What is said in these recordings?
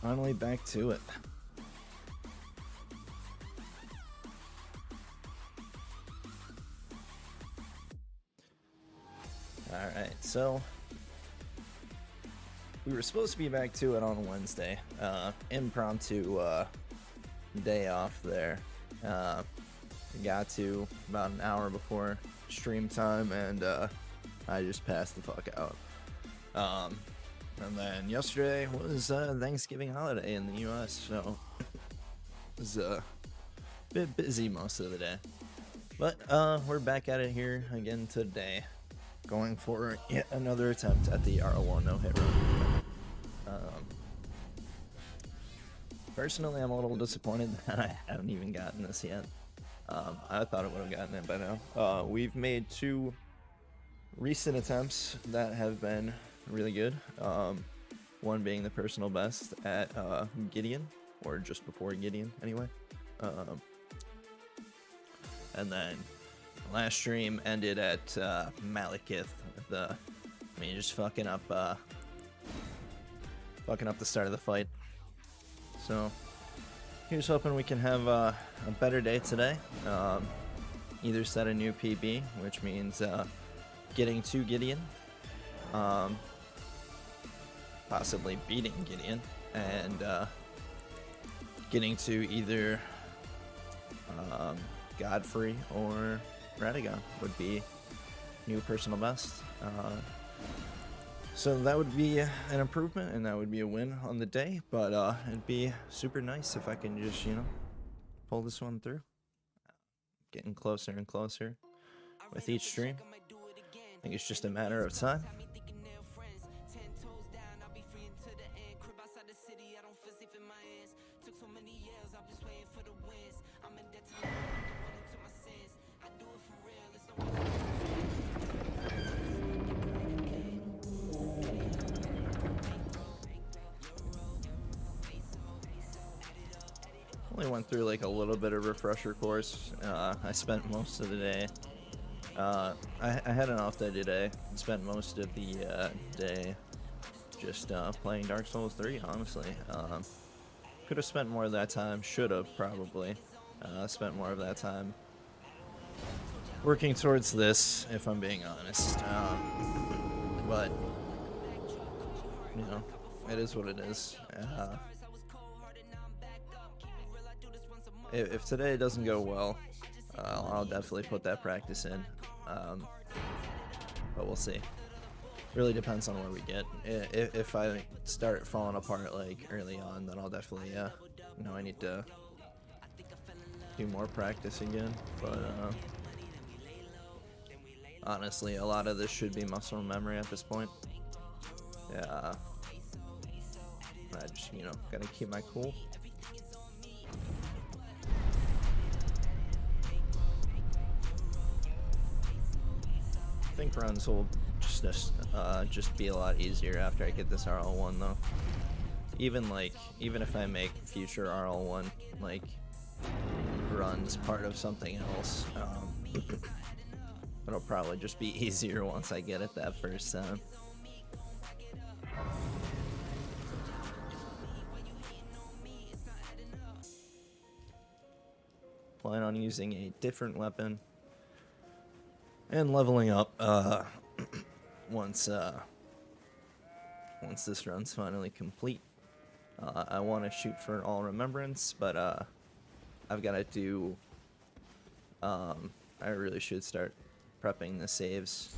Finally back to it. Alright, so we were supposed to be back to it on Wednesday. Impromptu day off there. We got to about an hour before stream time, and I just passed the fuck out. And then yesterday was Thanksgiving holiday in the US, so it was a bit busy most of the day. But we're back at it here again today, going for yet another attempt at the RL1 no-hit run. Personally, I'm a little disappointed that I haven't even gotten this yet. I thought I would have gotten it by now. We've made 2 recent attempts that have been really good. One being the personal best at Gideon, or just before Gideon anyway. And then last stream ended at Malekith with just fucking up the start of the fight. So here's hoping we can have a better day today. Either set a new PB, which means getting to Gideon, possibly beating Gideon, and getting to either Godfrey or Radagon would be new personal best. So that would be an improvement, and that would be a win on the day, but it'd be super nice if I can just, pull this one through. Getting closer and closer with each stream. I think it's just a matter of time. Only went through like a little bit of refresher course. I spent most of the day. I had an off day today. Spent most of the day just playing Dark Souls 3. Honestly, could have spent more of that time. Should have probably spent more of that time working towards this, if I'm being honest. But it is what it is. If today doesn't go well, I'll definitely put that practice in, but we'll see. Really depends on where we get. If I start falling apart like early on, then I'll definitely, I need to do more practice again. But honestly, a lot of this should be muscle memory at this point. Yeah, I just gotta keep my cool. I think runs will just be a lot easier after I get this RL1 though. Even if I make future RL1 runs part of something else, it'll probably just be easier once I get it that first time. Plan on using a different weapon and leveling up once this run's finally complete. I want to shoot for all remembrance, but I've got to do. I really should start prepping the saves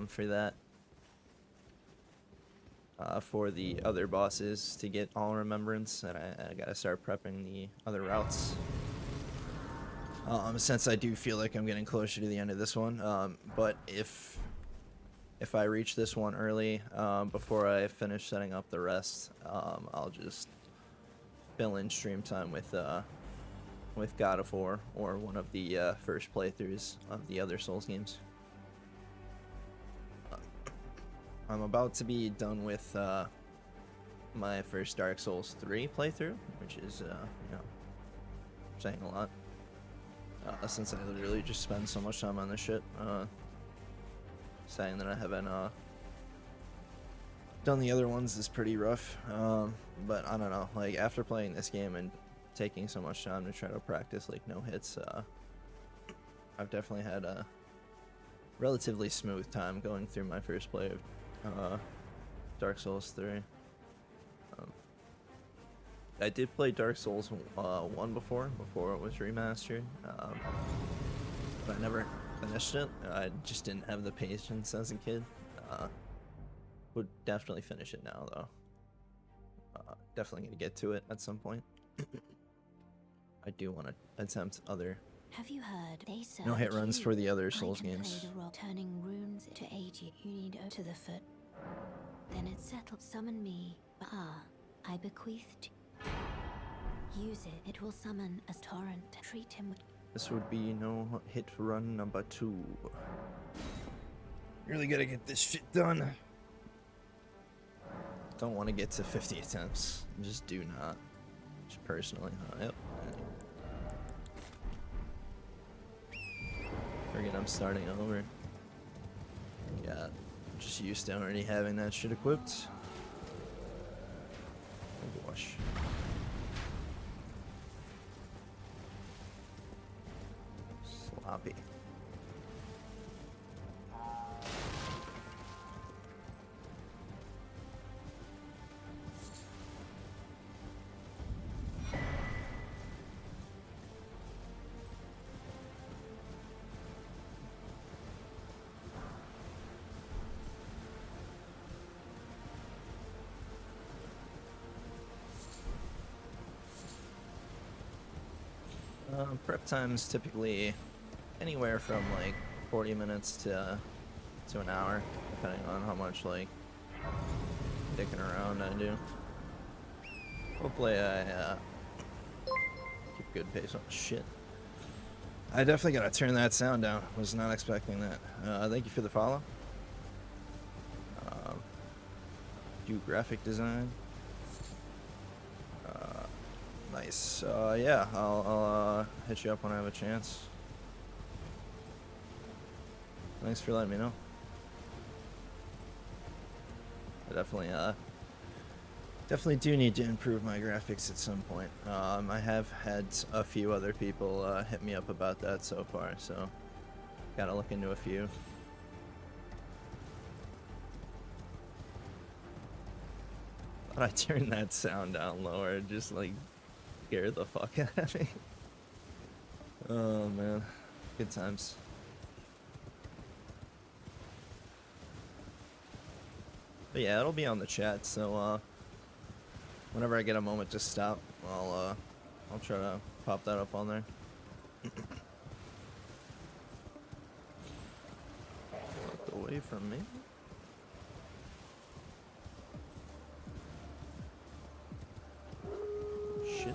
for that. For the other bosses to get all remembrance, and I gotta start prepping the other routes. Since I do feel like I'm getting closer to the end of this one, but if I reach this one early, before I finish setting up the rest, I'll just fill in stream time with God of War or one of the first playthroughs of the other Souls games. I'm about to be done with my first Dark Souls 3 playthrough, which is saying a lot. Since I literally just spend so much time on this shit, saying that I haven't done the other ones is pretty rough. But I don't know, like after playing this game and taking so much time to try to practice like no hits, I've definitely had a relatively smooth time going through my first play of Dark Souls 3. I did play Dark Souls 1 before it was remastered, but I never finished it. I just didn't have the patience as a kid. Would definitely finish it now though. Definitely gonna get to it at some point. I do want to attempt other Have you heard? They said no hit runs for the other Souls games. Play the role, turning runes to aid you. You need to the foot. Then it's settled. Summon me. I bequeathed. Use it. It will summon a torrent. Treat him with. This would be no hit run number 2. Really gotta get this shit done. Don't want to get to 50 attempts. Just do not. Just personally. Yep. Forget I'm starting over. Yeah. I'm just used to already having that shit equipped. Oh gosh. Sloppy. Prep time's typically anywhere from like 40 minutes to an hour, depending on how much like dicking around I do. Hopefully I keep good pace. Oh shit! I definitely gotta turn that sound down. Was not expecting that. Thank you for the follow. Do graphic design. Nice. Yeah, I'll hit you up when I have a chance. Thanks for letting me know. I definitely do need to improve my graphics at some point. I have had a few other people hit me up about that so far, so gotta look into a few. Thought I turned that sound down lower, just like scared the fuck out of me. Oh man, good times. But yeah, it'll be on the chat, so whenever I get a moment to stop, I'll try to pop that up on there. Look away from me. Shit.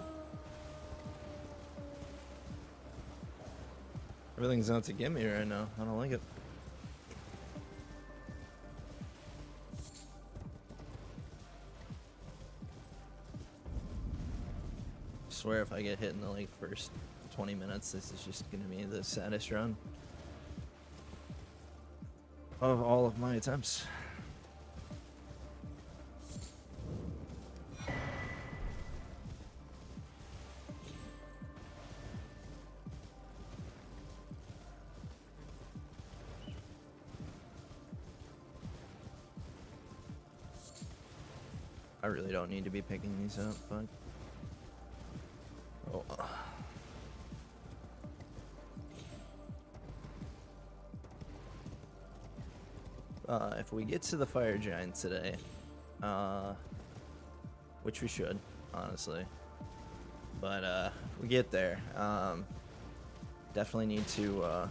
Everything's out to get me right now. I don't like it. I swear if I get hit in the like first 20 minutes, this is just gonna be the saddest run of all of my attempts. I really don't need to be picking these up, but if we get to the fire giant today, which we should, honestly, but if we get there, definitely need to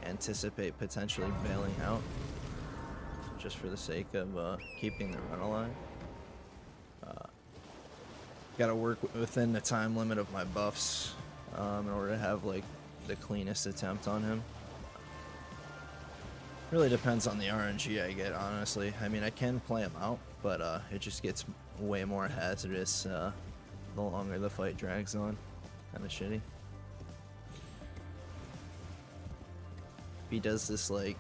anticipate potentially bailing out, just for the sake of keeping the run alive. Gotta work within the time limit of my buffs in order to have like the cleanest attempt on him. Really depends on the RNG I get, honestly. I mean, I can play him out, but it just gets way more hazardous the longer the fight drags on. Kinda shitty. If he does this like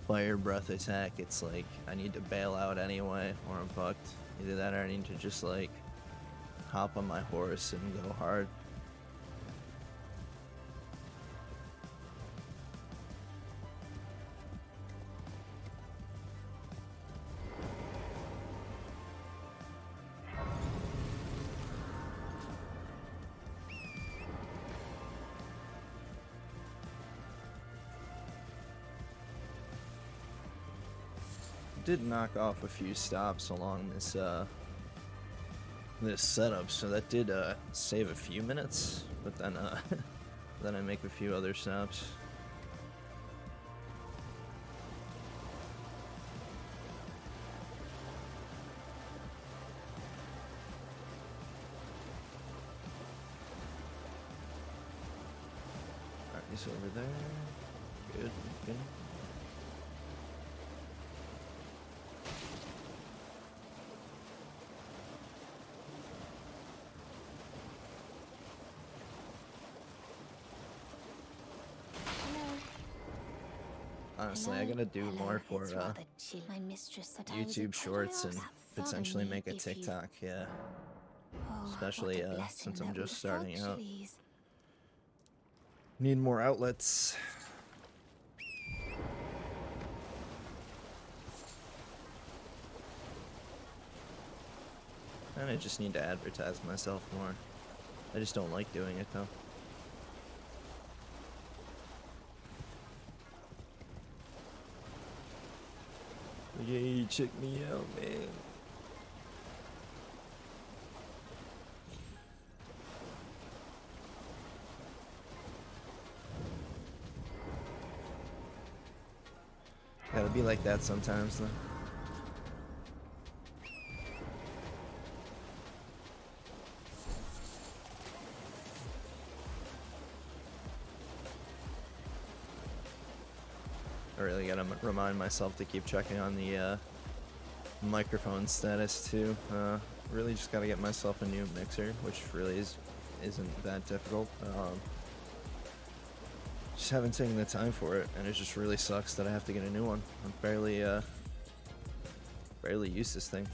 fire breath attack, it's like I need to bail out anyway, or I'm fucked. Either that or I need to just like hop on my horse and go hard. Did knock off a few stops along this this setup, so that did save a few minutes, but then then I make a few other stops. Alright, he's over there. Good, good. Honestly, I gotta do more for YouTube Shorts and potentially make a TikTok, yeah. Especially since I'm just starting out. Need more outlets. And I just need to advertise myself more. I just don't like doing it though. Yay, check me out, man. Gotta be like that sometimes, though. I really gotta remind myself to keep checking on the microphone status too. Really just gotta get myself a new mixer, which really isn't that difficult. Just haven't taken the time for it, and it just really sucks that I have to get a new one. I'm barely use this thing.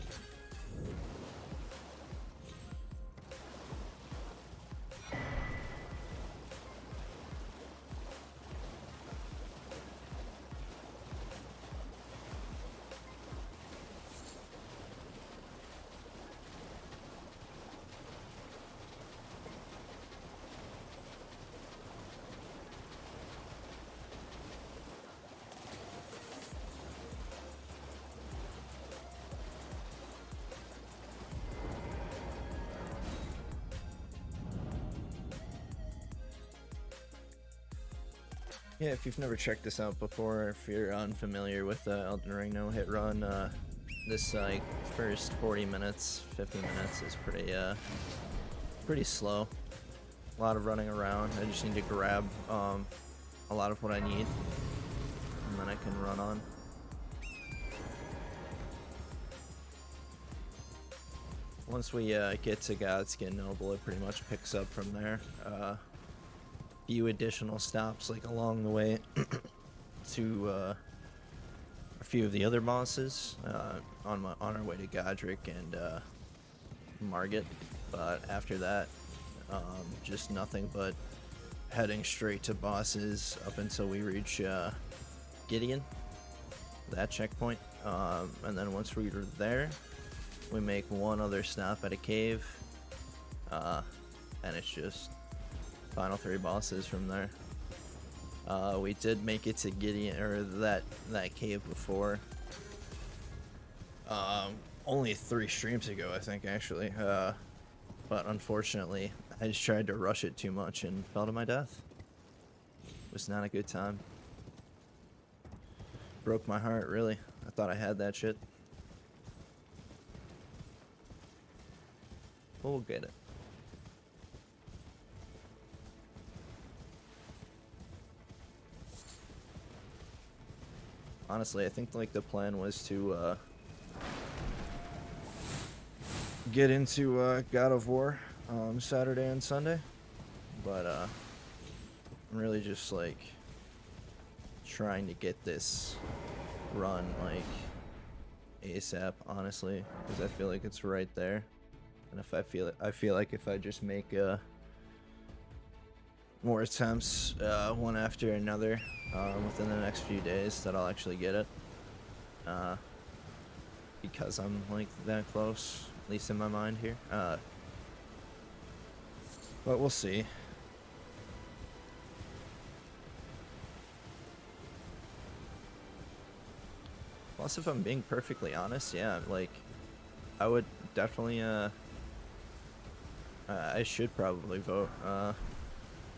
Yeah, if you've never checked this out before, if you're unfamiliar with Elden Ring No Hit Run, this like first 40 minutes, 50 minutes is pretty slow. A lot of running around. I just need to grab a lot of what I need, and then I can run on. Once we get to Godskin Noble, it pretty much picks up from there. Few additional stops like along the way to a few of the other bosses on our way to Godric and Margit, but after that just nothing but heading straight to bosses up until we reach Gideon, that checkpoint, and then once we're there we make one other stop at a cave, and it's just final 3 bosses from there. We did make it to Gideon, or that cave before. Only 3 streams ago, I think, actually. But unfortunately, I just tried to rush it too much and fell to my death. It was not a good time. Broke my heart, really. I thought I had that shit. But we'll get it. Honestly, I think like the plan was to get into God of War Saturday and Sunday, but I'm really just like trying to get this run like ASAP, honestly, because I feel like it's right there. And if I feel like if I just make more attempts one after another within the next few days, that I'll actually get it. Because I'm like that close, at least in my mind here. But we'll see. Plus, if I'm being perfectly honest, yeah, like, I would definitely, I should probably vote,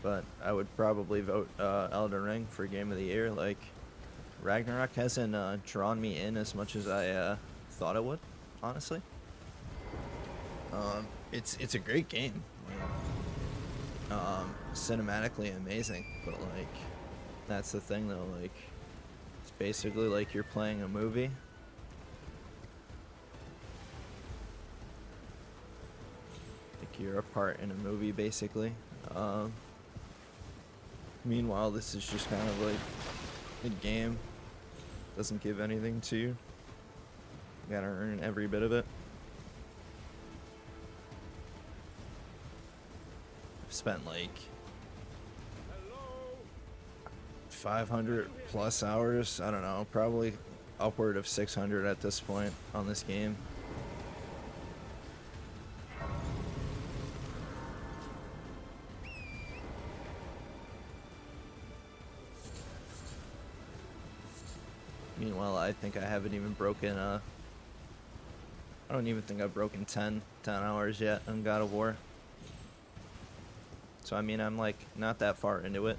but I would probably vote, Elden Ring for Game of the Year. Like, Ragnarok hasn't, drawn me in as much as I, thought it would, honestly. It's a great game, like, cinematically amazing, but, like, that's the thing, though, like, it's basically like you're playing a movie. Like you're a part in a movie, basically. Meanwhile, this is just kind of like a game. Doesn't give anything to you. You gotta earn every bit of it. I've spent like 500 plus hours, I don't know, probably upward of 600 at this point on this game. Meanwhile, I think I haven't even broken, I don't even think I've broken 10 hours yet on God of War. So I mean, I'm like not that far into it,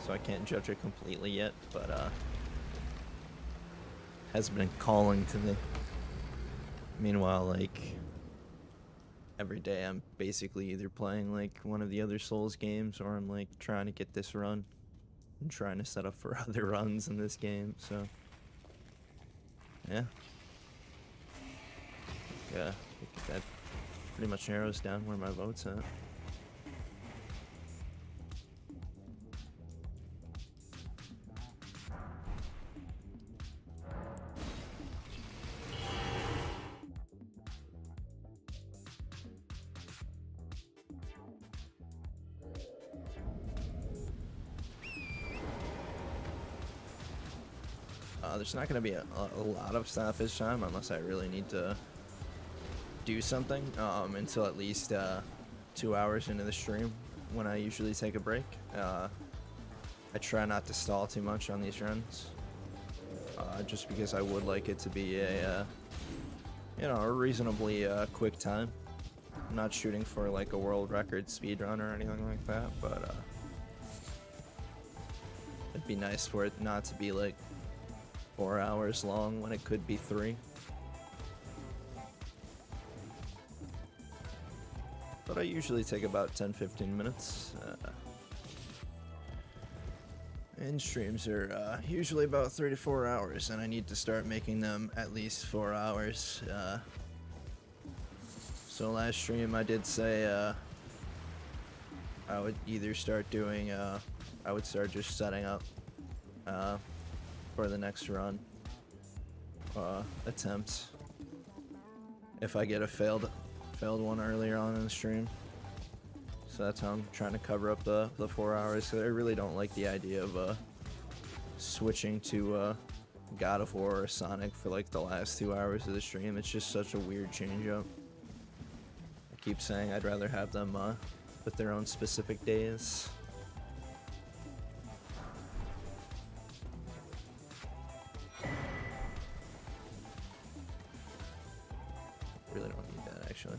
so I can't judge it completely yet, but has been calling to me. Meanwhile, like every day I'm basically either playing like one of the other Souls games, or I'm like trying to get this run and trying to set up for other runs in this game. So yeah, I think that pretty much narrows down where my vote's at. There's not going to be a lot of stoppage time unless I really need to do something until at least 2 hours into the stream when I usually take a break. I try not to stall too much on these runs just because I would like it to be a a reasonably quick time. I'm not shooting for like a world record speed run or anything like that, but it'd be nice for it not to be like 4 hours long when it could be 3. But I usually take about 10-15 minutes. And streams are usually about 3 to 4 hours, and I need to start making them at least 4 hours. So last stream I did say I would either start doing, I would start just setting up for the next run attempt if I get a failed one earlier on in the stream. So that's how I'm trying to cover up the 4 hours. So I really don't like the idea of switching to God of War or Sonic for like the last 2 hours of the stream. It's just such a weird change up. I keep saying I'd rather have them with their own specific days. Really don't need that, actually.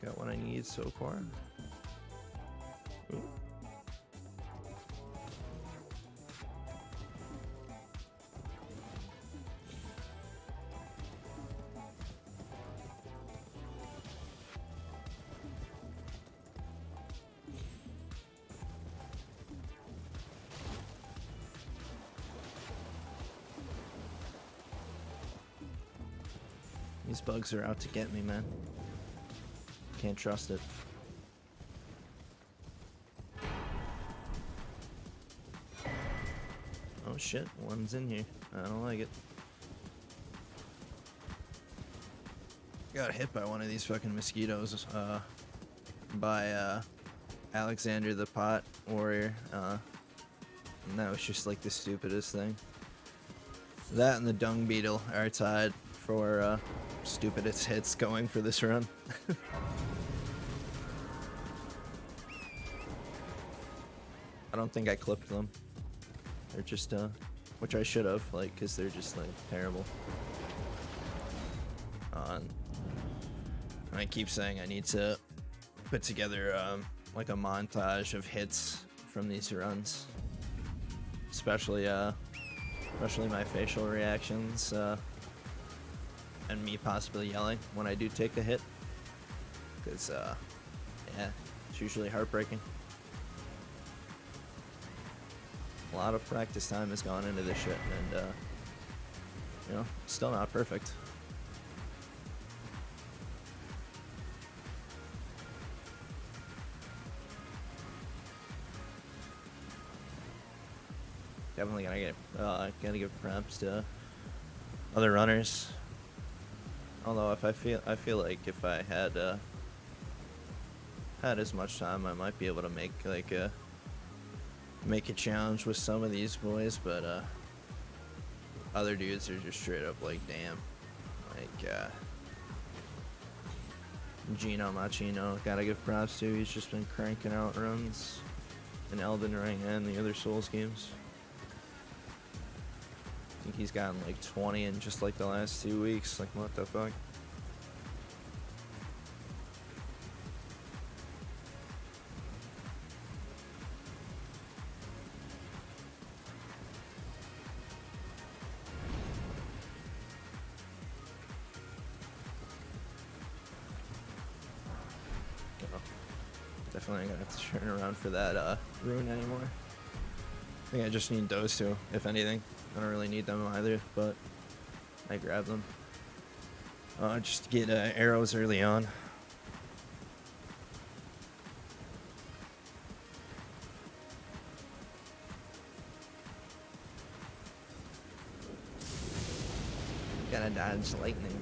Got what I need so far. Ooh. These bugs are out to get me, man. Can't trust it. shit, one's in here. I don't like it. Got hit by one of these fucking mosquitoes by Alexander the Pot Warrior. And that was just like the stupidest thing. That and the dung beetle are tied for stupidest hits going for this run. I don't think I clipped them. They're just, which I should have, like, because they're just, like, terrible. I keep saying I need to put together, like, a montage of hits from these runs. Especially my facial reactions, and me possibly yelling when I do take a hit. Because, yeah, it's usually heartbreaking. A lot of practice time has gone into this shit, and, you know, still not perfect. Definitely gotta give props to other runners. Although if I feel like if I had as much time, I might be able to make like a challenge with some of these boys, but other dudes are just straight up like, damn, like Gino Machino, gotta give props to. He's just been cranking out runs in Elden Ring and the other Souls games. I think he's gotten like 20 in just like the last 2 weeks. Like, what the fuck? Definitely gonna have to turn around for that Rune anymore. I think I just need those two, if anything. I don't really need them either, but I grab them. Just to get arrows early on. Gotta dodge lightning.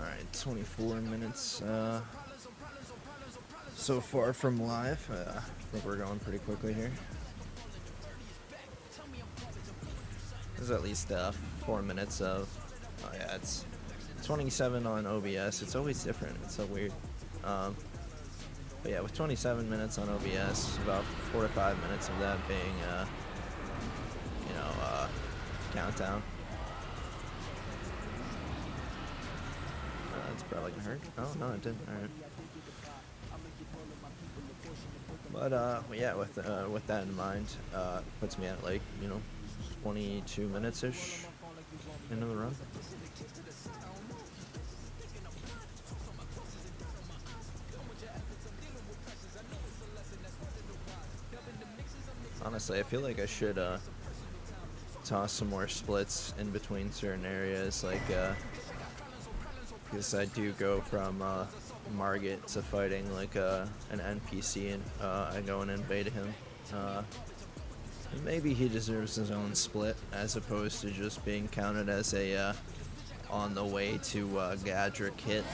Alright, 24 minutes so far from live. I think we're going pretty quickly here. There's at least 4 minutes of, oh yeah, it's 27 on OBS. It's always different. It's so weird. But yeah, with 27 minutes on OBS, about 4 to 5 minutes of that being, you know, countdown. That's probably gonna hurt. Oh no, it didn't. All right. But yeah, with that in mind, puts me at like, you know, 22 minutes ish into the run. Honestly, I feel like I should toss some more splits in between certain areas, like because I do go from Margit to fighting like an NPC, and I go and invade him. Maybe he deserves his own split as opposed to just being counted as a on the way to Gadrick hit.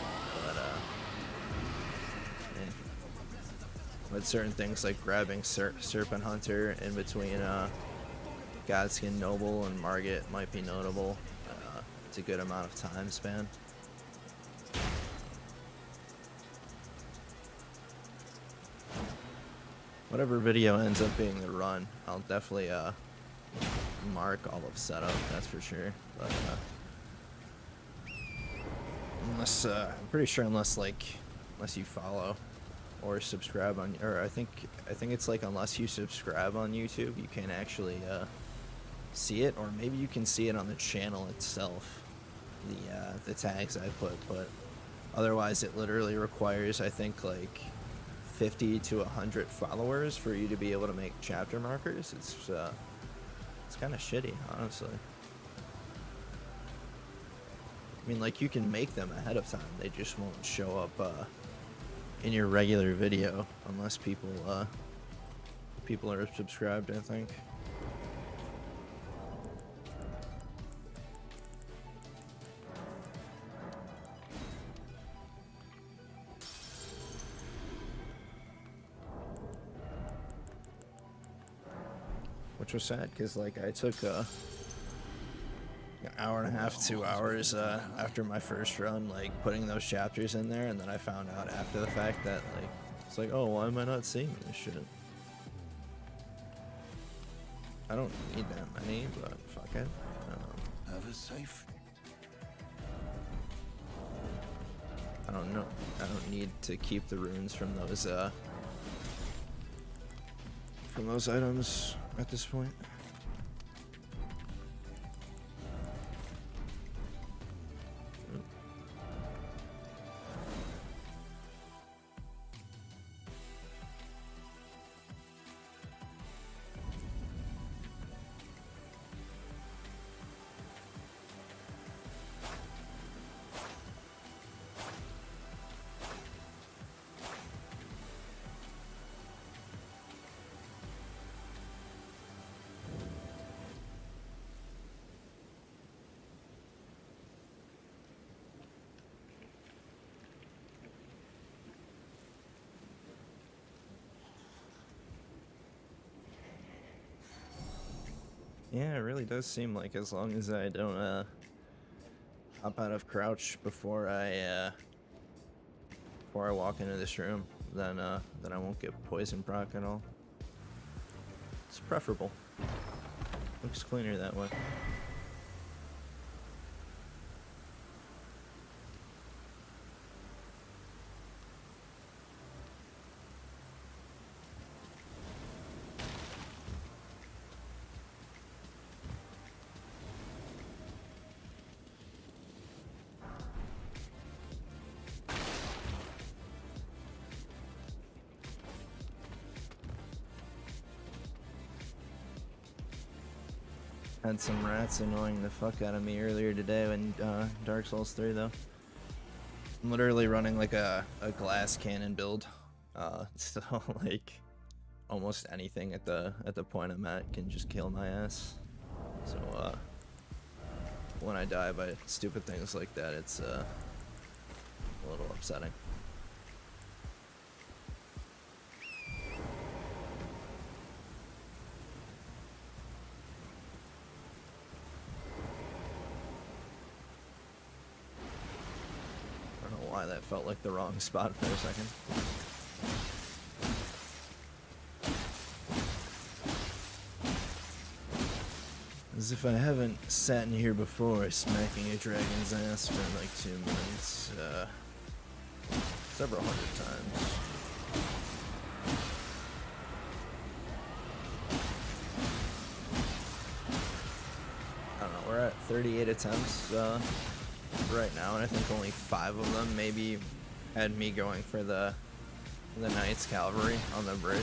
But certain things like grabbing Serpent Hunter in between Godskin Noble and Margit might be notable. It's a good amount of time span. Whatever video ends up being the run, I'll definitely mark all of setup, that's for sure. But Unless, I'm pretty sure unless you follow or subscribe on, or I think it's like unless you subscribe on YouTube, you can actually, see it, or maybe you can see it on the channel itself, the tags I put, but otherwise it literally requires, I think, like 50 to 100 followers for you to be able to make chapter markers. It's kind of shitty, honestly. I mean, like, you can make them ahead of time, they just won't show up in your regular video unless people are subscribed, I think. Which was sad, because, like, I took an hour and a half, 2 hours after my first run, like, putting those chapters in there, and then I found out after the fact that, like, it's like, oh, why am I not seeing this shit? I don't need that many, but fuck it. Have a safe. I don't know. I don't need to keep the runes from those items at this point. Yeah, it really does seem like as long as I don't hop out of crouch before I walk into this room, then I won't get poison proc at all. It's preferable. Looks cleaner that way. Had some rats annoying the fuck out of me earlier today in Dark Souls 3 though. I'm literally running like a glass cannon build. So like almost anything at the point I'm at can just kill my ass. So when I die by stupid things like that, it's a little upsetting. That felt like the wrong spot for a second. As if I haven't sat in here before smacking a dragon's ass for like 2 minutes, several hundred times. I don't know, we're at 38 attempts, right now, and I think only 5 of them maybe had me going for the Knight's Cavalry on the bridge.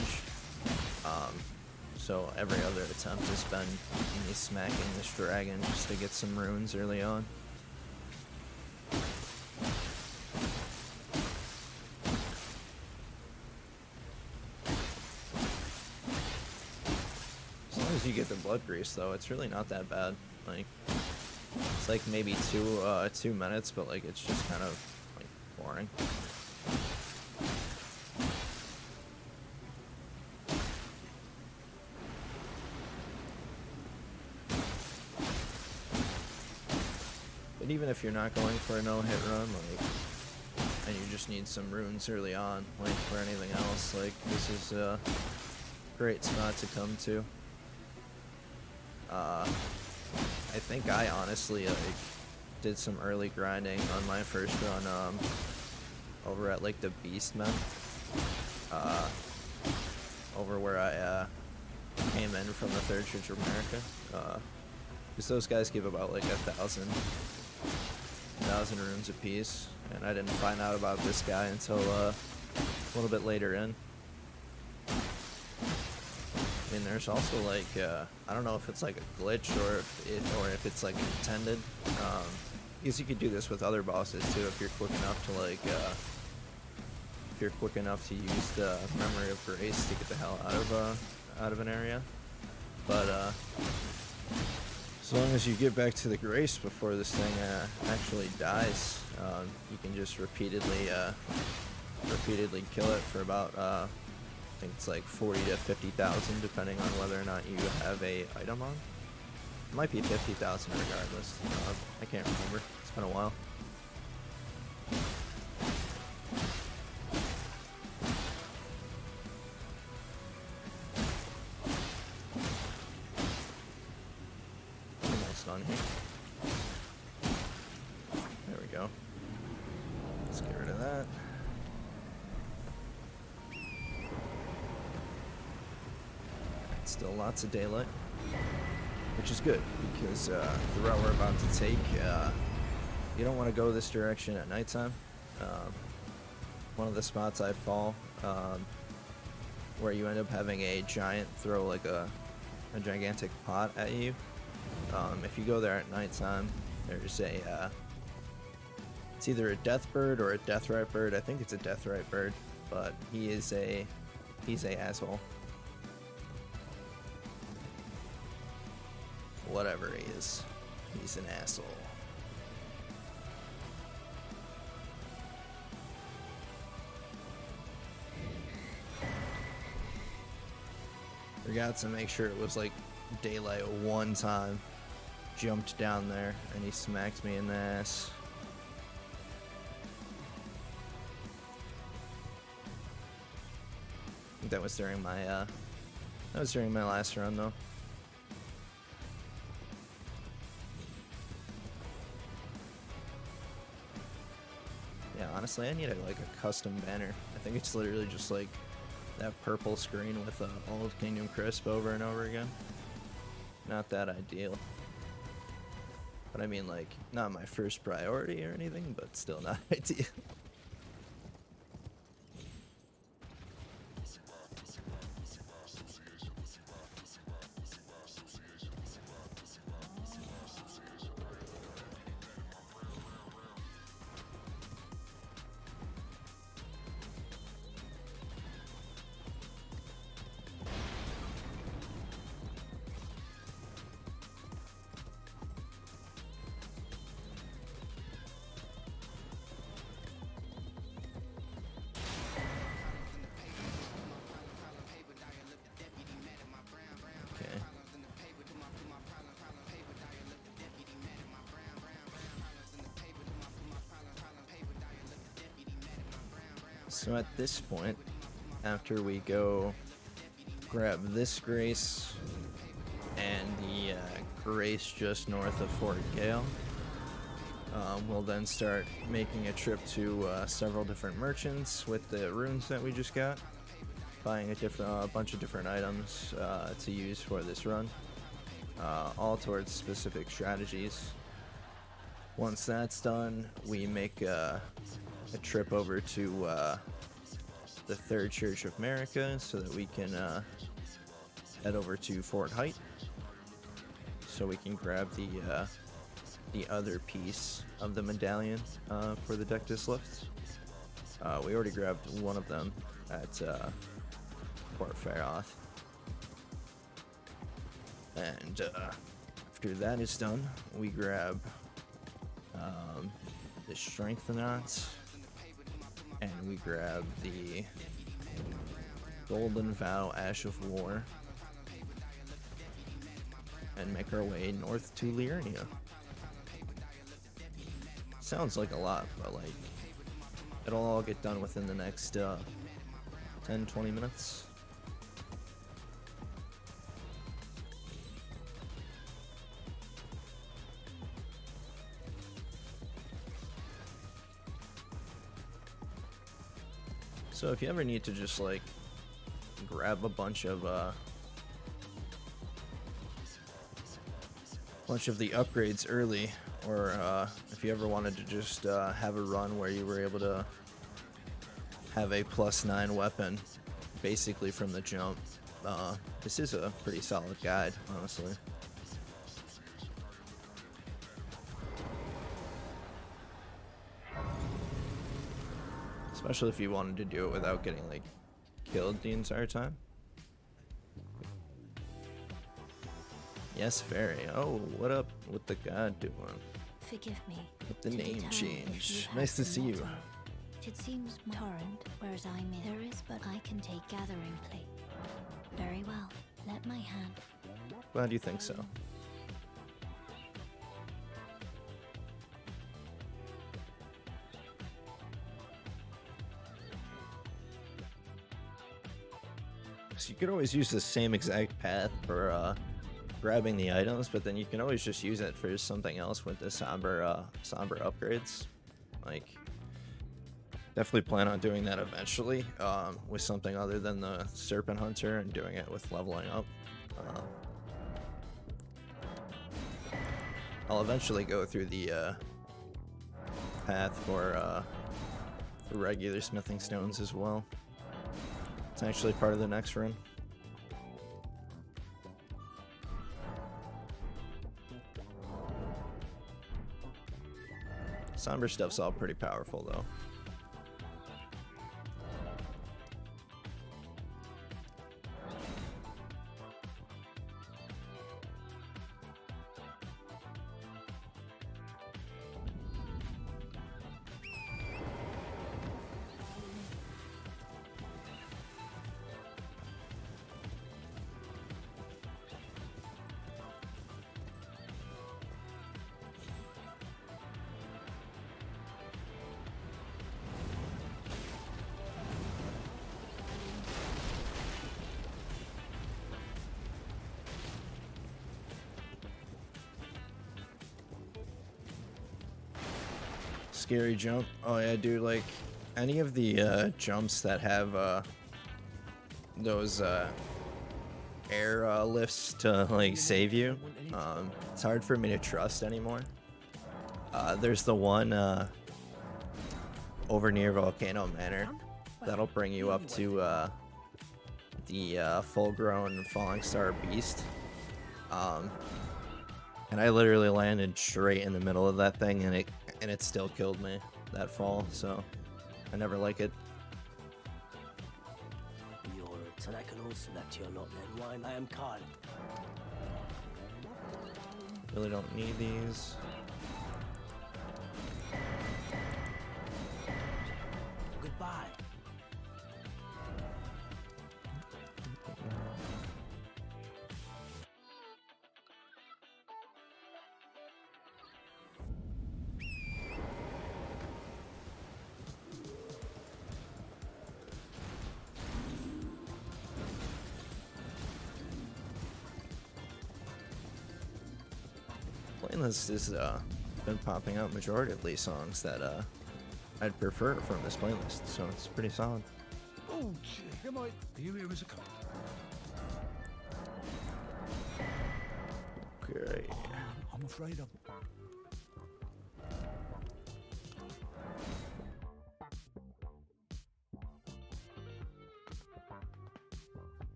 So every other attempt has been me smacking this dragon just to get some runes early on. As long as you get the blood grease though, it's really not that bad. Like, it's like maybe 2 minutes, but like it's just kind of like boring. But even if you're not going for a no-hit run, like, and you just need some runes early on, like for anything else, like this is a great spot to come to. I think I honestly like did some early grinding on my first run over at like the Beastmen, over where I came in from the Third Church of America, because those guys give about like 1,000 runes apiece, and I didn't find out about this guy until a little bit later in. I mean, there's also like I don't know if it's like a glitch or if it's like intended. Because you could do this with other bosses too if you're quick enough to like use the Memory of Grace to get the hell out of an area. But as long as you get back to the Grace before this thing actually dies, you can just repeatedly kill it for about I think it's like 40 to 50,000 depending on whether or not you have a item on. It might be 50,000 regardless. I can't remember. It's been a while. Nice on here. There we go. Let's get rid of that. Still lots of daylight, which is good because the route we're about to take, you don't want to go this direction at nighttime. One of the spots I fall, where you end up having a giant throw like a gigantic pot at you. If you go there at nighttime, there's a it's either a death bird or a deathrite bird. I think it's a deathrite bird, but he's a asshole. Whatever he is, he's an asshole. Forgot to make sure it was like daylight one time. Jumped down there and he smacked me in the ass. I think that was during my last run though. Yeah, honestly, I need like a custom banner. I think it's literally just like that purple screen with all of Kingdom Crisp over and over again. Not that ideal. But I mean, like, not my first priority or anything, but still not ideal. So at this point, after we go grab this Grace and the Grace just north of Fort Gale, we'll then start making a trip to several different merchants with the runes that we just got, buying a bunch of different items to use for this run, all towards specific strategies. Once that's done, we make a trip over to the Third Church of America so that we can head over to Fort Height so we can grab the other piece of the medallion for the Dectus lift. We already grabbed one of them at Port Faroth, and after that is done, we grab the Strengthenot, and we grab the Golden Vow Ash of War, and make our way north to Liurnia. Sounds like a lot, but like it'll all get done within the next 10-20 minutes. So if you ever need to just like grab a bunch of the upgrades early, or if you ever wanted to just have a run where you were able to have a +9 weapon basically from the jump, this is a pretty solid guide, honestly. Especially if you wanted to do it without getting like killed the entire time. Yes, Fairy. Oh, what up with the god doing? Forgive me. With the to name determine if change. you have Nice to the see you. motto. It seems torrent, whereas I'm in. There is, but I can take gathering plate. Very well. Let my hand. Glad you think so. So you could always use the same exact path for grabbing the items, but then you can always just use it for something else with the somber upgrades. Like, definitely plan on doing that eventually with something other than the Serpent Hunter and doing it with leveling up. I'll eventually go through the path for regular smithing stones as well. It's actually part of the next run. Somber stuff's all pretty powerful though. Scary jump. Oh yeah, dude, like any of the jumps that have those air lifts to like save you, it's hard for me to trust anymore. There's the one over near Volcano Manor that'll bring you up to the full-grown Falling Star Beast. And I literally landed straight in the middle of that thing, and it still killed me, that fall, so I never like it. You're a I can also let you're not then wine. I am Khan. Really don't need these. Goodbye. Playlist has been popping out majoritively songs that I'd prefer from this playlist, so it's pretty solid. Oh, gee, am I? Are you here as a cop? Okay. I'm afraid I'm.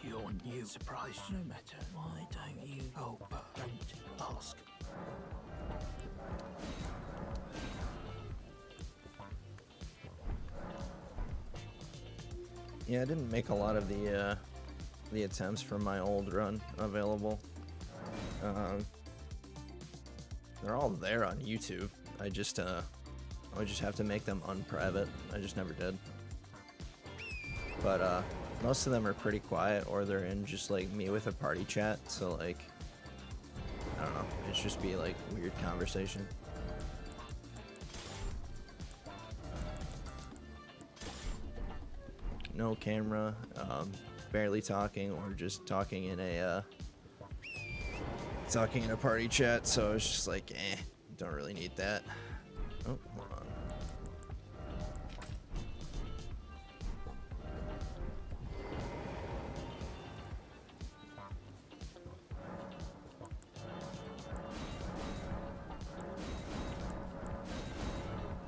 You're new. Surprised no matter. Why don't you? Oh, don't ask. Yeah, I didn't make a lot of the attempts from my old run available. They're all there on YouTube. I would just have to make them unprivate. I just never did. But most of them are pretty quiet, or they're in just like me with a party chat. So like, I don't know. It's just be like weird conversation. No camera, barely talking, or just talking in a party chat. So it's just like, don't really need that. Oh, hold on.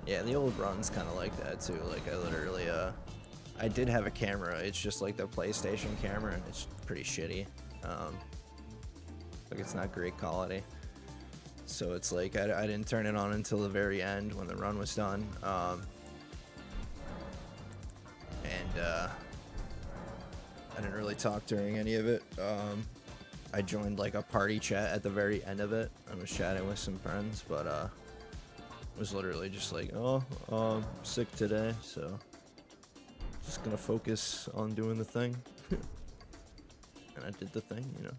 Yeah, the old run's kind of like that too. Like I literally, I did have a camera. It's just like the PlayStation camera, and it's pretty shitty. Like it's not great quality. So it's like I didn't turn it on until the very end when the run was done. And I didn't really talk during any of it. I joined like a party chat at the very end of it. I was chatting with some friends, but it was literally just like, oh, I'm sick today, so just gonna focus on doing the thing. And I did the thing, you know.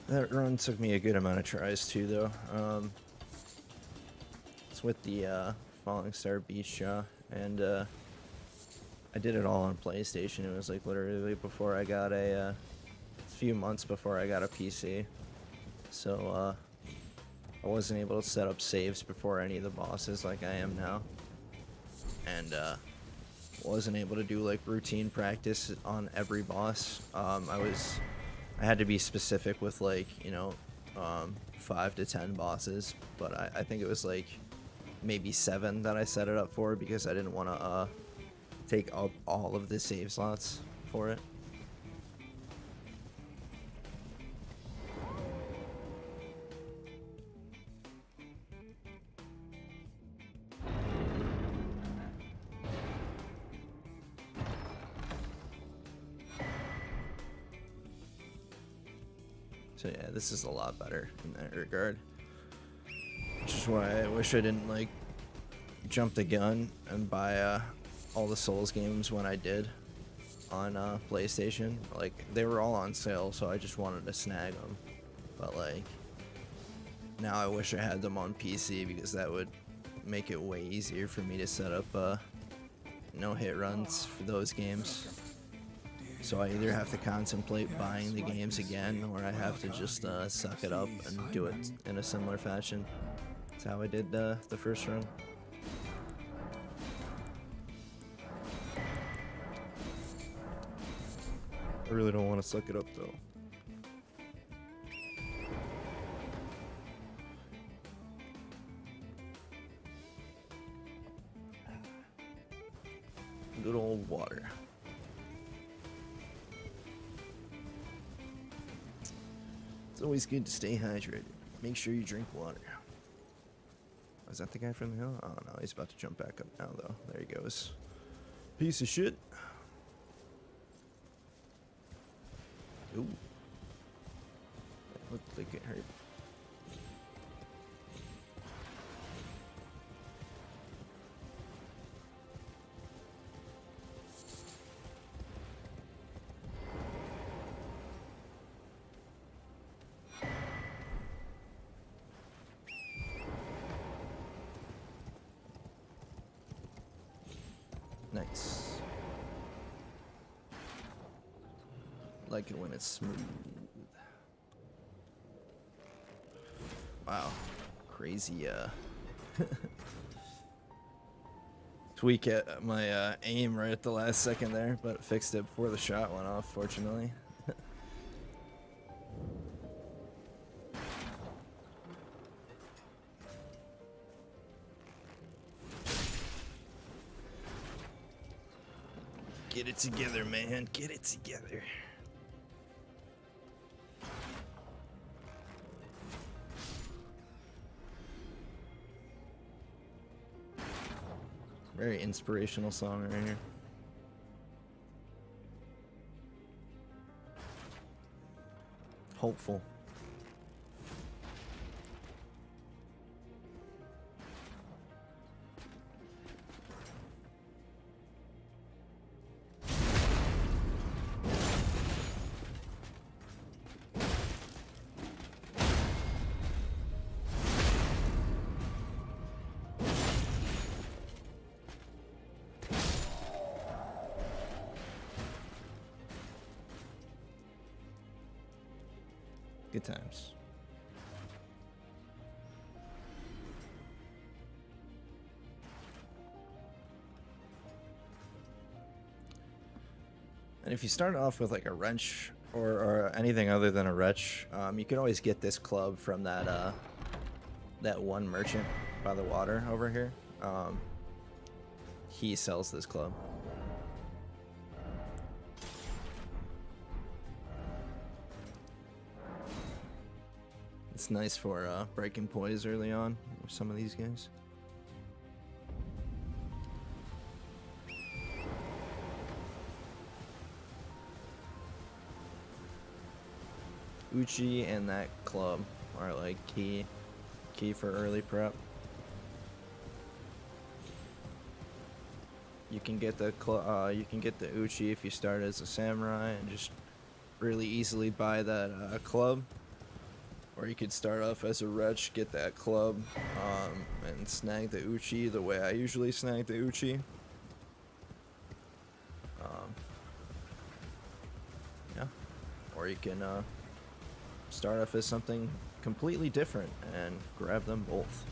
That run took me a good amount of tries too, though. It's with the Falling Star Beach Jaw, and I did it all on PlayStation. It was like literally before I got a few months before I got a PC, so I wasn't able to set up saves before any of the bosses like I am now, and wasn't able to do like routine practice on every boss. I had to be specific with like, you know, 5 to 10 bosses, but I think it was like maybe 7 that I set it up for because I didn't want to take up all of the save slots for it. So yeah, this is a lot better in that regard. Which is why I wish I didn't like jump the gun and buy all the Souls games when I did on PlayStation. Like they were all on sale, so I just wanted to snag them. But like now I wish I had them on PC because that would make it way easier for me to set up no hit runs for those games. So I either have to contemplate buying the games again, or I have to just suck it up and do it in a similar fashion. That's how I did the first run. I really don't want to suck it up though. Good old water. It's always good to stay hydrated. Make sure you drink water. Is that the guy from the hill? Oh no, he's about to jump back up now though. There he goes. Piece of shit. Ooh. That looked like it hurt. Nice. Like it when it's smooth. Wow. Crazy tweak at my aim right at the last second there, but fixed it before the shot went off, fortunately. Get it together, man. Get it together. Very inspirational song right here. Hopeful. Good times. And if you start off with like a wrench or anything other than a wrench, you can always get this club from that that one merchant by the water over here. He sells this club. It's nice for breaking poise early on with some of these guys. Uchi and that club are like key for early prep. You can get the Uchi if you start as a samurai and just really easily buy that club. Or you could start off as a wretch, get that club, and snag the Uchi the way I usually snag the Uchi. Yeah. Or you can start off as something completely different and grab them both.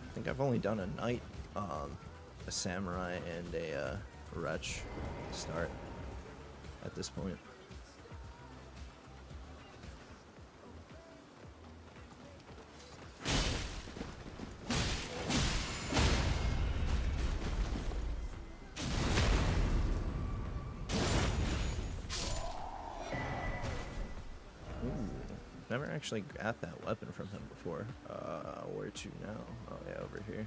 I think I've only done a knight, a samurai, and a wretch start at this point. Never actually got that weapon from him before. Where to now? Oh yeah, over here.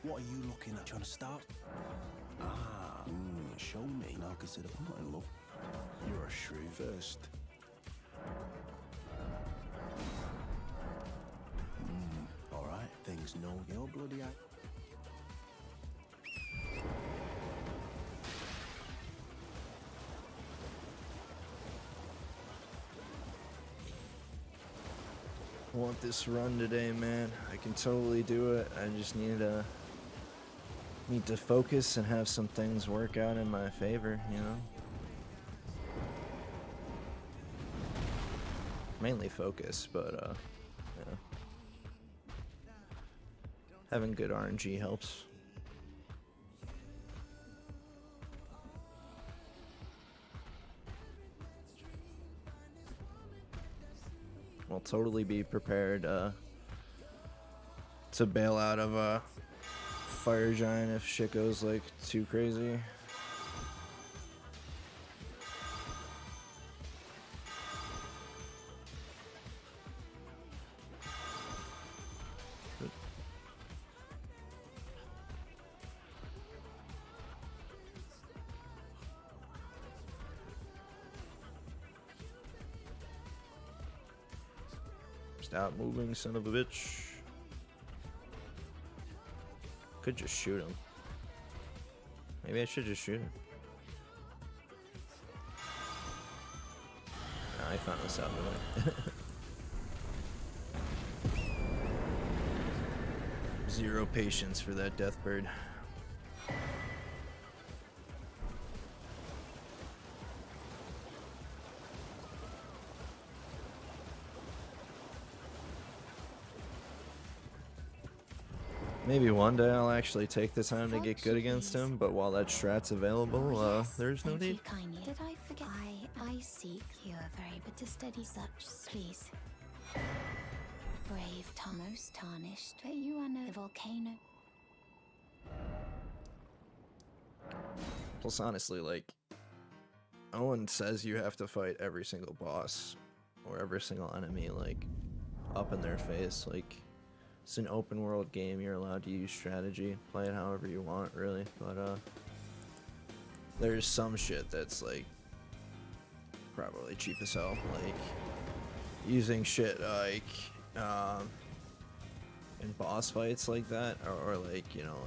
What are you looking at? Trying to start? Show me. Now consider I'm not in love. You're a shrew. First. Alright, things know your bloody eye. I want this run today, man. I can totally do it. I just need to focus and have some things work out in my favor, you know? Mainly focus, but yeah. Having good RNG helps. I'll totally be prepared to bail out of a fire giant if shit goes like too crazy. Stop moving, son of a bitch. Could just shoot him. Maybe I should just shoot him. Nah, I found this out really. Zero patience for that death bird. Maybe one day I'll actually take the time to get good against him, but while that strat's available, there's no need. Did I forget? I seek you are very but to steady such, please. Brave most tarnished, but you are no volcano. Plus, honestly, like, Owen says you have to fight every single boss or every single enemy, like, up in their face. Like, it's an open world game, you're allowed to use strategy, play it however you want, really, but there's some shit that's like probably cheap as hell. Like using shit like in boss fights like that, or like, you know,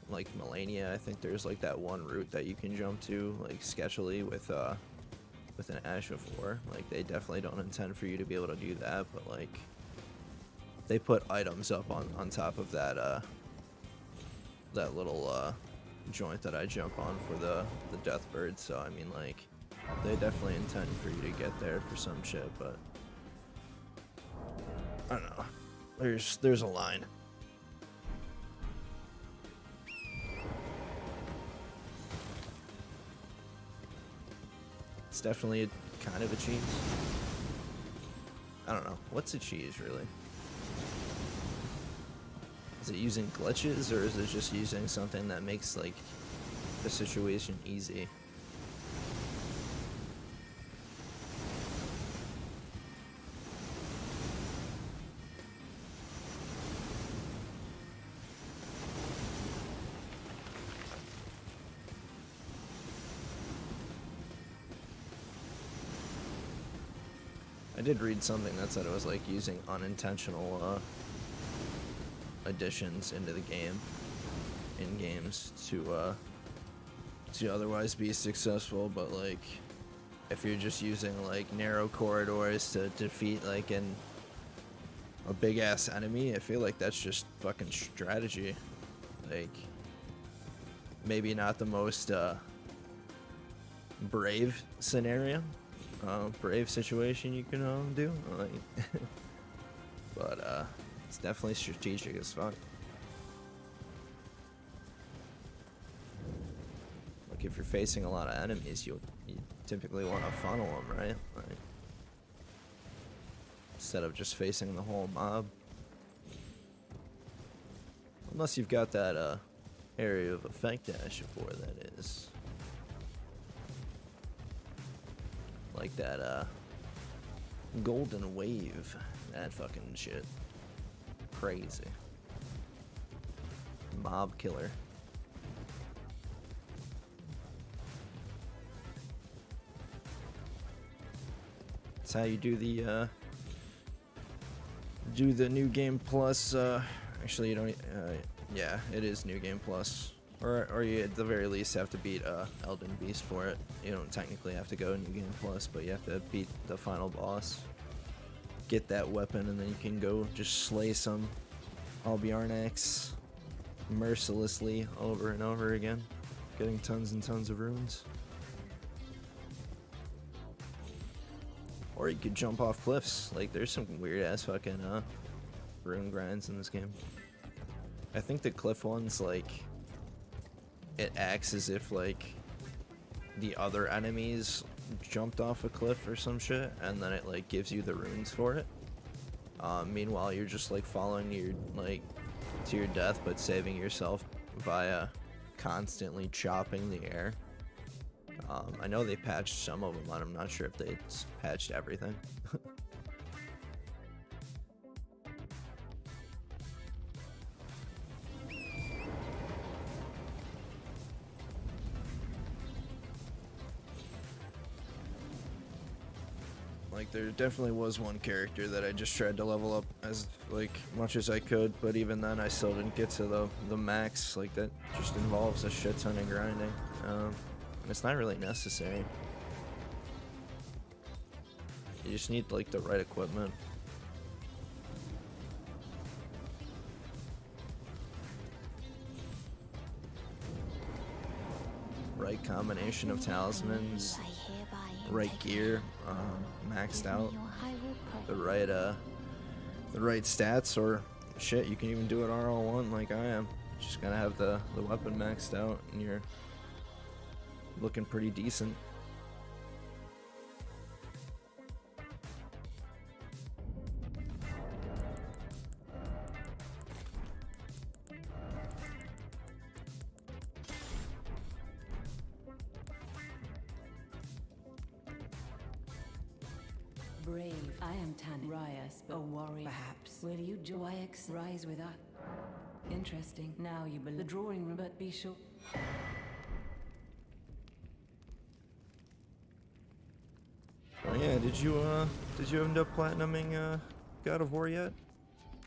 like Melania. I think there's like that one route that you can jump to like sketchily with an Ash of War. Like they definitely don't intend for you to be able to do that, but like they put items up on top of that that little joint that I jump on for the Deathbird. So I mean, like they definitely intend for you to get there for some shit, but I don't know. There's a line. It's definitely kind of a cheese. I don't know. What's a cheese, really? Is it using glitches, or is it just using something that makes, like, the situation easy? I did read something that said it was like using unintentional additions into the game, in games, to otherwise be successful. But like, if you're just using like narrow corridors to defeat like a big ass enemy, I feel like that's just fucking strategy. Like, maybe not the most brave scenario. Brave situation you can do, like, but it's definitely strategic as fuck. Like if you're facing a lot of enemies, you typically want to funnel them, right? Like, instead of just facing the whole mob. Unless you've got that area of effect dash before, that is. Like that golden wave, that fucking shit, crazy. Mob killer. That's how you do the new game plus. Actually, you don't. Yeah, it is new game plus. Or you at the very least have to beat Elden Beast for it. You don't technically have to go New Game Plus, but you have to beat the final boss. Get that weapon, and then you can go just slay some Albiarnax mercilessly over and over again, getting tons and tons of runes. Or you could jump off cliffs. Like, there's some weird ass fucking rune grinds in this game. I think the cliff ones, like, it acts as if like the other enemies jumped off a cliff or some shit, and then it like gives you the runes for it. Meanwhile, you're just like falling to your death, but saving yourself via constantly chopping the air. I know they patched some of them, and I'm not sure if they patched everything. Like, there definitely was one character that I just tried to level up as like much as I could, but even then I still didn't get to the max. Like, that just involves a shit ton of grinding, and it's not really necessary. You just need like the right equipment. Right combination of talismans, right gear, maxed out, the right stats, or shit, you can even do it RL1 like I am. Just gotta have the weapon maxed out, and you're looking pretty decent. Brave, I am Tan Rias, a warrior. Perhaps. Will you join rise with us? Interesting. Now you believe the drawing room, but be sure. Yeah, did you end up platinuming God of War yet?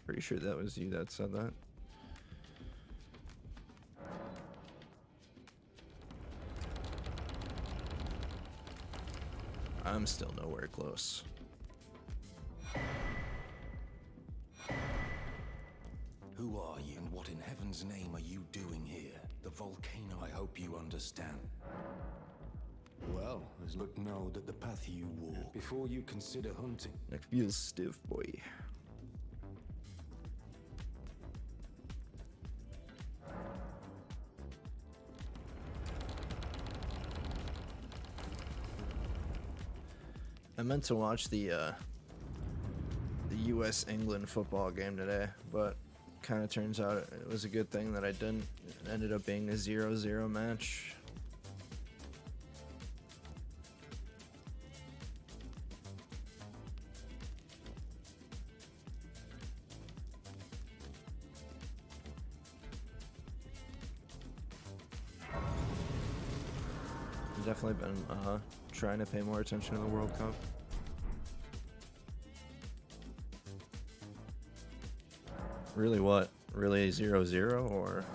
Pretty sure that was you that said that. I'm still nowhere close. Who are you, and what in heaven's name are you doing here? The volcano, I hope you understand. Well, but know that the path you walk, before you consider hunting. Neck feels stiff, boy. I meant to watch the U.S. England football game today, but kind of turns out it was a good thing that I didn't. It ended up being a 0-0 match. I've definitely been trying to pay more attention to the World Cup. Really what? Really 0-0 or?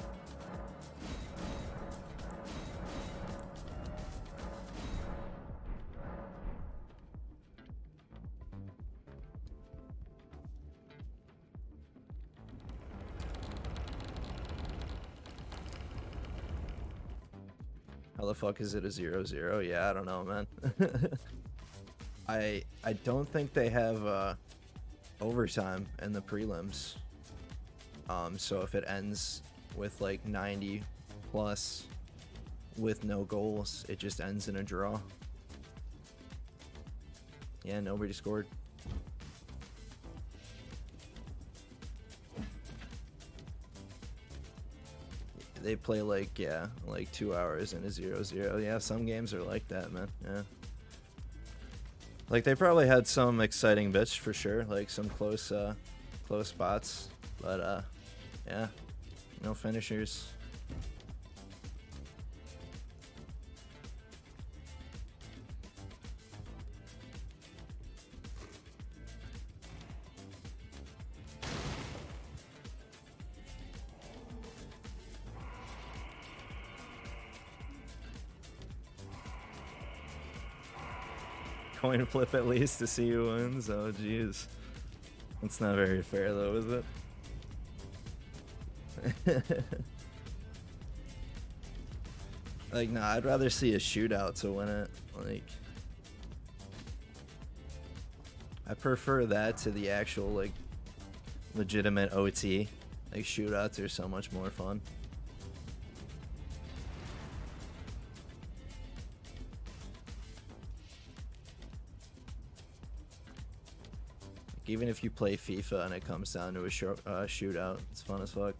How the fuck is it a 0-0? Yeah, I don't know, man. I don't think they have overtime in the prelims. So if it ends with like 90 plus with no goals, it just ends in a draw. Yeah, nobody scored. They play like, yeah, like 2 hours in a 0-0. Yeah, some games are like that, man. Yeah. Like they probably had some exciting bits for sure, like some close spots, but yeah, no finishers. Coin flip at least to see who wins. Oh jeez, that's not very fair though, is it? Like, nah, I'd rather see a shootout to win it. Like, I prefer that to the actual like legitimate OT. Like shootouts are so much more fun. Even if you play FIFA and it comes down to a shootout, it's fun as fuck.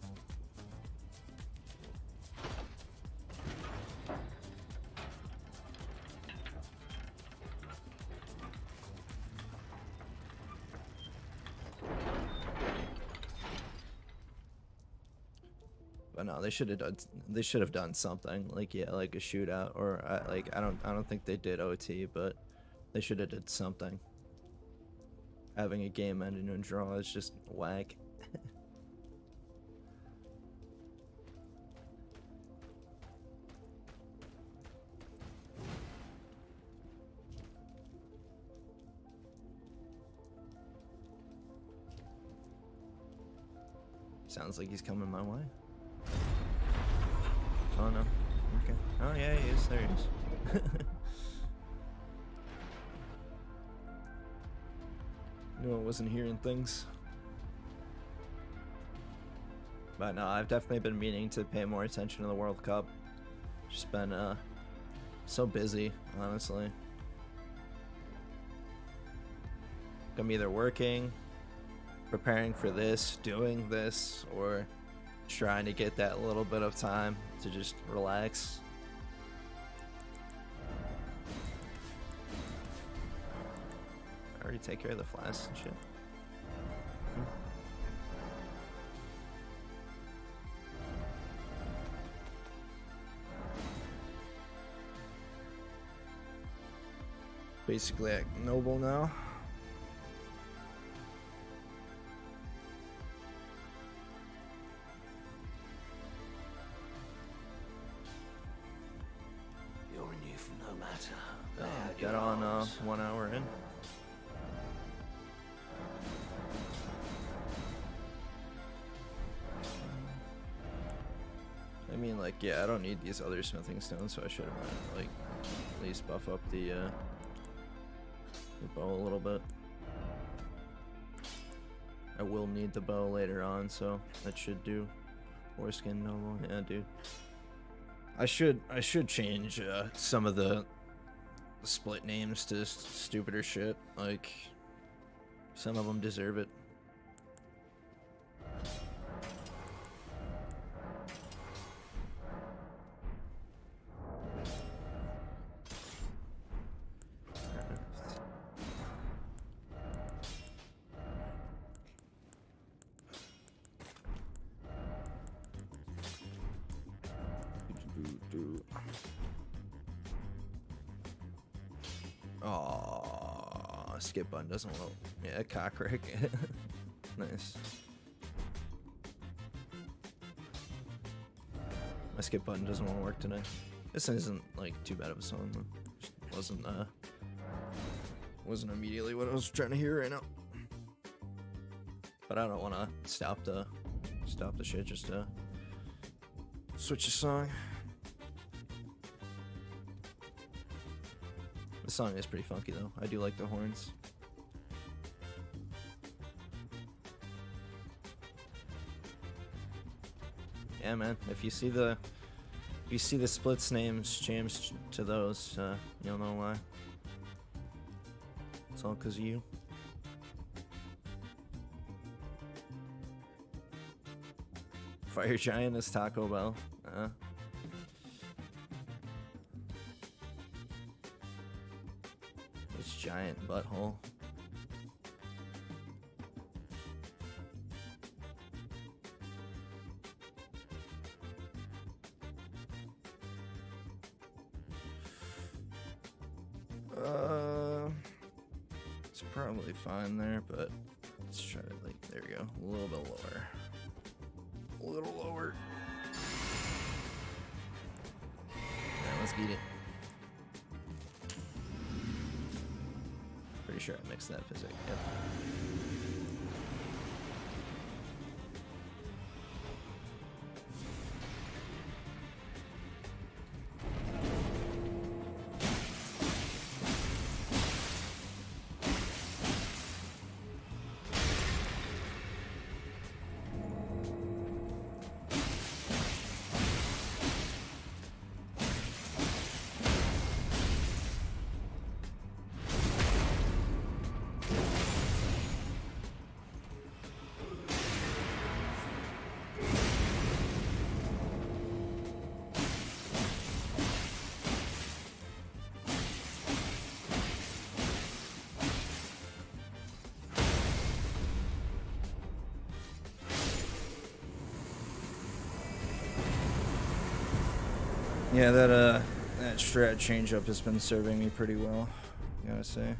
But no, they should have done something like, yeah, like a shootout, or like I don't think they did OT, but they should have did something. Having a game end in a draw is just whack. Sounds like he's coming my way. Oh no. Okay. Oh yeah, he is. There he is. No, I wasn't hearing things. But no, I've definitely been meaning to pay more attention to the World Cup. Just been so busy, honestly. I'm either working, preparing for this, doing this, or trying to get that little bit of time to just relax. Already take care of the flasks and shit. Basically at Noble now. You're a youth no matter. Got on 1 hour in. I mean, like, yeah, I don't need these other smithing stones, so I should have like at least buff up the bow a little bit. I will need the bow later on, so that should do. Foreskin noble, yeah, dude. I should change some of the split names to stupider shit. Like, some of them deserve it. Oh, skip button doesn't load. Yeah, cockrick. Nice. My skip button doesn't want to work today. This isn't like too bad of a song. Just wasn't immediately what I was trying to hear right now. But I don't want to stop the shit just to switch the song. The song is pretty funky though. I do like the horns. Yeah, man. If you see the splits names changed to those, you'll know why. It's all 'cause of you. Fire Giant is Taco Bell. It's giant butthole. It's probably fine there, but let's try to, like, there we go. A little bit lower. A little lower. Alright, let's beat it. Pretty sure I mixed that physics. Yep. Yeah, that strat change up has been serving me pretty well, I gotta say.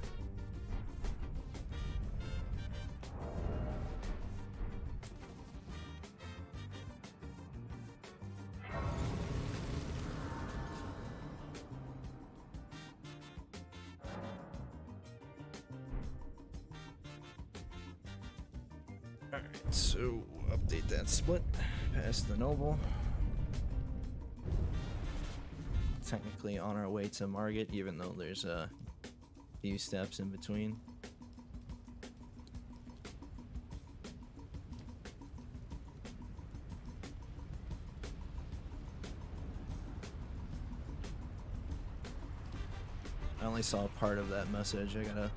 Alright, so update that split past the noble. Technically on our way to Margit, even though there's a few steps in between. I only saw part of that message. I gotta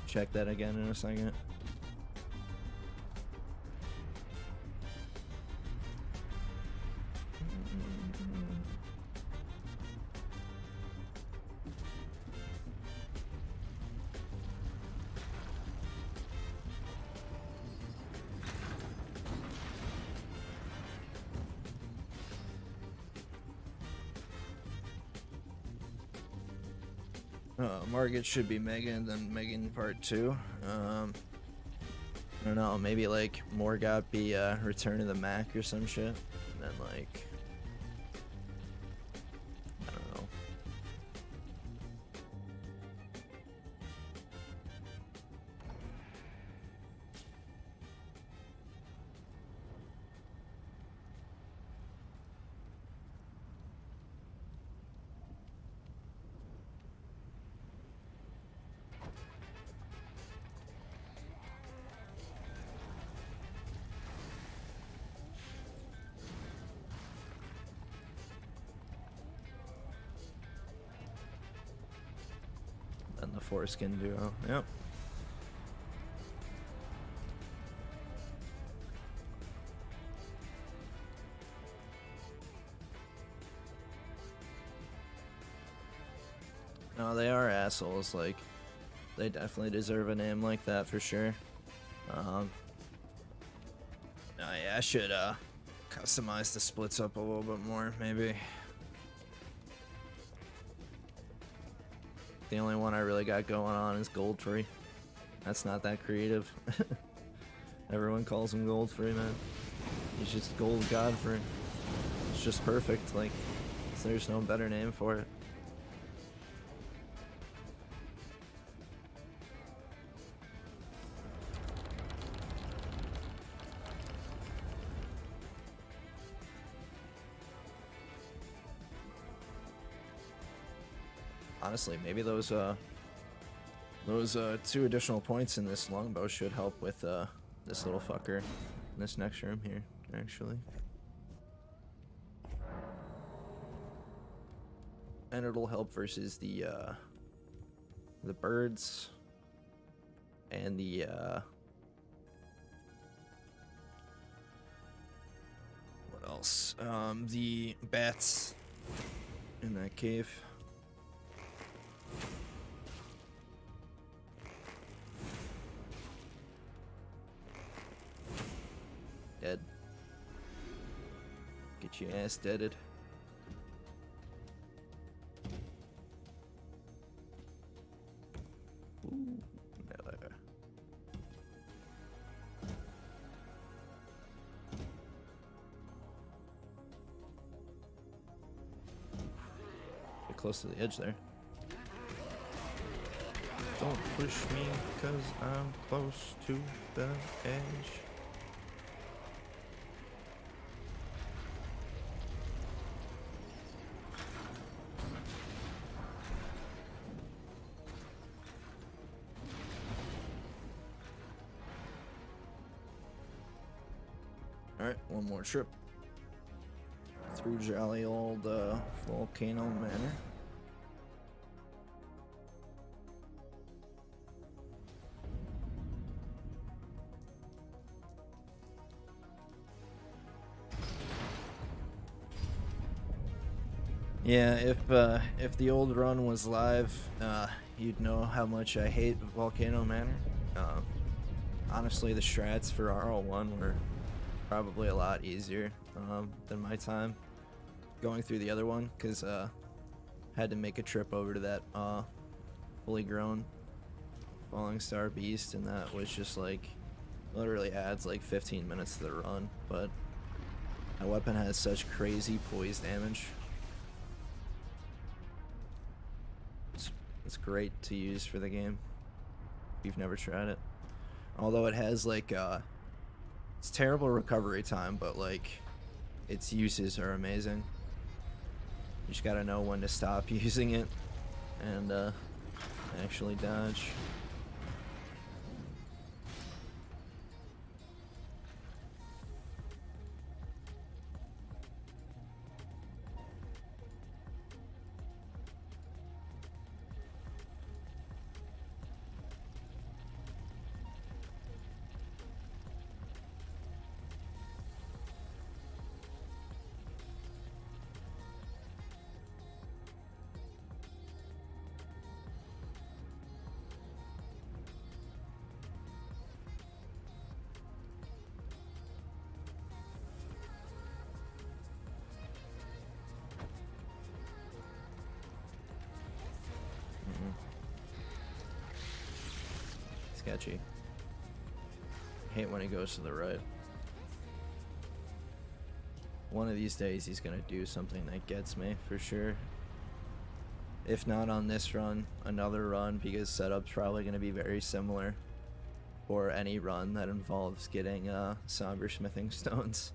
check that again in a second. Margit should be Megan, then Megan Part 2. I don't know, maybe like Morgoth be Return of the Mac or some shit. And then like, I don't know. And the foreskin duo. Yep. No, they are assholes. Like, they definitely deserve a name like that for sure. No, yeah, I should customize the splits up a little bit more, maybe. The only one I really got going on is Goldfree. That's not that creative. Everyone calls him Goldfree, man. He's just Gold Godfrey. It's just perfect. Like, there's no better name for it. Honestly, maybe those 2 additional points in this longbow should help with this little fucker in this next room here, actually. And it'll help versus the birds and the what else? The bats in that cave. Dead. Get your ass deaded. Ooh, no. Get close to the edge there. Don't push me, cause I'm close to the edge. Alright, one more trip through jolly old Volcano Manor. Yeah, if the old run was live, you'd know how much I hate Volcano Manor. Honestly, the strats for RL1 were probably a lot easier than my time going through the other one, because had to make a trip over to that fully grown Falling Star Beast, and that was just like literally adds like 15 minutes to the run. But my weapon has such crazy poise damage. It's great to use for the game if you've never tried it. Although it has like it's terrible recovery time, but like its uses are amazing. You just gotta know when to stop using it and actually dodge. sketchy. Hate when he goes to the right. One of these days he's gonna do something that gets me for sure. If not on this run, another run, because setup's probably gonna be very similar for any run that involves getting somber smithing stones.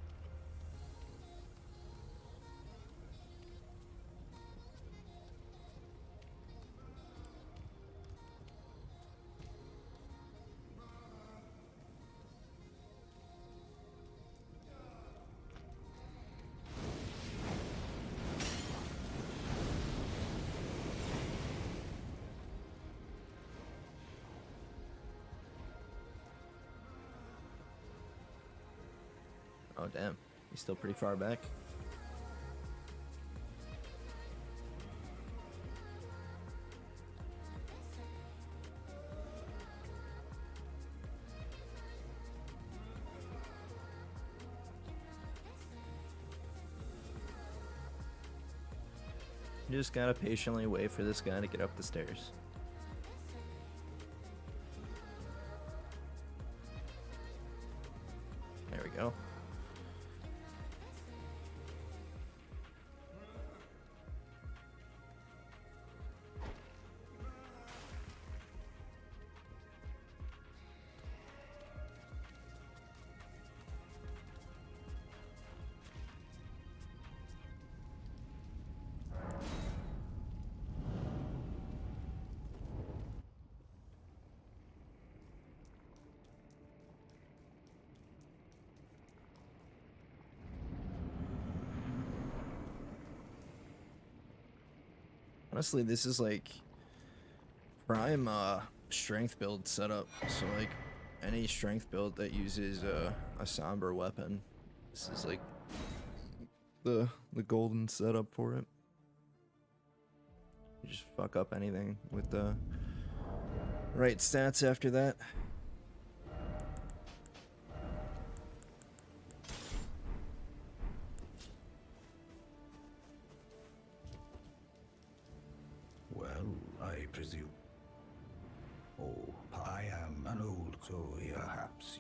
Oh damn, he's still pretty far back. You just gotta patiently wait for this guy to get up the stairs. There we go. Honestly, this is like prime strength build setup. So like any strength build that uses a somber weapon, this is like the golden setup for it. You just fuck up anything with the right stats after that. Well, I presume. Oh, I am an old so perhaps.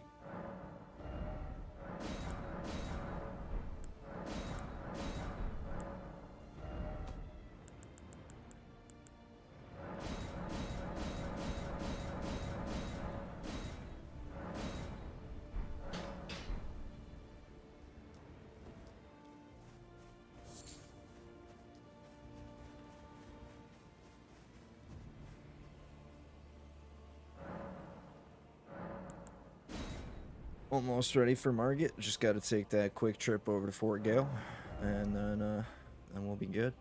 Almost ready for Margit. Just got to take that quick trip over to Fort Gale, and then we'll be good.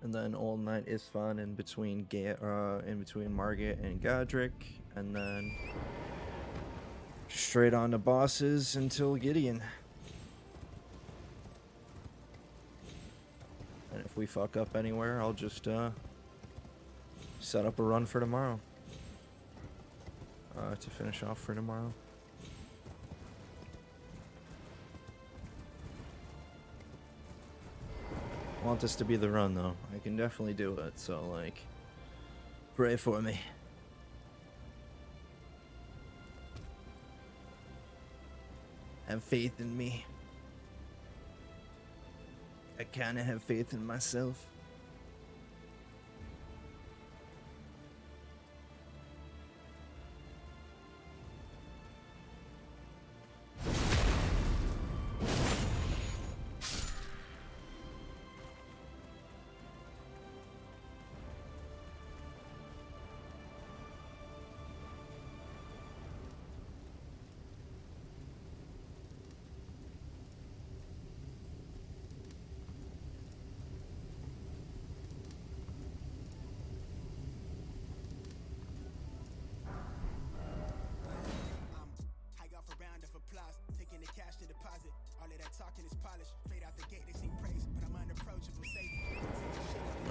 And then all night is fun in between Margit and Godric, and then straight on to bosses until Gideon. And if we fuck up anywhere, I'll just set up a run for tomorrow. To finish off for tomorrow. I want this to be the run though. I can definitely do it, so like, pray for me. Have faith in me. I kinda have faith in myself.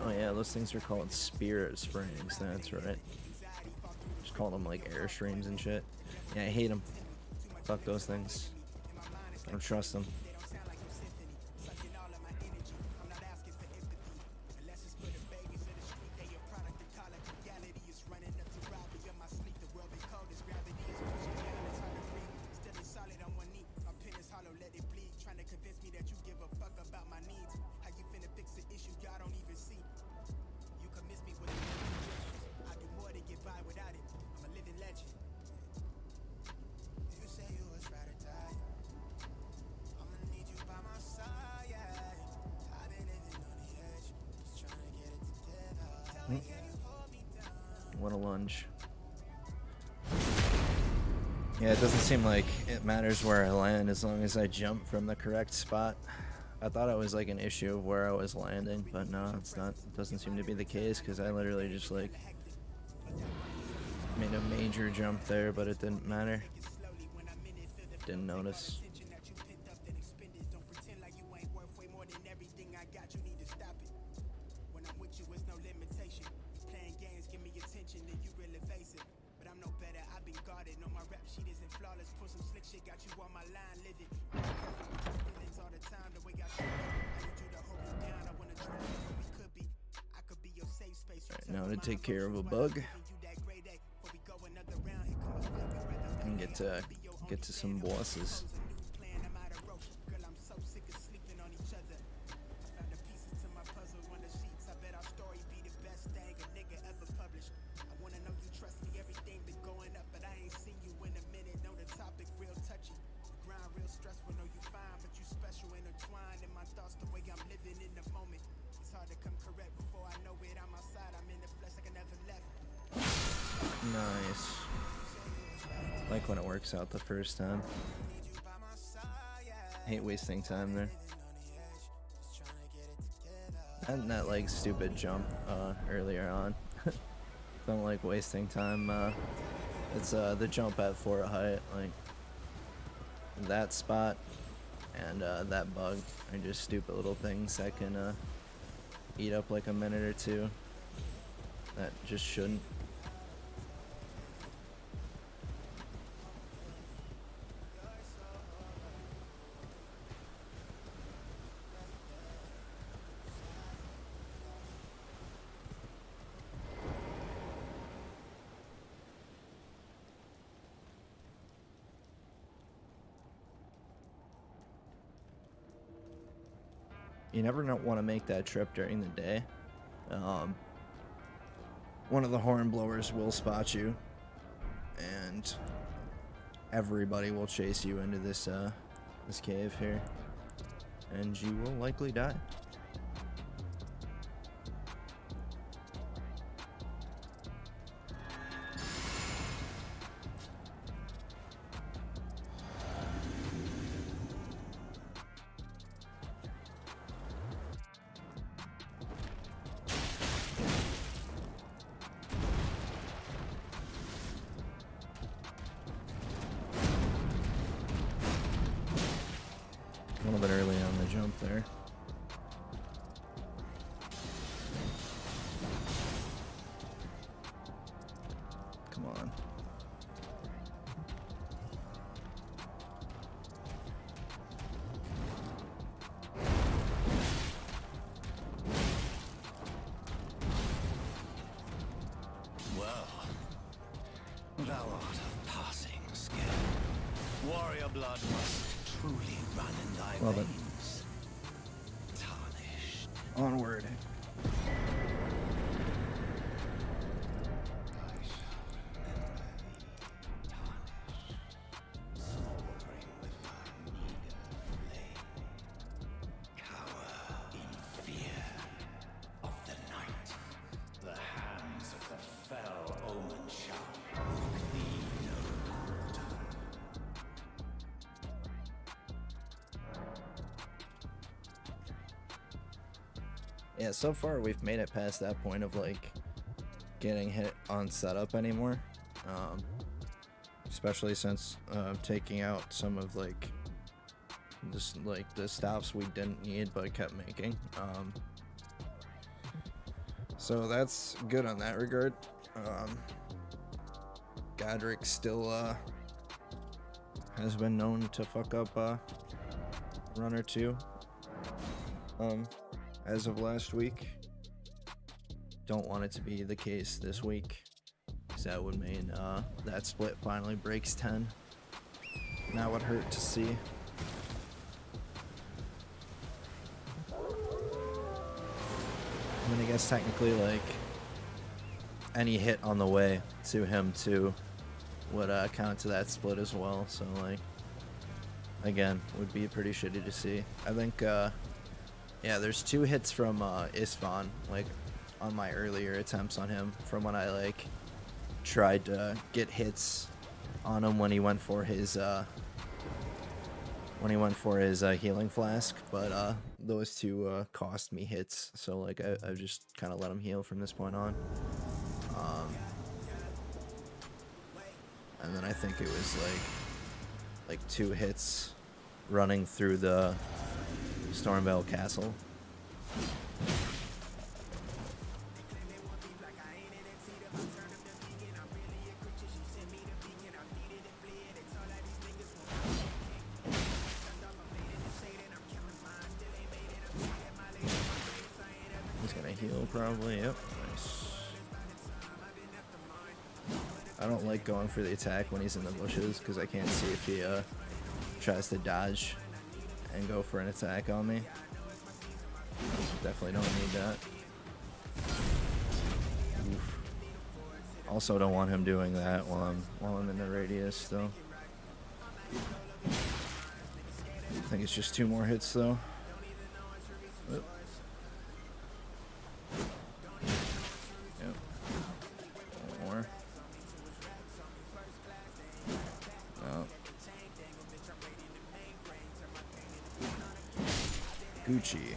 Oh yeah, those things are called spirit springs, that's right. Just call them like airstreams and shit. Yeah, I hate them. Fuck those things. I don't trust them. what a lunge. Yeah, it doesn't seem like it matters where I land as long as I jump from the correct spot. I thought it was like an issue of where I was landing, but no, it's not. It doesn't seem to be the case because I literally just like made a major jump there, but it didn't matter. Didn't notice. Alright, now to take care of a bug and get to some bosses. Nice. Like when it works out the first time. Hate wasting time there. And that like stupid jump earlier on. Don't like wasting time. It's the jump at 4 height, like that spot and that bug are just stupid little things that can eat up like a minute or two. That just shouldn't. You never want to make that trip during the day. One of the horn blowers will spot you, and everybody will chase you into this this cave here, and you will likely die. A little bit early on the jump there. Come on. Well, thou art of passing skill. Warrior blood must truly run in thy Love it. veins. Tarnished. Onward. Smoldering with thy meager flame. Cower in fear of the night. The hands of the fell omen shall leave no quarter. Yeah, so far we've made it past that point of like getting hit on setup anymore. Especially since taking out some of like this the stops we didn't need but kept making. So that's good on that regard. Godric still has been known to fuck up a run or two. As of last week. Don't want it to be the case this week, because that would mean that split finally breaks 10. That would hurt to see. I mean, I guess technically, like, any hit on the way to him too would count to that split as well, so like, again, would be pretty shitty to see. I think yeah, there's 2 hits from Isfan, like, on my earlier attempts on him, from when I, like, tried to get hits on him when he went for his healing flask, but those two cost me hits, so like I've just kind of let him heal from this point on. And then I think it was like 2 hits running through the Stormvale Castle. He's gonna heal probably, yep, nice. I don't like going for the attack when he's in the bushes because I can't see if he tries to dodge and go for an attack on me. Definitely don't need that. Oof. Also don't want him doing that while I'm in the radius though. I think it's just 2 more hits though. Oop. Yep. 1 more. No. Gucci.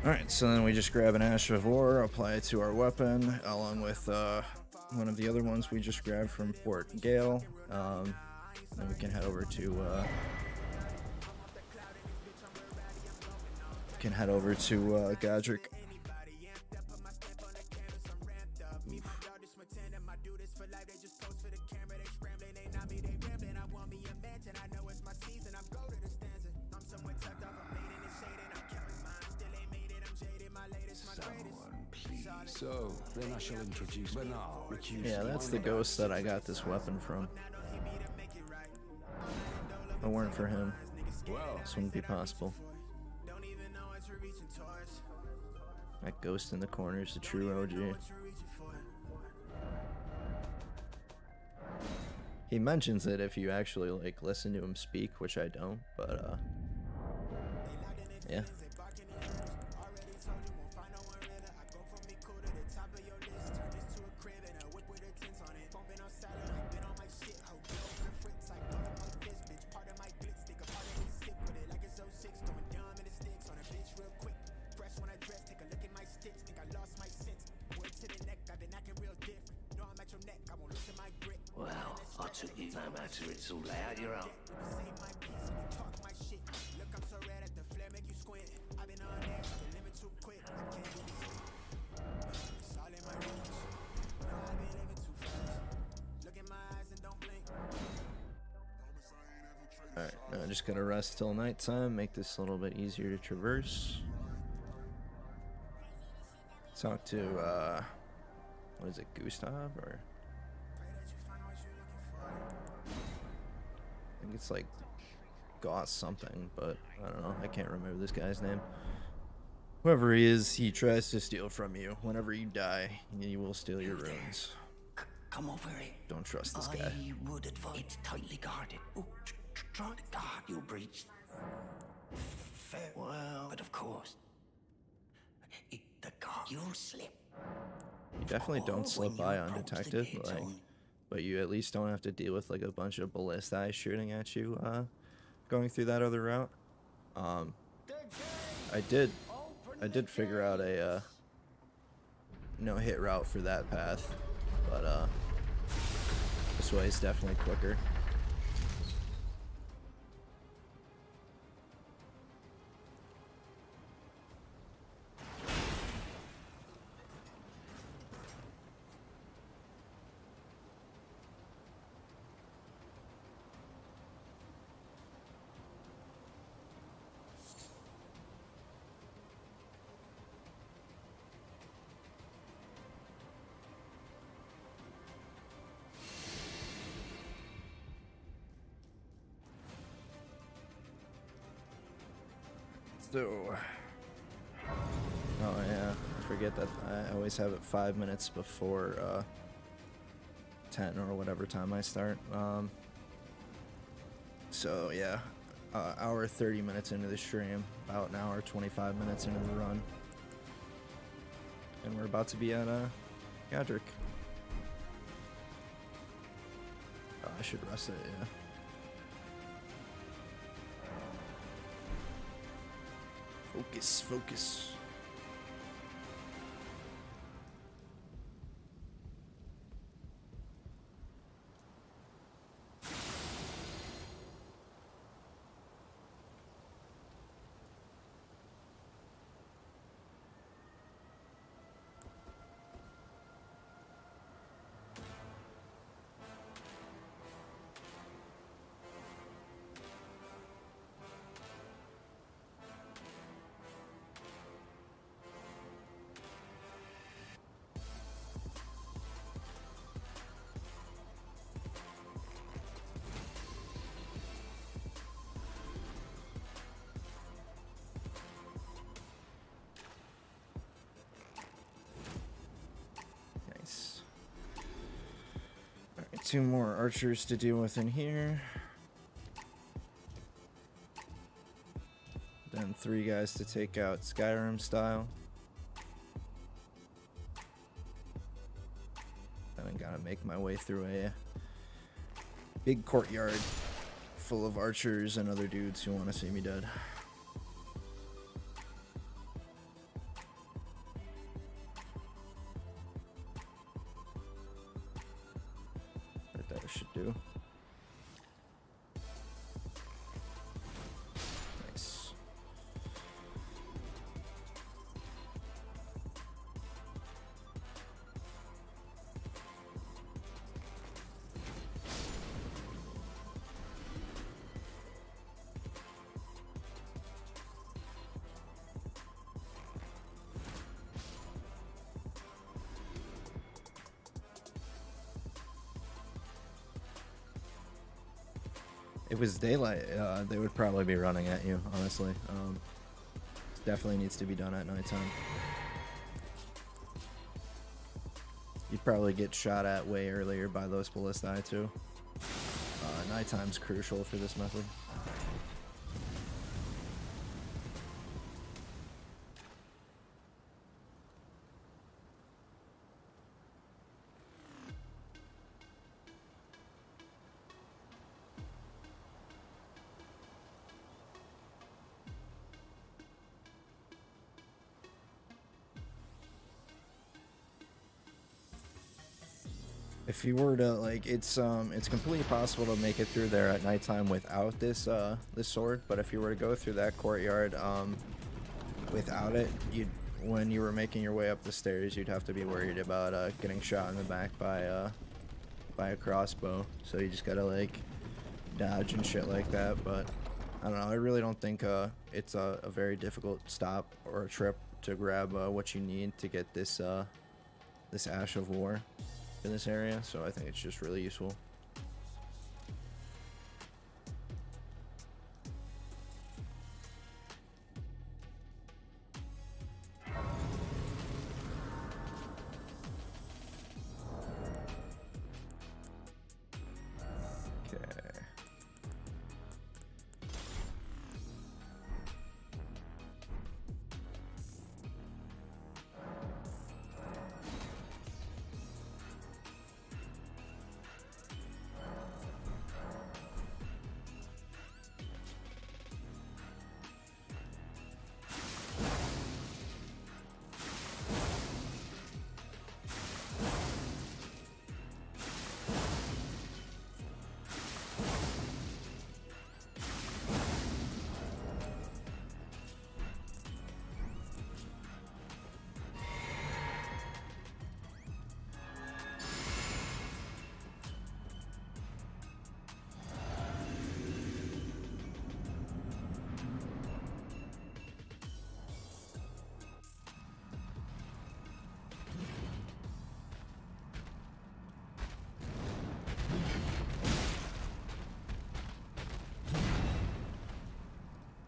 Alright, so then we just grab an Ash of War, apply it to our weapon, along with one of the other ones we just grabbed from Port Gale. Then we can head over to Godric. So, then I shall introduce Bernard. Yeah, that's the ghost that I got this weapon from. If it weren't for him, this wouldn't be possible. That ghost in the corner is the true OG. He mentions it if you actually like listen to him speak, which I don't, but yeah. Well, I took you. No matter, it's all out your own. Alright, now I just gotta rest till nighttime, make this a little bit easier to traverse. Talk to, what is it, Gustav, or? I think it's like Goss something, but I don't know, I can't remember this guy's name. Whoever he is, he tries to steal from you. Whenever you die, he will steal your runes. Come over here. Don't trust this guy. I would advise it's tightly guarded. Oh, try to guard your breach. Fair. Well, but of course, the guard, you'll slip. You definitely don't slip by undetected, but you at least don't have to deal with like a bunch of ballistae shooting at you going through that other route. I did figure out a no hit route for that path, but this way is definitely quicker. So, oh yeah, I forget that I always have it 5 minutes before 10 or whatever time I start. So yeah, hour 30 minutes into the stream, about an hour 25 minutes into the run. we're about to be at Godric. Oh, I should rest it, yeah. Focus, focus. Alright, 2 more archers to deal with in here. Then 3 guys to take out Skyrim style. Then I gotta make my way through a big courtyard full of archers and other dudes who want to see me dead. That should do. Nice. If it was daylight, they would probably be running at you, honestly. Definitely needs to be done at nighttime. You'd probably get shot at way earlier by those ballistae too. Nighttime's crucial for this method. If you were to like, it's completely possible to make it through there at nighttime without this this sword. But if you were to go through that courtyard without it, when you were making your way up the stairs, you'd have to be worried about getting shot in the back by a crossbow. So you just gotta like dodge and shit like that. But I don't know. I really don't think it's a very difficult stop or a trip to grab what you need to get this this Ash of War in this area, so I think it's just really useful.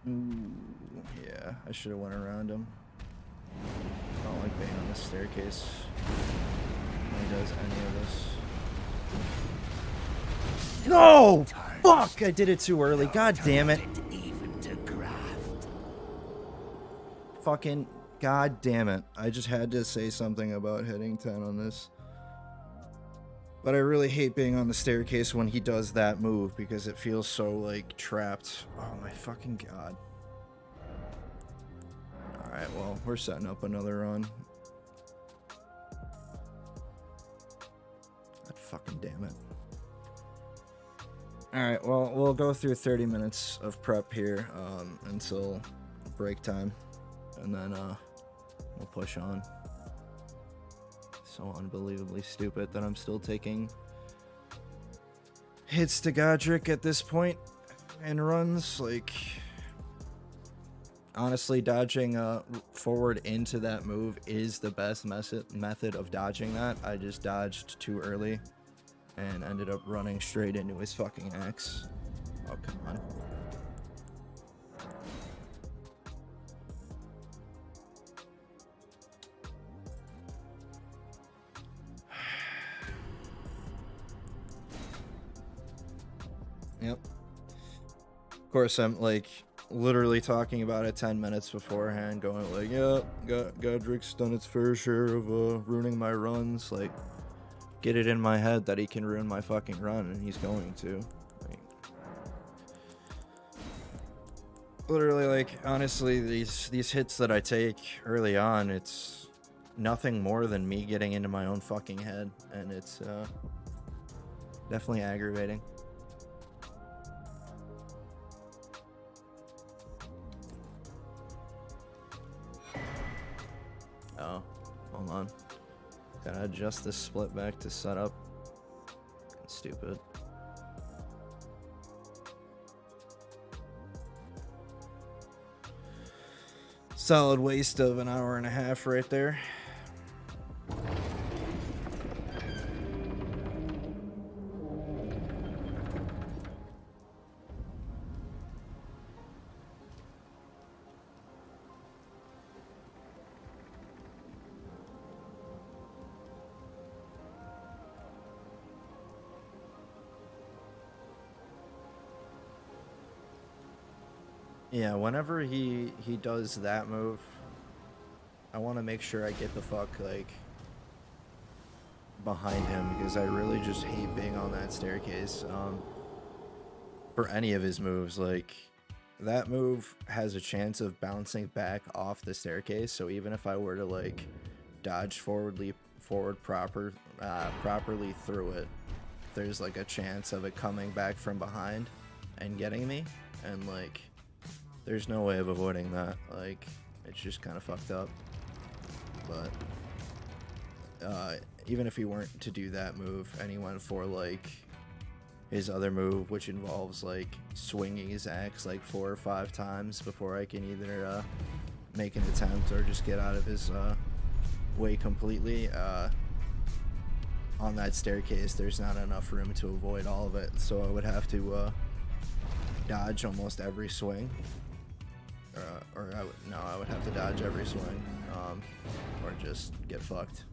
Ooh, yeah, I should have went around him. I don't like being on this staircase when he does any of this. No! Fuck! I did it too early. God damn it. Fucking God damn it. I just had to say something about hitting 10 on this. But I really hate being on the staircase when he does that move because it feels so, like, trapped. Oh my fucking god. Alright, well, we're setting up another run. God fucking damn it. Alright, well, we'll go through 30 minutes of prep here until break time. And then we'll push on. So unbelievably stupid that I'm still taking hits to Godric at this point and runs. Like, honestly, dodging forward into that move is the best method of dodging that. I just dodged too early and ended up running straight into his fucking axe. Oh, come on. Yep. Of course, I'm like literally talking about it 10 minutes beforehand, going like, yeah, Godric's done its fair share of ruining my runs. Like, get it in my head that he can ruin my fucking run, and he's going to. Like, literally, like, honestly, these hits that I take early on, it's nothing more than me getting into my own fucking head, and it's definitely aggravating. Oh, hold on. Gotta adjust this split back to set up. Stupid. Solid waste of an hour and a half right there. Yeah, whenever he does that move, I want to make sure I get the fuck, like, behind him, because I really just hate being on that staircase, for any of his moves. Like, that move has a chance of bouncing back off the staircase, so even if I were to, like, dodge properly through it, there's, like, a chance of it coming back from behind and getting me, and, like, there's no way of avoiding that. Like, it's just kind of fucked up. But even if he weren't to do that move and he went for, like, his other move, which involves, like, swinging his axe like 4 or 5 times before I can either make an attempt or just get out of his way completely, on that staircase there's not enough room to avoid all of it, so I would have to dodge almost every swing. I would have to dodge every swing, or just get fucked.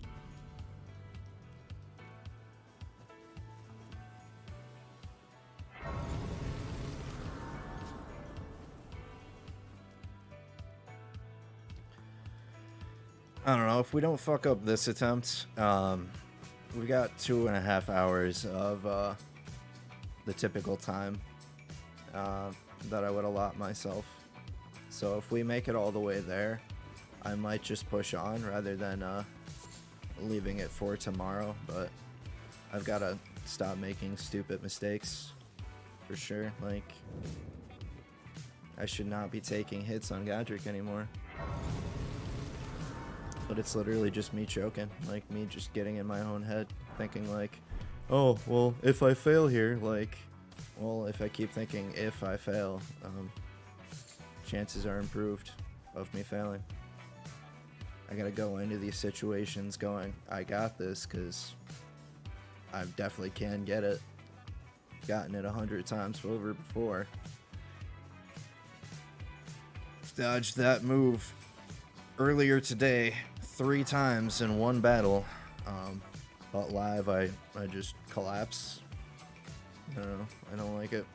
I don't know, if we don't fuck up this attempt, we got 2.5 hours of the typical time that I would allot myself. So if we make it all the way there, I might just push on rather than leaving it for tomorrow, but I've got to stop making stupid mistakes, for sure. Like, I should not be taking hits on Godric anymore. But it's literally just me choking, like, me just getting in my own head, thinking like, oh, well, if I fail here, like, well, if I keep thinking if I fail, chances are improved of me failing. I gotta go into these situations going, I got this, because I definitely can get it. Gotten it 100 times over before. Dodged that move earlier today 3 times in one battle, but live I just collapse. I don't know, I don't like it.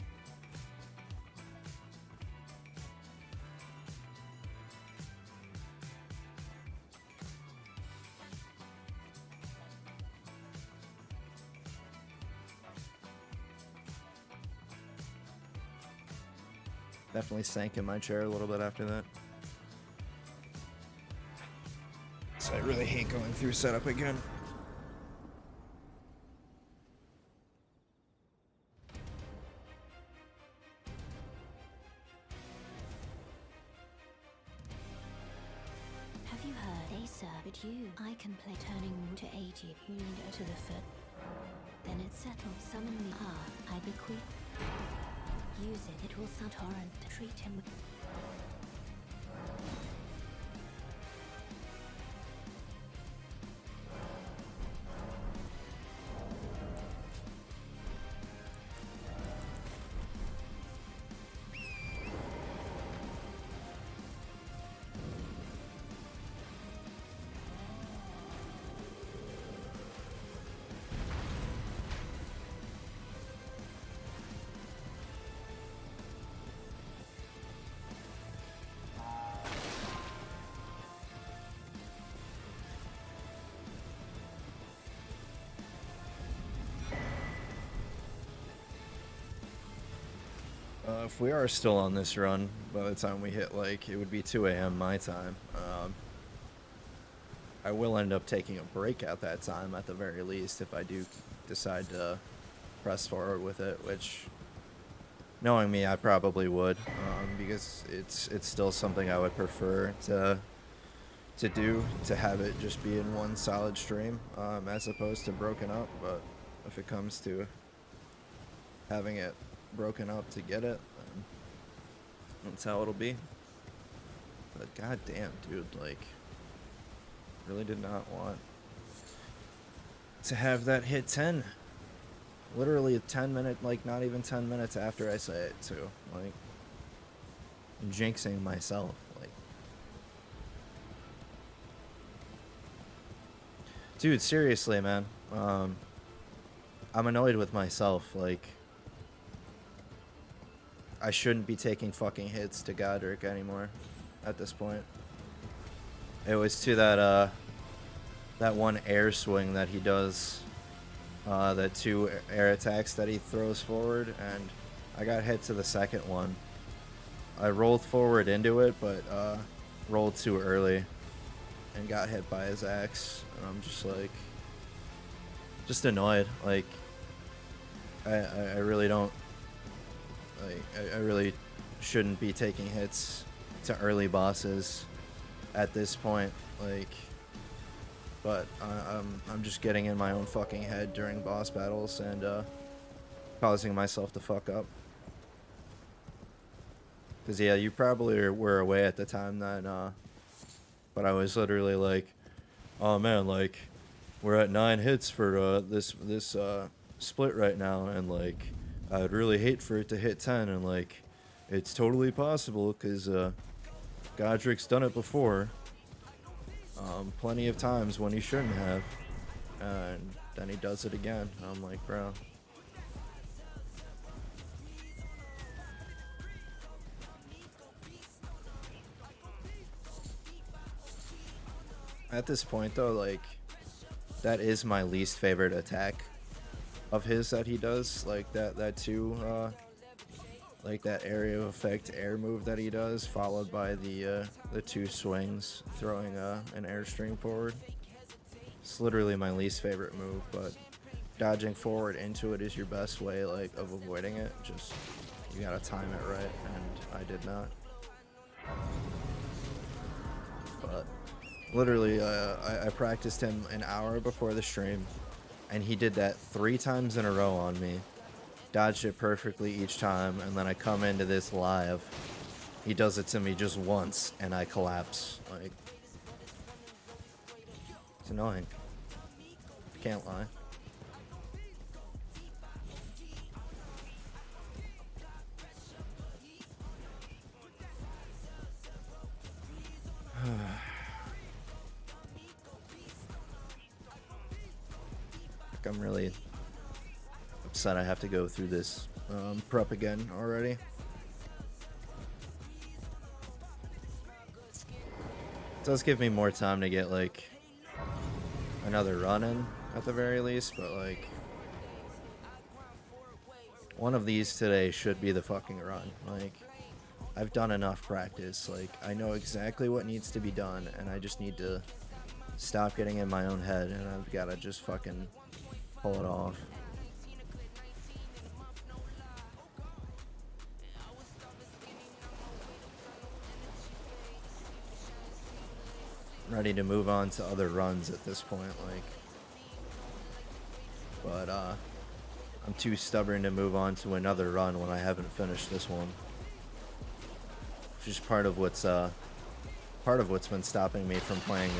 Definitely sank in my chair a little bit after that. So I really hate going through setup again. Have you heard, Asa? But I can play turning to 80. You need to the foot. Then it's settled. Summon me. I bequeath. Use it. It will torrent. Treat him with. If we are still on this run, by the time we hit, like, it would be 2 a.m. my time. I will end up taking a break at that time, at the very least, if I do decide to press forward with it, which, knowing me, I probably would, because it's still something I would prefer to do, to have it just be in one solid stream, as opposed to broken up. But if it comes to having it broken up to get it, then that's how it'll be. But goddamn, dude, like, really did not want to have that hit 10. Literally a 10-minute, like, not even 10 minutes after I say it, too. Like, I'm jinxing myself. Like, dude, seriously, man. I'm annoyed with myself. Like, I shouldn't be taking fucking hits to Godric anymore at this point. It was to that one air swing that he does, the 2 air attacks that he throws forward, and I got hit to the second one. I rolled forward into it, but rolled too early and got hit by his axe. And I'm just like, just annoyed. Like, I really don't. Like, I really shouldn't be taking hits to early bosses at this point. Like, but I'm just getting in my own fucking head during boss battles and causing myself to fuck up. Cause yeah, you probably were away at the time that, but I was literally like, oh man, like, we're at 9 hits for this split right now, and like, I'd really hate for it to hit 10, and like, it's totally possible because Godric's done it before, plenty of times when he shouldn't have, and then he does it again. I'm like, bro. At this point, though, like, that is my least favorite attack of his that he does, like that 2 like that area of effect air move that he does, followed by the 2 swings throwing an airstream forward. It's literally my least favorite move, but dodging forward into it is your best way, like, of avoiding it. Just, you gotta time it right, and I did not. But literally, I practiced him an hour before the stream, and he did that 3 times in a row on me. Dodged it perfectly each time, and then I come into this live. He does it to me just once, and I collapse. Like, it's annoying. Can't lie. I'm really upset I have to go through this prep again already. It does give me more time to get, like, another run in at the very least, but like, one of these today should be the fucking run. Like, I've done enough practice. Like, I know exactly what needs to be done, and I just need to stop getting in my own head, and I've got to just fucking pull it off. Ready to move on to other runs at this point, like, but I'm too stubborn to move on to another run when I haven't finished this one, which is part of what's been stopping me from playing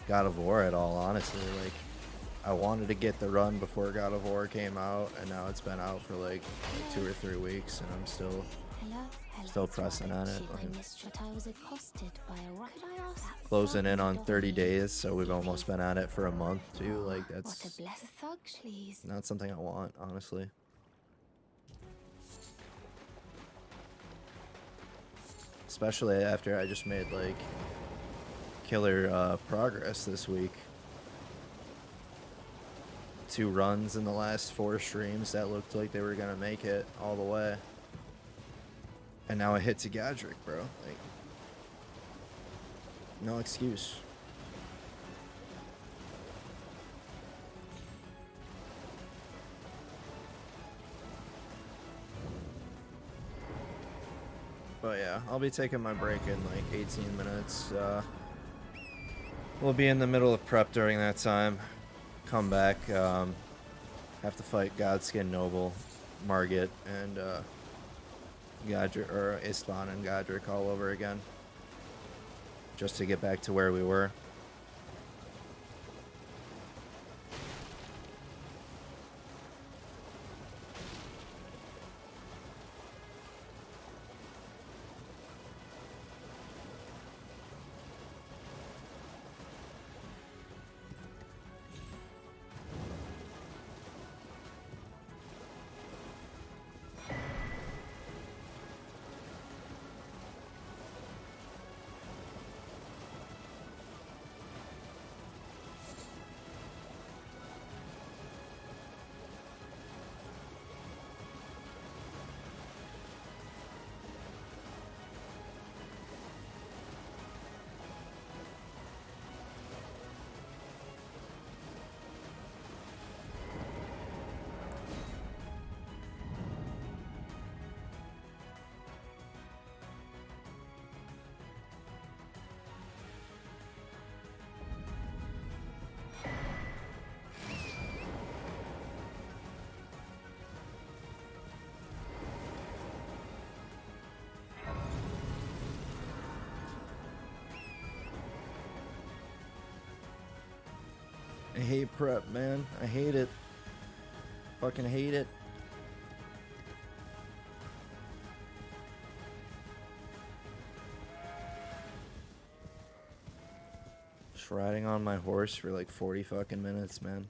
God of War at all, honestly. Like, I wanted to get the run before God of War came out, and now it's been out for like 2 or 3 weeks, and I'm still pressing on it. Like, closing in on 30 days, so we've almost been at it for a month too. Like, that's not something I want, honestly. Especially after I just made like killer progress this week. 2 runs in the last 4 streams that looked like they were gonna make it all the way. And now I hit to Godric, bro. Like, no excuse. But yeah, I'll be taking my break in like 18 minutes. We'll be in the middle of prep during that time. Come back. Have to fight Godskin Noble, Margit, and Godric, or Istvan and Godric all over again, just to get back to where we were. I hate prep, man. I hate it. Fucking hate it. Just riding on my horse for like 40 fucking minutes, man.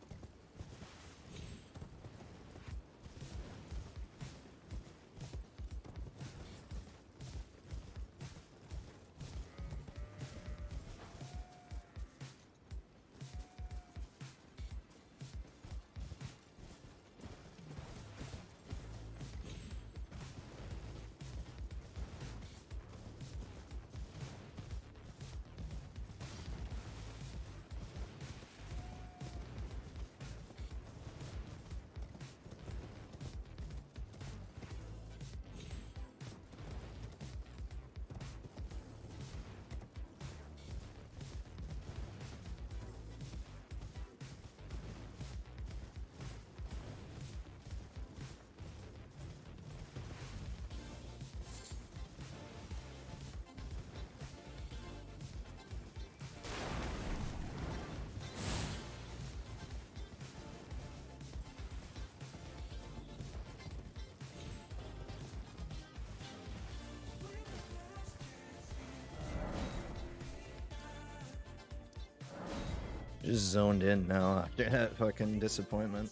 Just zoned in now after that fucking disappointment.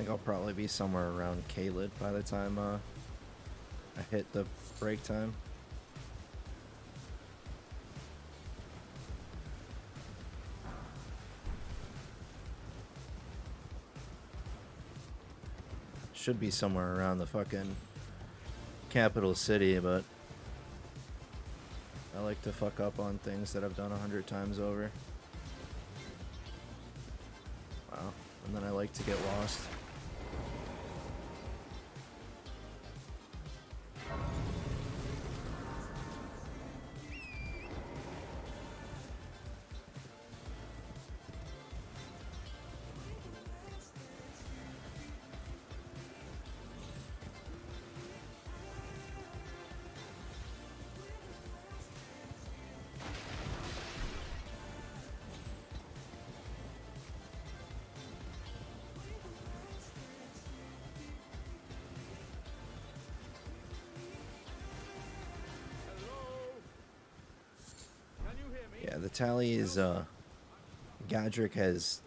think I'll probably be somewhere around Kaled by the time I hit the break time. Should be somewhere around the fucking capital city, but I like to fuck up on things that I've done 100 times over. Wow. And then I like to get lost. Yeah, the tally is, Godric has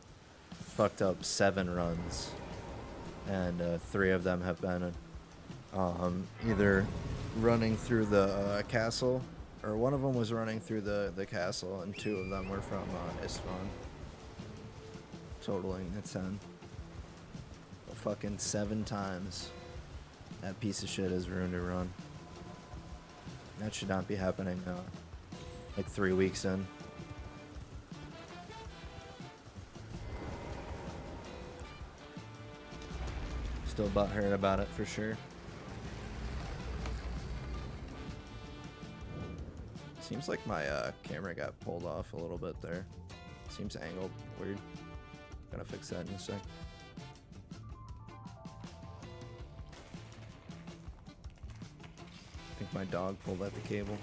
fucked up 7 runs, and 3 of them have been either running through the castle, or one of them was running through the castle, and 2 of them were from Istvan, totaling the 10. Fucking 7 times that piece of shit has ruined a run. That should not be happening like 3 weeks in. Still butthurt about it for sure. Seems like my camera got pulled off a little bit there. Seems angled weird. Gotta fix that in a sec. I think my dog pulled at the cable.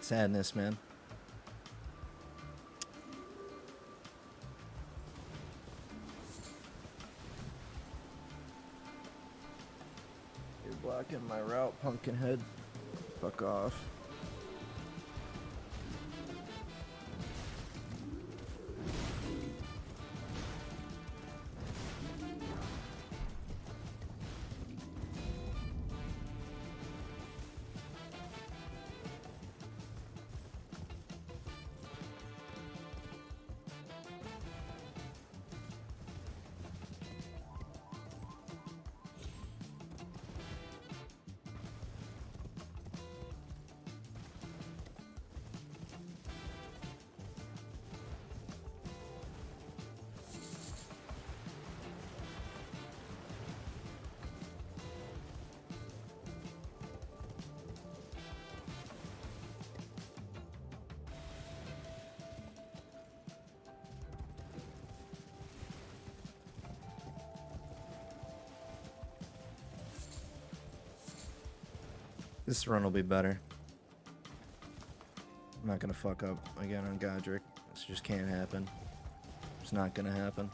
Sadness, man. You're blocking my route, Pumpkinhead. Fuck off. This run will be better. I'm not gonna fuck up again on Godric. This just can't happen. It's not gonna happen.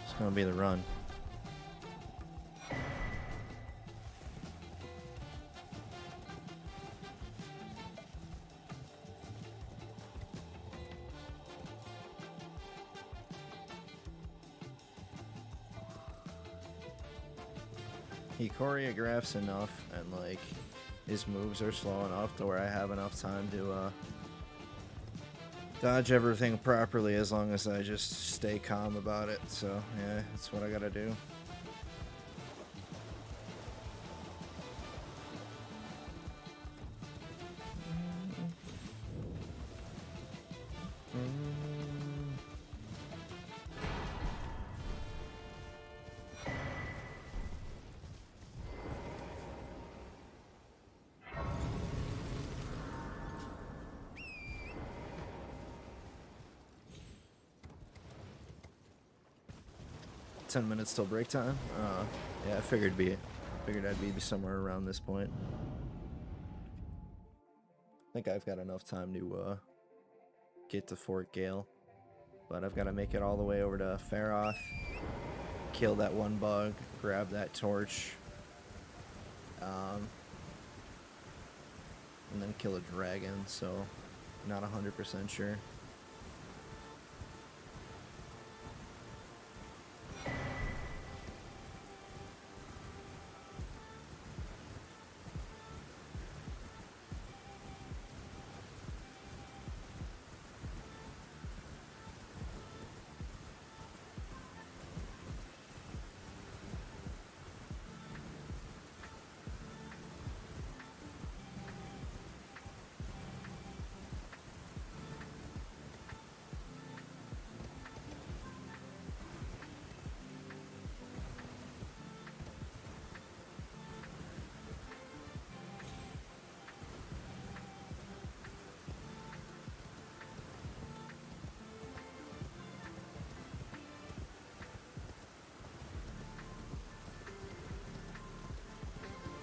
It's gonna be the run. He choreographs enough, and like his moves are slow enough to where I have enough time to dodge everything properly as long as I just stay calm about it. So yeah, that's what I gotta do. 10 minutes till break time. Yeah, I figured I'd be somewhere around this point. I think I've got enough time to get to Fort Gale, but I've got to make it all the way over to Faroth, kill that one bug, grab that torch, and then kill a dragon. So, not 100% sure.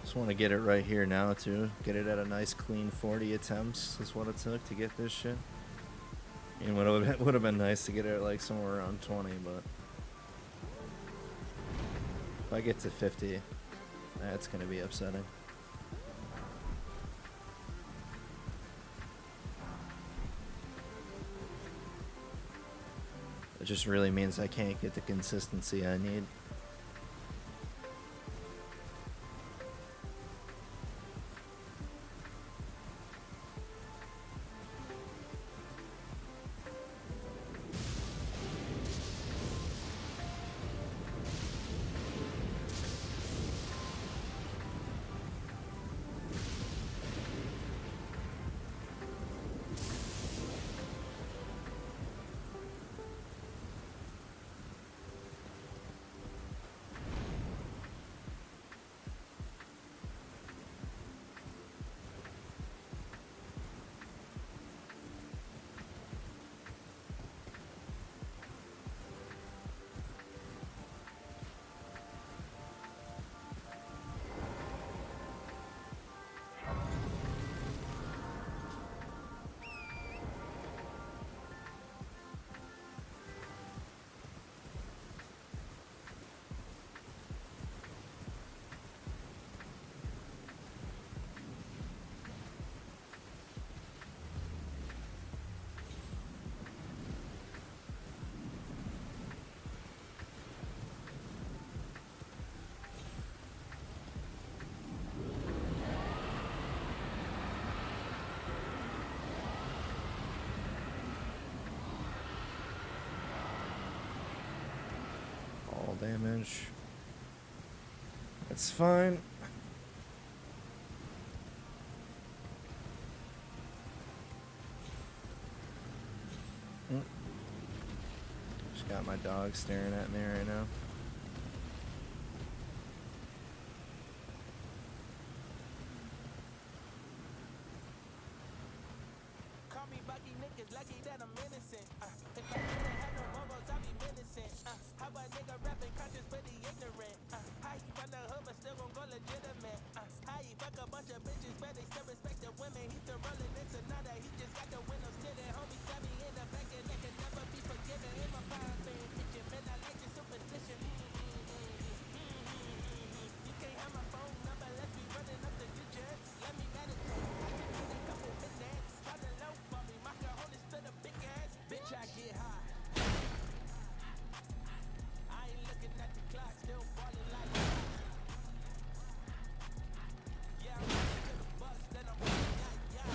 Just want to get it right here now too. Get it at a nice clean 40 attempts is what it took to get this shit. And would have been nice to get it at like somewhere around 20, but if I get to 50, that's gonna be upsetting. It just really means I can't get the consistency I need. Damage. It's fine. Just got my dog staring at me right now. Call me Bucky, niggas lucky that I'm innocent. If I didn't have no morals, I'd be menacing. How a nigga rapping conscious but he ignorant? How he from the hood but still gon' go legitimate? How he fuck a bunch of bitches but they still respect the women? He still rolling into nada, he just got the windows tinted. Homie stab me in the back and that can never be forgiven. In my fire fan kitchen, man, I like your superstition. You can't have my phone number, let's be running up the digits. Let me meditate, I can need a couple minutes. Try to low for me, my girl only stood a big ass. Bitch, I get high. I ain't looking at the clock, still falling like yeah, I'm running to the bus, then I'm running like yeah. I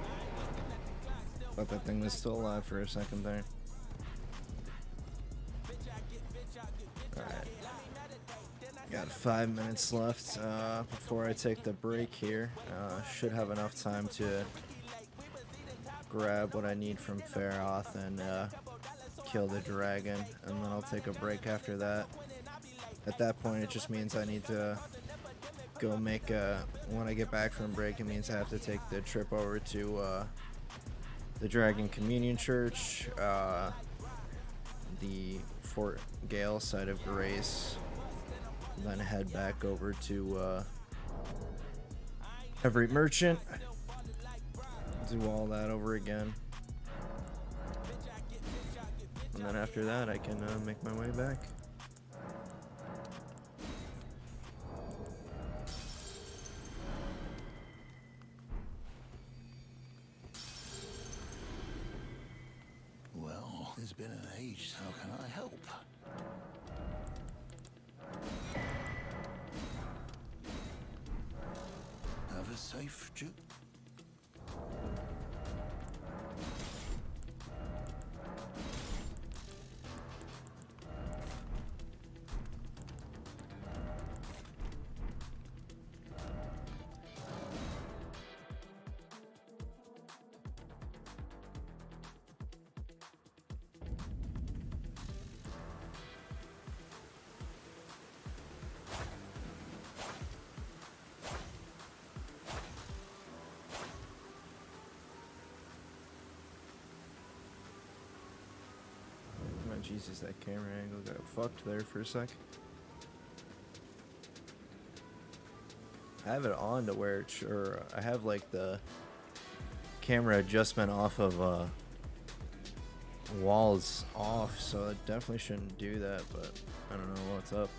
ain't looking at the clock, still Thought that thing was still alive for a second there. Alright. Got 5 minutes left before I take the break here. Should have enough time to grab what I need from Faroth and kill the dragon, and then I'll take a break after that. At that point, it just means I need to go make when I get back from break, it means I have to take the trip over to the Dragon Communion Church, the Fort Gale side of Grace, and then head back over to every merchant. Do all that over again. And then after that, I can make my way back. Well, it's been an age. How can I help? Have a safe trip. Jesus, that camera angle got fucked there for a sec. I have it on to where it's sure I have like the camera adjustment off of walls off, so it definitely shouldn't do that, but I don't know what's up.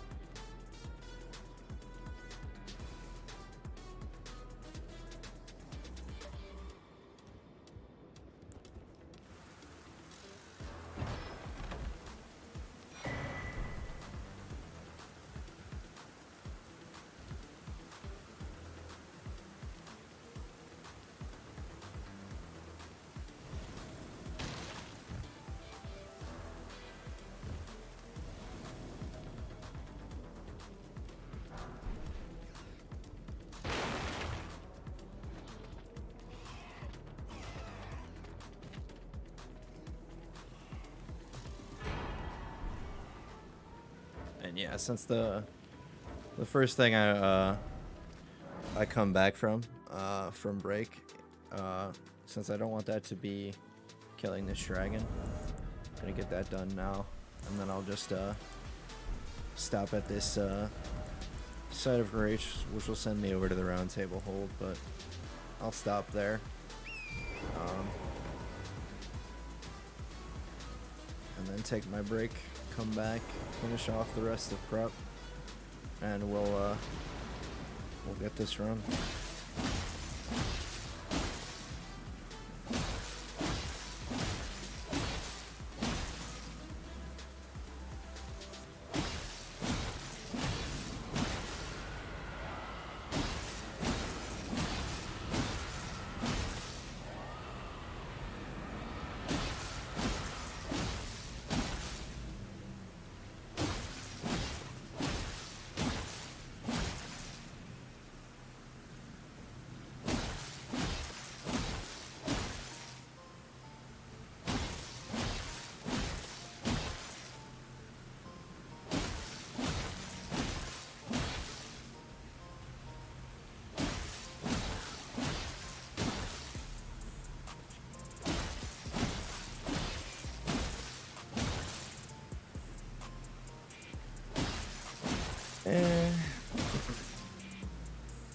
And yeah, since the first thing I come back from break, since I don't want that to be killing this dragon, I'm gonna get that done now, and then I'll just stop at this side of Rage, which will send me over to the round table hold, but I'll stop there. And then take my break, come back, finish off the rest of prep, and we'll get this run.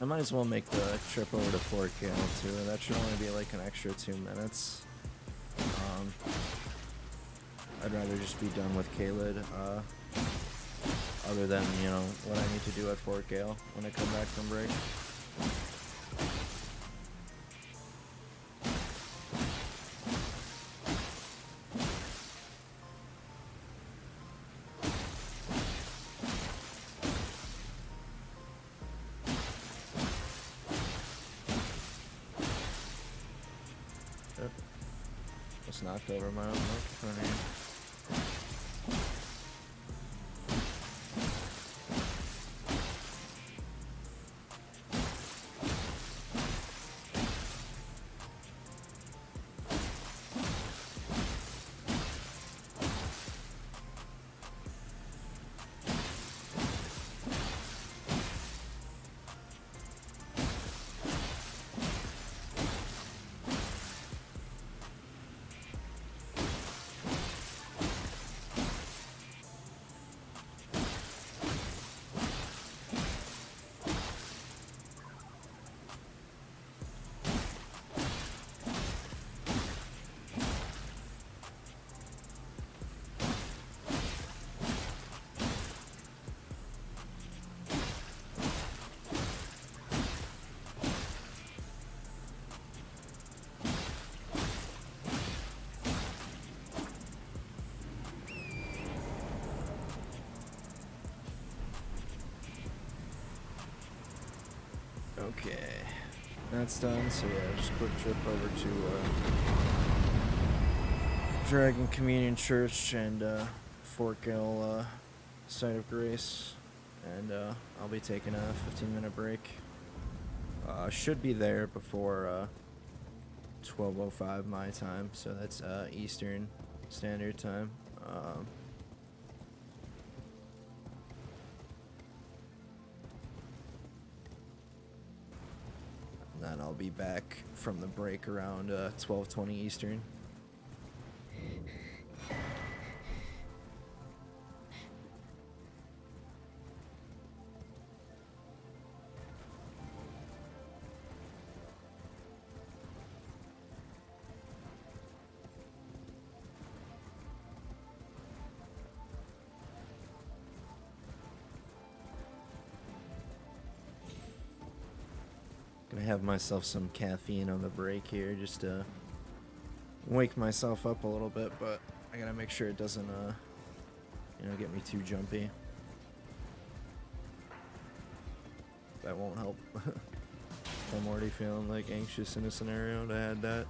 I might as well make the trip over to Fort Gale too. That should only be like an extra 2 minutes. I'd rather just be done with Kaled, other than, you know, what I need to do at Fort Gale when I come back from break. Just knocked over my own microphone here. Okay, that's done. So yeah, just quick trip over to Dragon Communion Church and Fort Gill Site of Grace, and I'll be taking a 15-minute break. Should be there before 12:05 my time, so that's Eastern Standard Time. Then I'll be back from the break around 12:20 Eastern. Gonna have myself some caffeine on the break here, just to wake myself up a little bit, but I gotta make sure it doesn't, get me too jumpy. That won't help. I'm already feeling like anxious in a scenario to add that.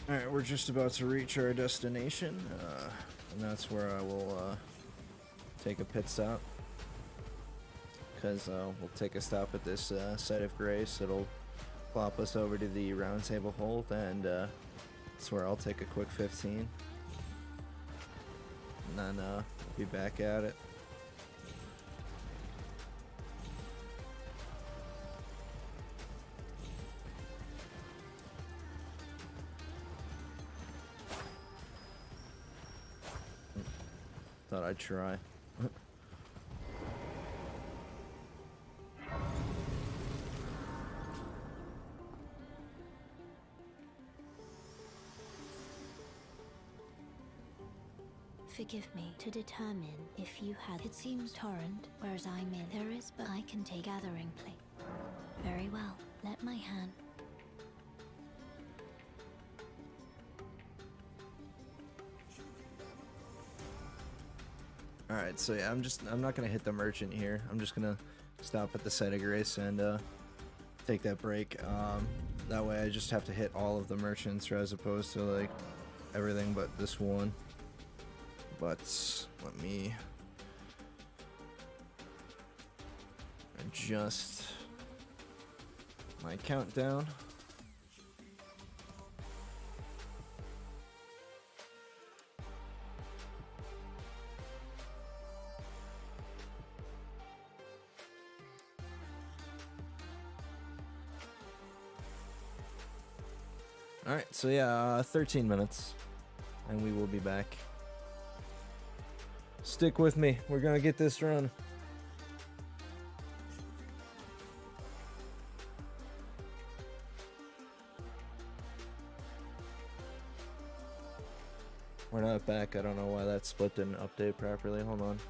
Alright, we're just about to reach our destination, and that's where I will take a pit stop, because we'll take a stop at this Site of Grace. It'll plop us over to the Round Table Hold, and that's where I'll take a quick 15, and then we'll be back at it. Thought I'd try. Forgive me to determine if you had. It seems torrent, whereas I'm in. There is, but I can take gathering plate. Very well. Let my hand. Alright, so yeah, I'm not gonna hit the merchant here. I'm just gonna stop at the Site of Grace and take that break. That way I just have to hit all of the merchants as opposed to like everything but this one. But let me adjust my countdown. Alright, so yeah, 13 minutes. And we will be back. Stick with me. We're gonna get this run. We're not back. I don't know why that split didn't update properly. Hold on.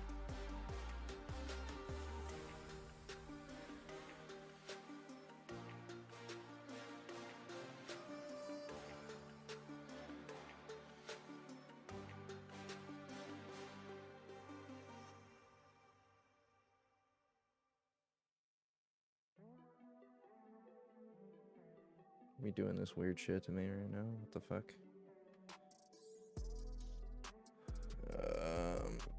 Me doing this weird shit to me right now. What the fuck?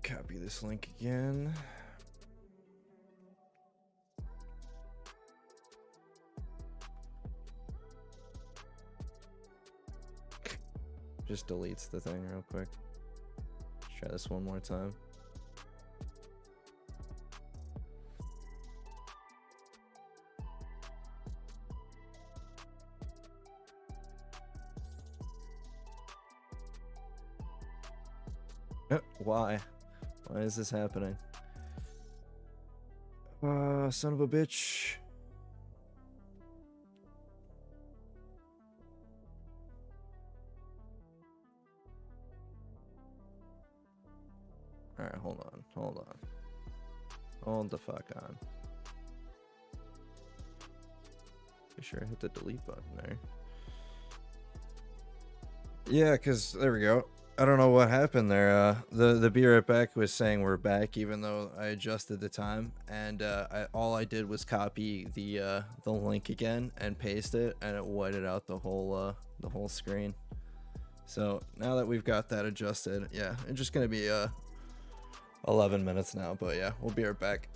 Copy this link again. Just deletes the thing real quick. Let's try this one more time. Why? Why is this happening? Son of a bitch. Alright, hold on. Hold the fuck on. Be sure I hit the delete button there. Yeah, because there we go. I don't know what happened there. The Be Right Back was saying we're back, even though I adjusted the time, and all I did was copy the link again and paste it, and it whited out the whole screen. So now that we've got that adjusted, yeah, it's just gonna be 11 minutes now, but yeah, we'll be right back.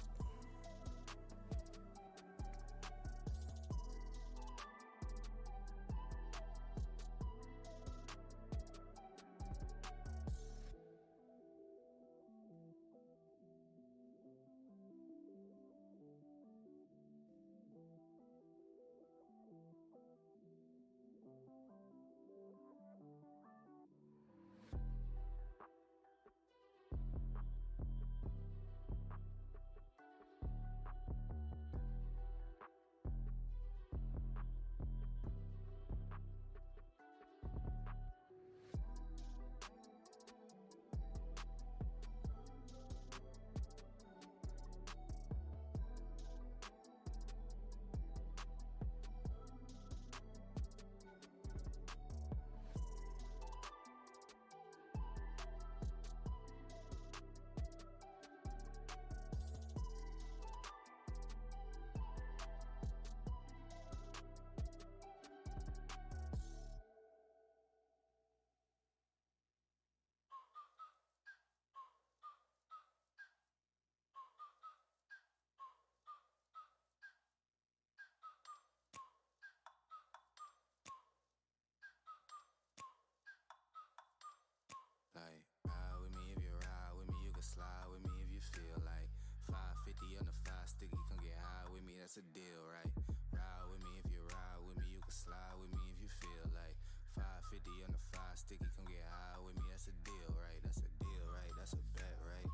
Like, ride with me if you ride with me, you can slide with me if you feel like 550 on the 5 sticky, come get high with me, that's a deal, right? Ride with me if you ride with me, you can slide with me if you feel like 550 on the 5 sticky, come get high with me, that's a deal, right? That's a deal, right? That's a bet, right?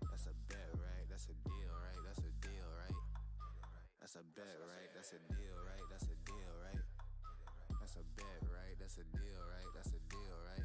That's a bet, right? That's a deal, right? That's a deal, right? That's a bet, right? That's a deal, right? That's a deal, right? That's a bet, right? That's a deal, right? That's a deal, right?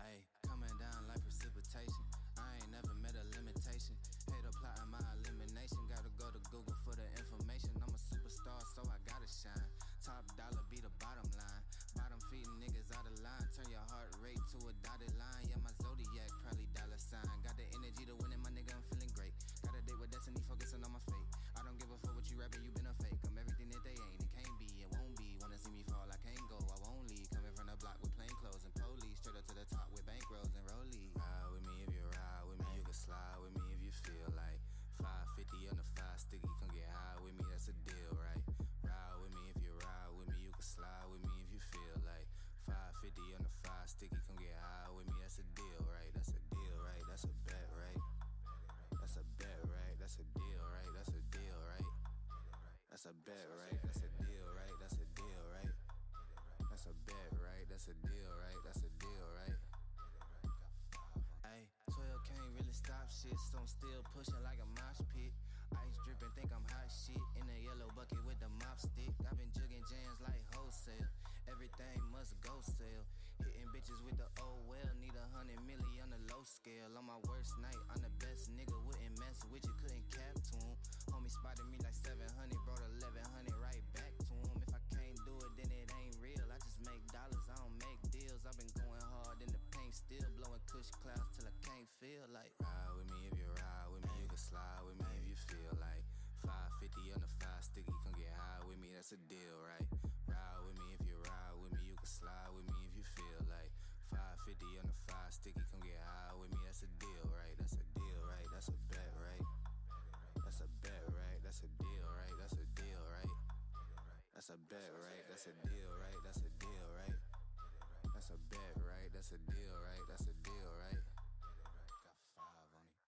Ay, coming down like precipitation. I ain't never met a limitation. Hate applying my elimination. Gotta go to Google for the information. I'm a superstar, so I gotta shine. Top dollar be the bottom line. Bottom feeding niggas out of line. Turn your heart rate to a dotted line. Yeah, my zodiac probably dollar sign. Got the energy to win it, my nigga, I'm feeling great. Got a date with destiny, focusing on my fate. I don't give a fuck what you rapping, you been a fake. I'm everything that they ain't, it can't be, it won't be. Wanna see me fall, I can't go, I won't leave. Coming from the block with plain clothes and police. Straight up to the top with bankrolls and rollies. Ride with me if you ride with me, you can slide with me if you feel like 550 on the 5 sticky, come get high with me, that's a deal, right? Ride with me if you ride with me, you can slide with me if you feel like 550 on the 5 sticky, come get high with me, that's a deal, right? That's a deal, right? That's a bet, right? That's a bet, right? That's a deal, right? That's a deal, right? That's a bet, right? That's a deal, right? That's a deal, right? That's a bet, right? That's a deal, right? That's a deal, right? Ayy, 12 can't really stop shit, so I'm still pushing like a mosh pit. Ice dripping, think I'm hot shit. In a yellow bucket with the mop stick. I've been jugging jams like wholesale. Everything must go sell. Hitting bitches with the oh well. Need 100 milli on the low scale. On my worst night, I'm the best nigga. Wouldn't mess with you, couldn't cap to him. Homie spotted me like 700, brought 1100 right back to him. If I can't do it, then it ain't real. I just make dollars, I don't make deals. I've been going hard in the paint, still blowing kush clouds till I can't feel like. Ride with me if you ride with me, you can slide with me if you feel like. 550 on the 5 sticky, come get high with me, that's a deal, right? Ride with me if you ride with me, you can slide with me if you feel like. 550 on the 5 sticky, come get high with me, that's a deal, right? That's a deal, right? That's a bet, right? That's a bet, right? That's a deal, right? That's a deal, right? That's a bet, right? That's a deal, right? That's a deal, right? That's a bet, right? That's a deal, right? That's a deal, right? Got 5 on it.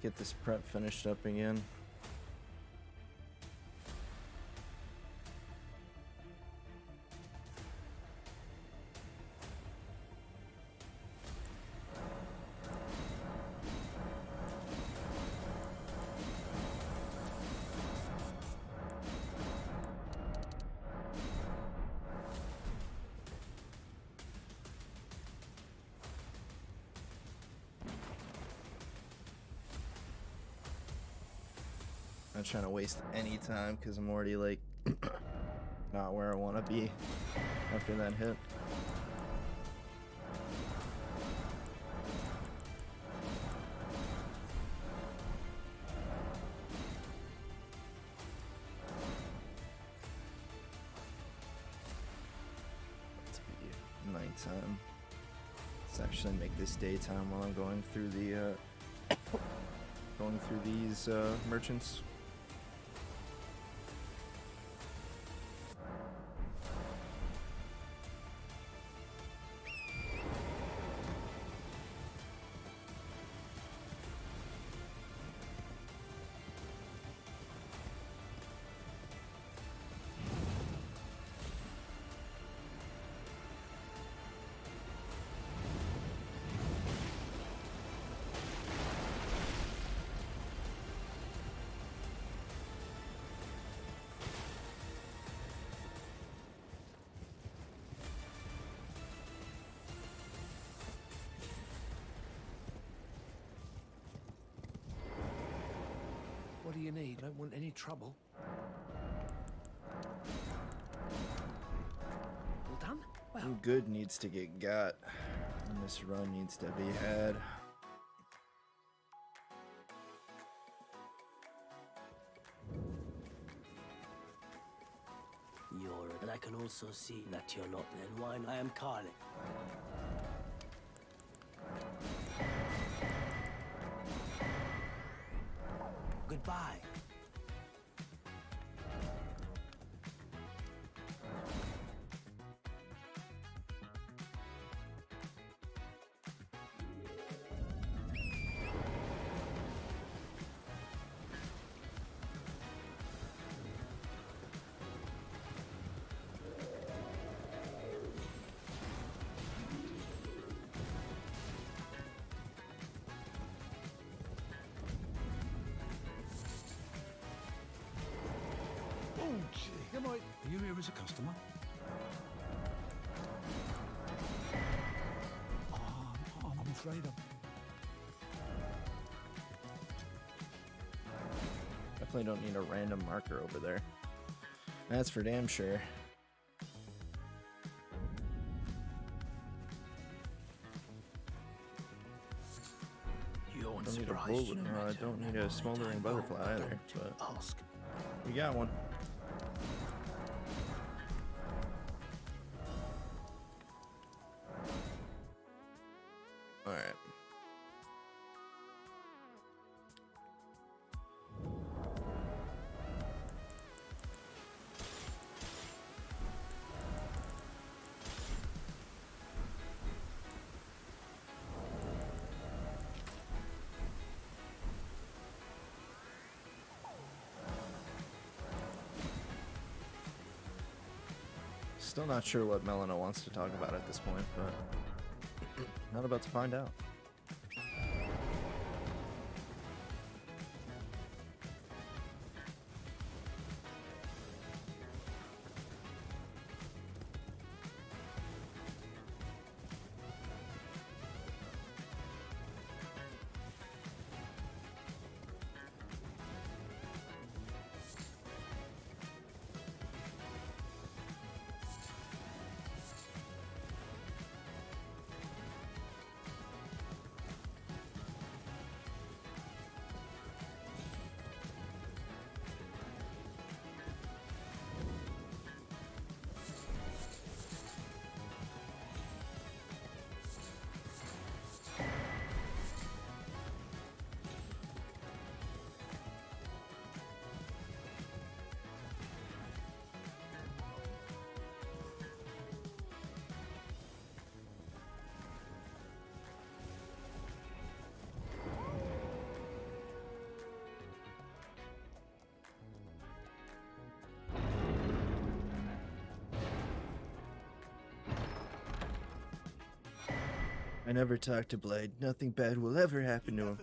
get this prep finished up again. Not trying to waste any time because I'm already like not where I want to be after that hit. Let's be nighttime. Let's actually make this daytime while I'm going through the going through these merchants. What do you need? I don't want any trouble. All done? Well, Good needs to get got, and this run needs to be had. And I can also see that you're not. Then why not? I am Carly. Goodbye. am I? Are you here as a customer? I'm afraid I'm... Definitely don't need a random marker over there. That's for damn sure. Don't need a bullet. I don't need a smoldering butterfly either. But Ask. we got one. All right. Still not sure what Melina wants to talk about at this point, but not about to find out. I never talked to Blade. Nothing bad will ever happen to him.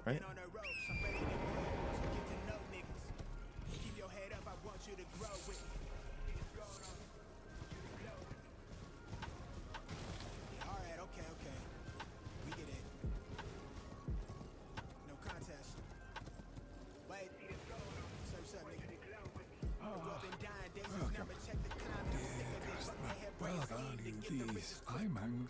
Right? These I mang.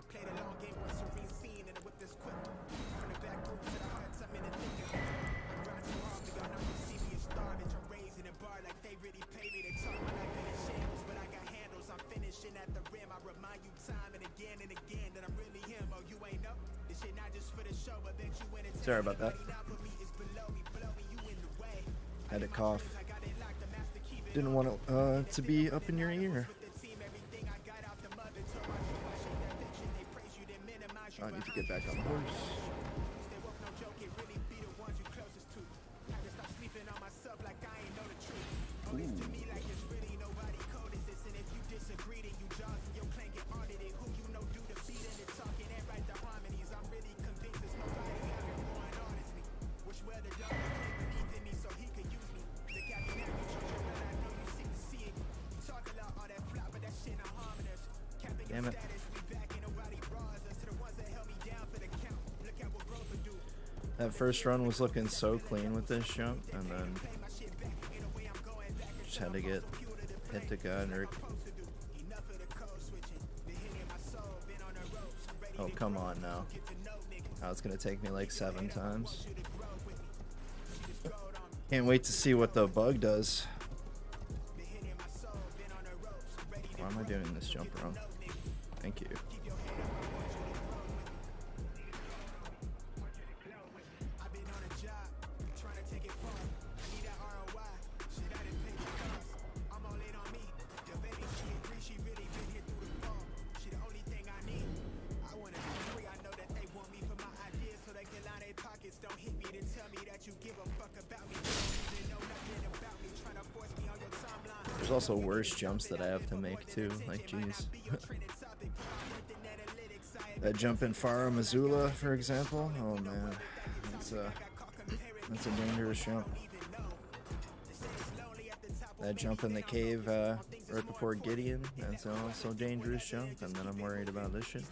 Sorry about that. Had to cough. Didn't want it to be up in your ear. I need to get back on the horse. Damn it. That first run was looking so clean with this jump, and then just had to get hit to gun or... Oh, come on now. Now it's gonna take me like 7 times. Can't wait to see what the bug does. Why am I doing this jump wrong? Thank you. There's also worse jumps that I have to make too, like jeez. That jump in Faro Missoula, for example, oh man, that's a dangerous jump. That jump in the cave right before Gideon, that's also a dangerous jump, and then I'm worried about this shit.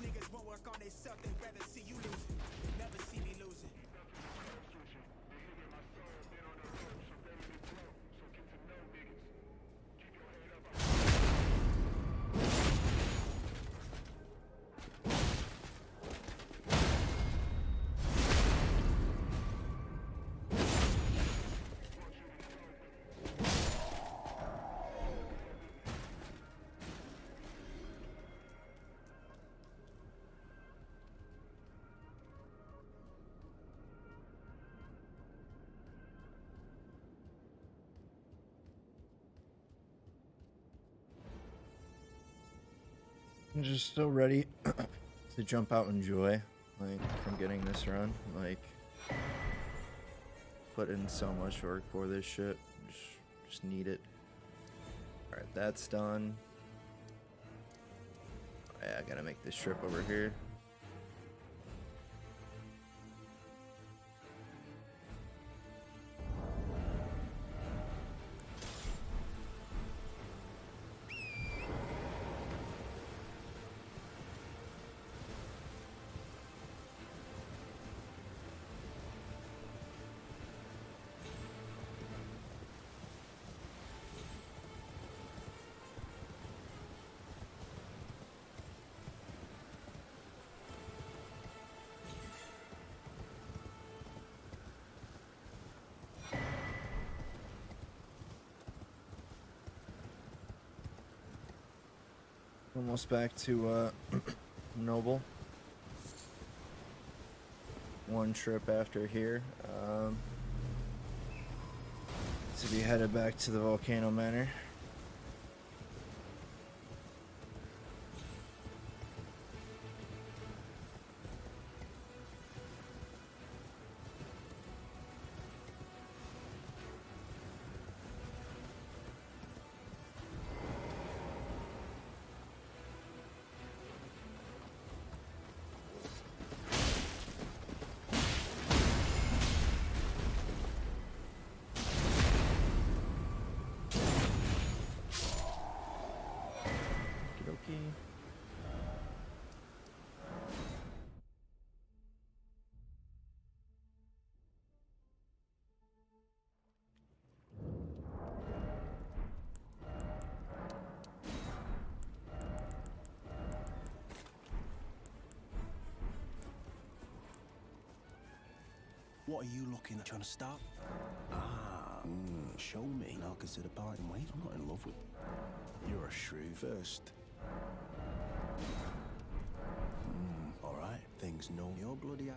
I'm just so ready to jump out in joy, like, from getting this run. Like, put in so much work for this shit. Just need it. Alright, that's done. Yeah, I gotta make this trip over here. Almost back to Noble. One trip after here. To be headed back to the Volcano Manor. Lucky. What are you looking at? Trying to start? Show me, and I'll consider parting ways. I'm not in love with. You're a shrew. First. All right. Things know you're bloody.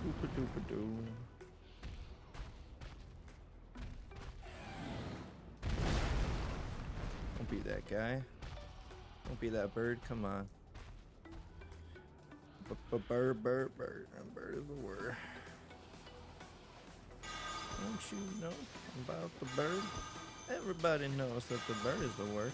Doo-ba-doo-ba-doo. Don't be that guy. Don't be that bird. Come on. Bird, bird, bird. And bird is a word. Don't you know about the bird? Everybody knows that the bird is the word.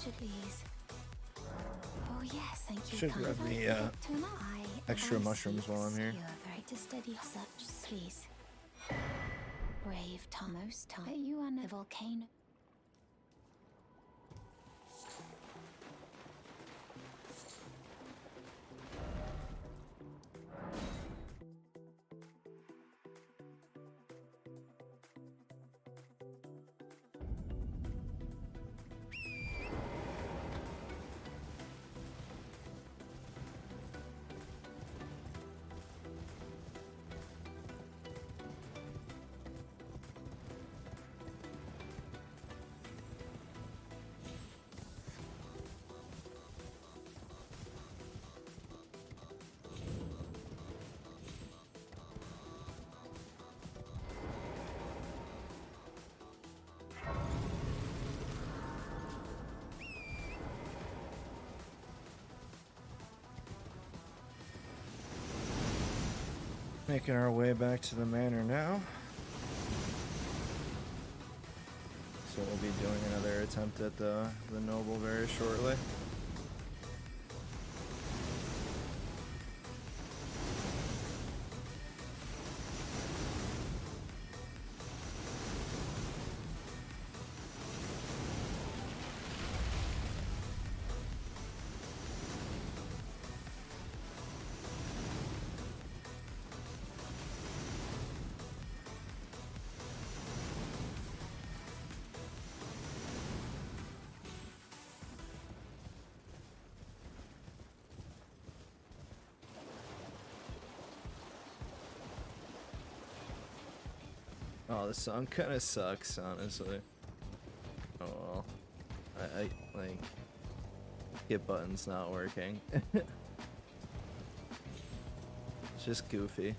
Should we use? Oh yes, thank you. Should grab the extra mushrooms while I'm here. You are very to study such, please. Brave Thomas, but you are the volcano. Making our way back to the manor now. So we'll be doing another attempt at the noble very shortly. Oh, this song kind of sucks, honestly. Oh well. I like, hit button's not working. It's just goofy.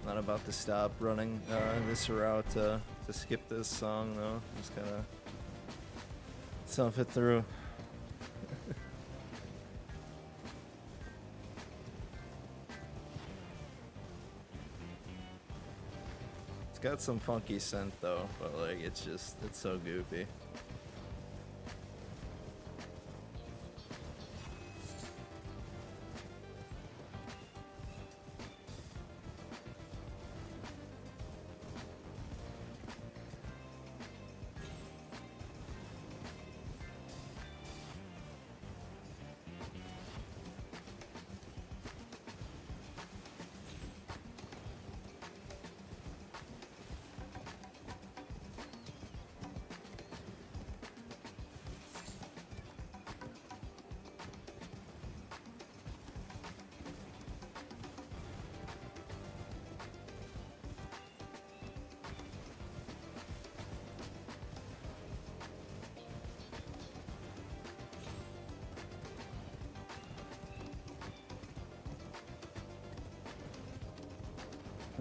Not about to stop running this route to skip this song though. Just gotta self it through. It's got some funky synth though, but like it's so goofy.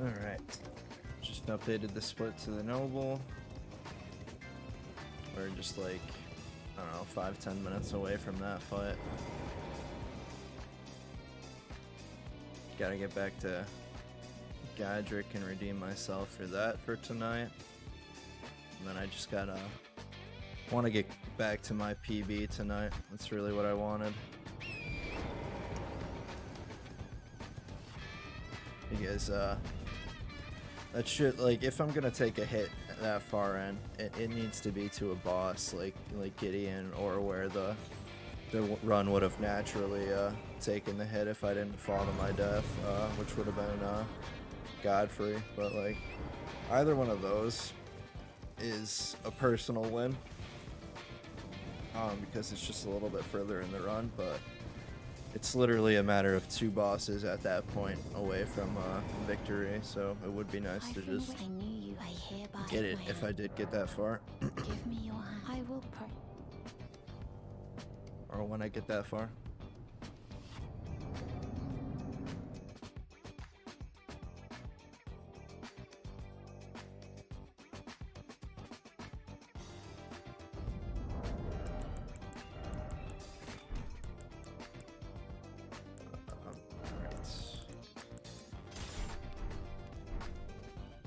Alright. Just updated the split to the noble. We're just like, I don't know, 5-10 minutes away from that fight. Gotta get back to Godric and redeem myself for that for tonight. And then I just gotta want to get back to my PB tonight. That's really what I wanted. Because that shit, like, if I'm gonna take a hit that far in, it needs to be to a boss like Gideon, or where the run would have naturally taken the hit if I didn't fall to my death, which would have been Godfrey. But like, either one of those is a personal win, because it's just a little bit further in the run, but it's literally a matter of 2 bosses at that point away from victory, so it would be nice to just get it if I did get that far. Give me your hand. I will Or when I get that far.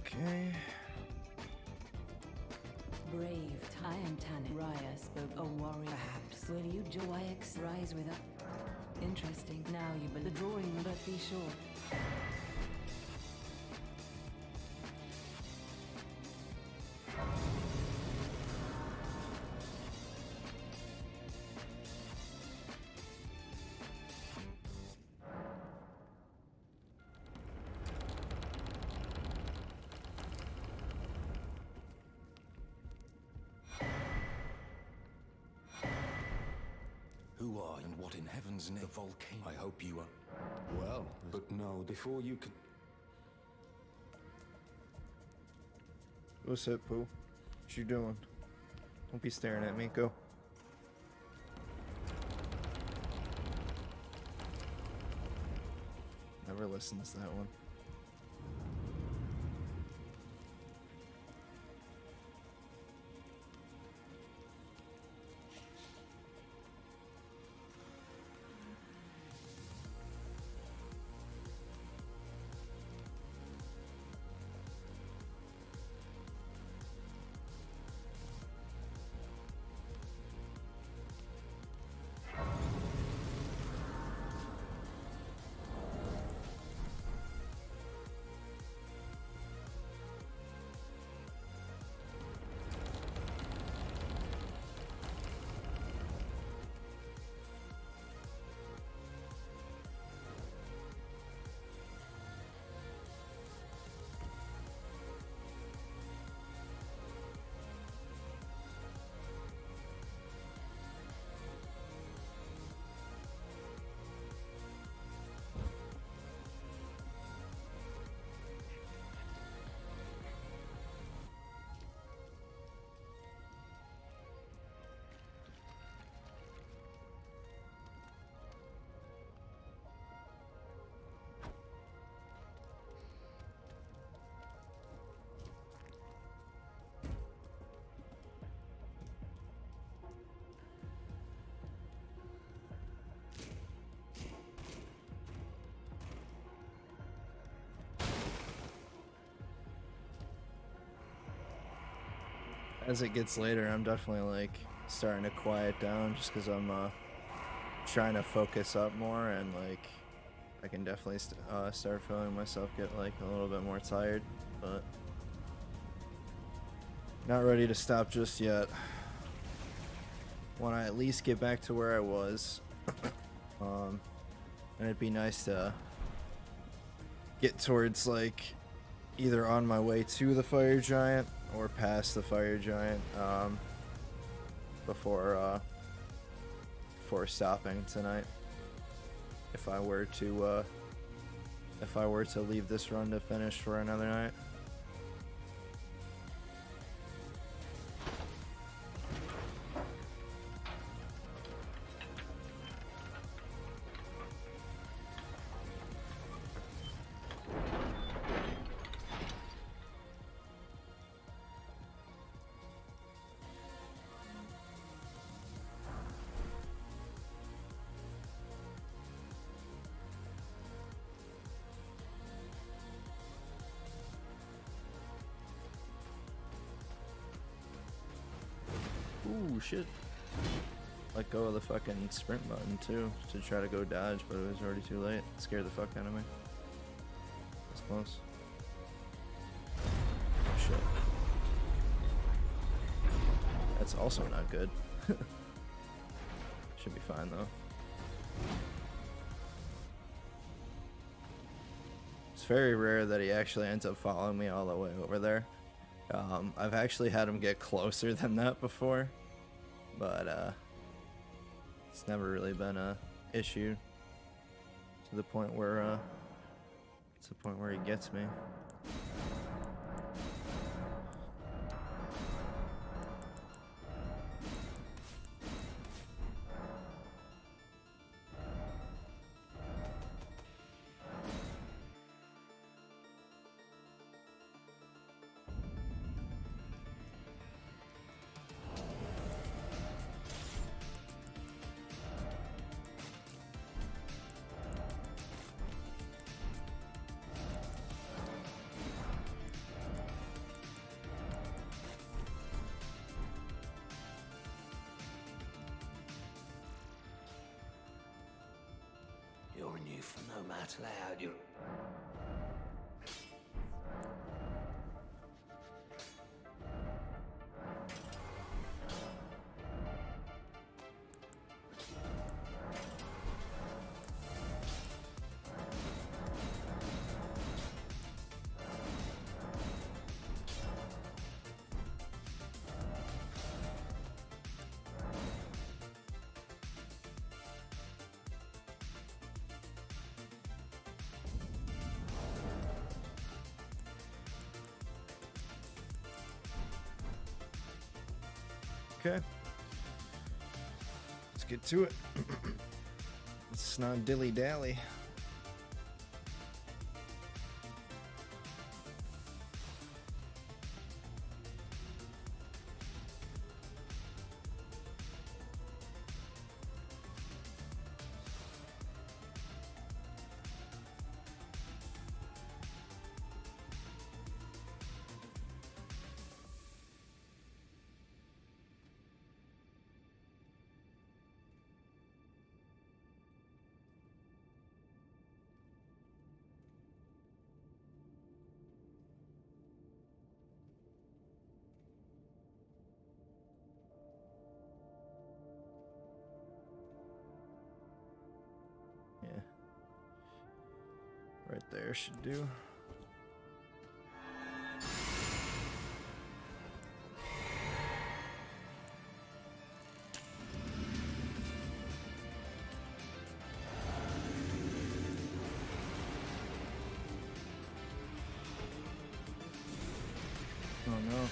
Okay. Brave, I am Tanit. Raya spoke a warrior. Perhaps. Will you Joyx rise with us? Interesting. Now you believe the drawing, but be sure. Who are you and what in heaven's name? The volcano. I hope you are. Well, but no, before you could. What's up, Pooh? What you doing? Don't be staring at me. Go. Never listens to that one. As it gets later, I'm definitely like starting to quiet down, just because I'm trying to focus up more, and like I can definitely start feeling myself get like a little bit more tired, but not ready to stop just yet. Want to at least get back to where I was, and it'd be nice to get towards like either on my way to the fire giant or past the fire giant before stopping tonight. If I were to leave this run to finish for another night. Ooh, shit. Let go of the fucking sprint button too to try to go dodge, but it was already too late. It scared the fuck out of me. That's close. Oh shit. That's also not good. Should be fine though. It's very rare that he actually ends up following me all the way over there. I've actually had him get closer than that before, but it's never really been a issue to the point where he gets me. You're new for no matter loud. You're. Okay. Let's get to it. Let's not dilly-dally. Yeah. Right there should do. Oh no.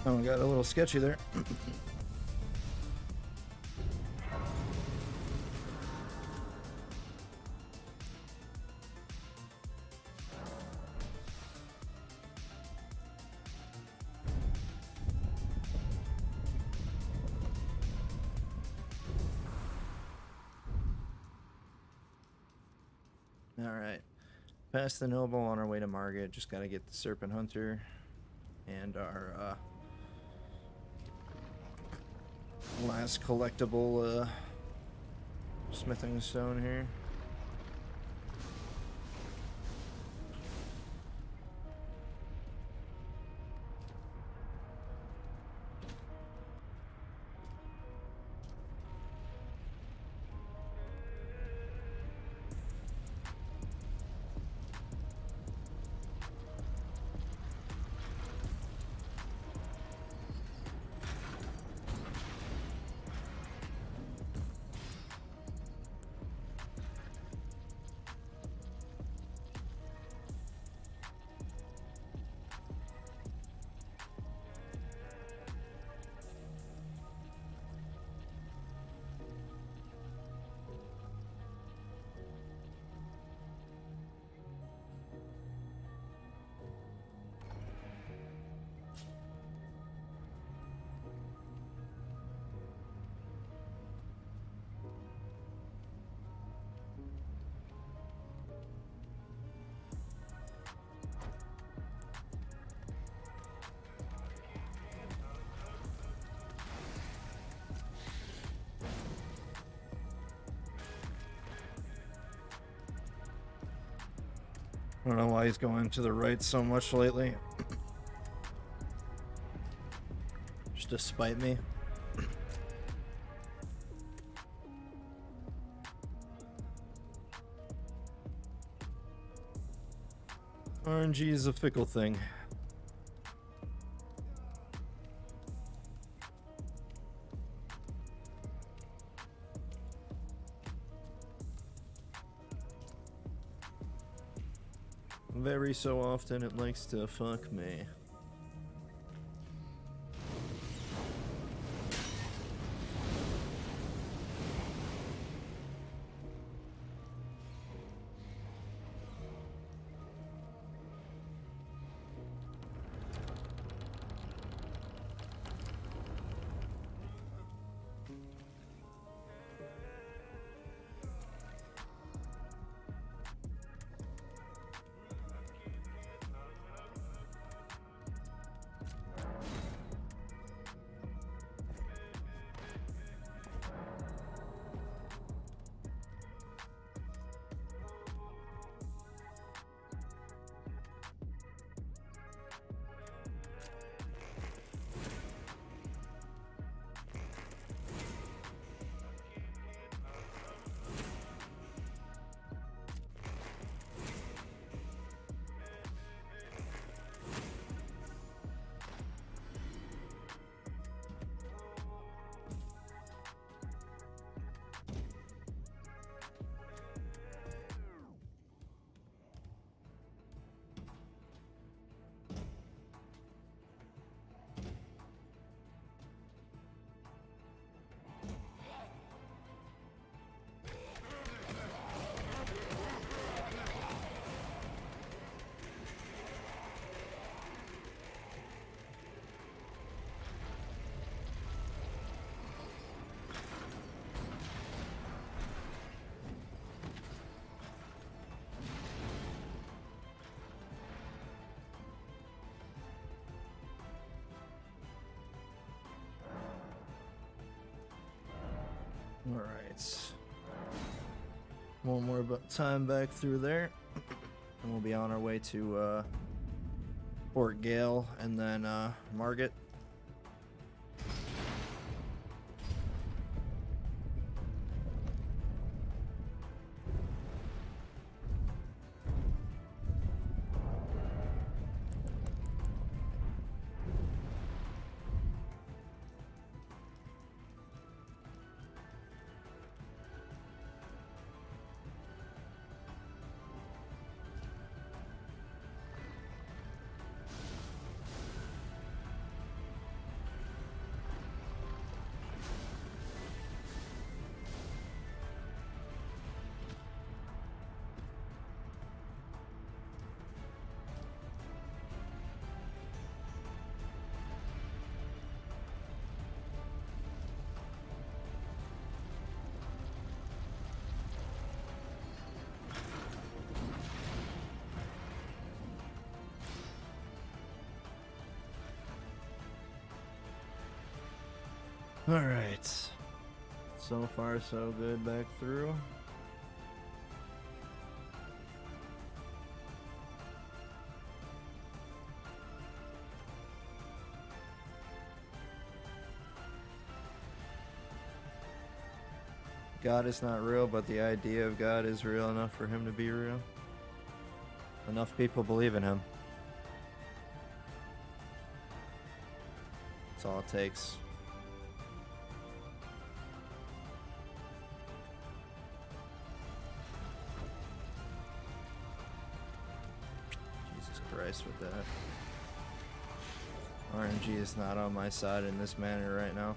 Oh, I got a little sketchy there. Alright. Past the Noble on our way to Margit. Just gotta get the Serpent Hunter and our last collectible smithing stone here. I don't know why he's going to the right so much lately. Just to spite me. RNG is a fickle thing. Very so often it likes to fuck me. Alright. One more time back through there. And we'll be on our way to Port Gale and then Margate. Alright. So far, so good back through. God is not real, but the idea of God is real enough for him to be real. Enough people believe in him. That's all it takes. Jesus Christ with that. RNG is not on my side in this manner right now.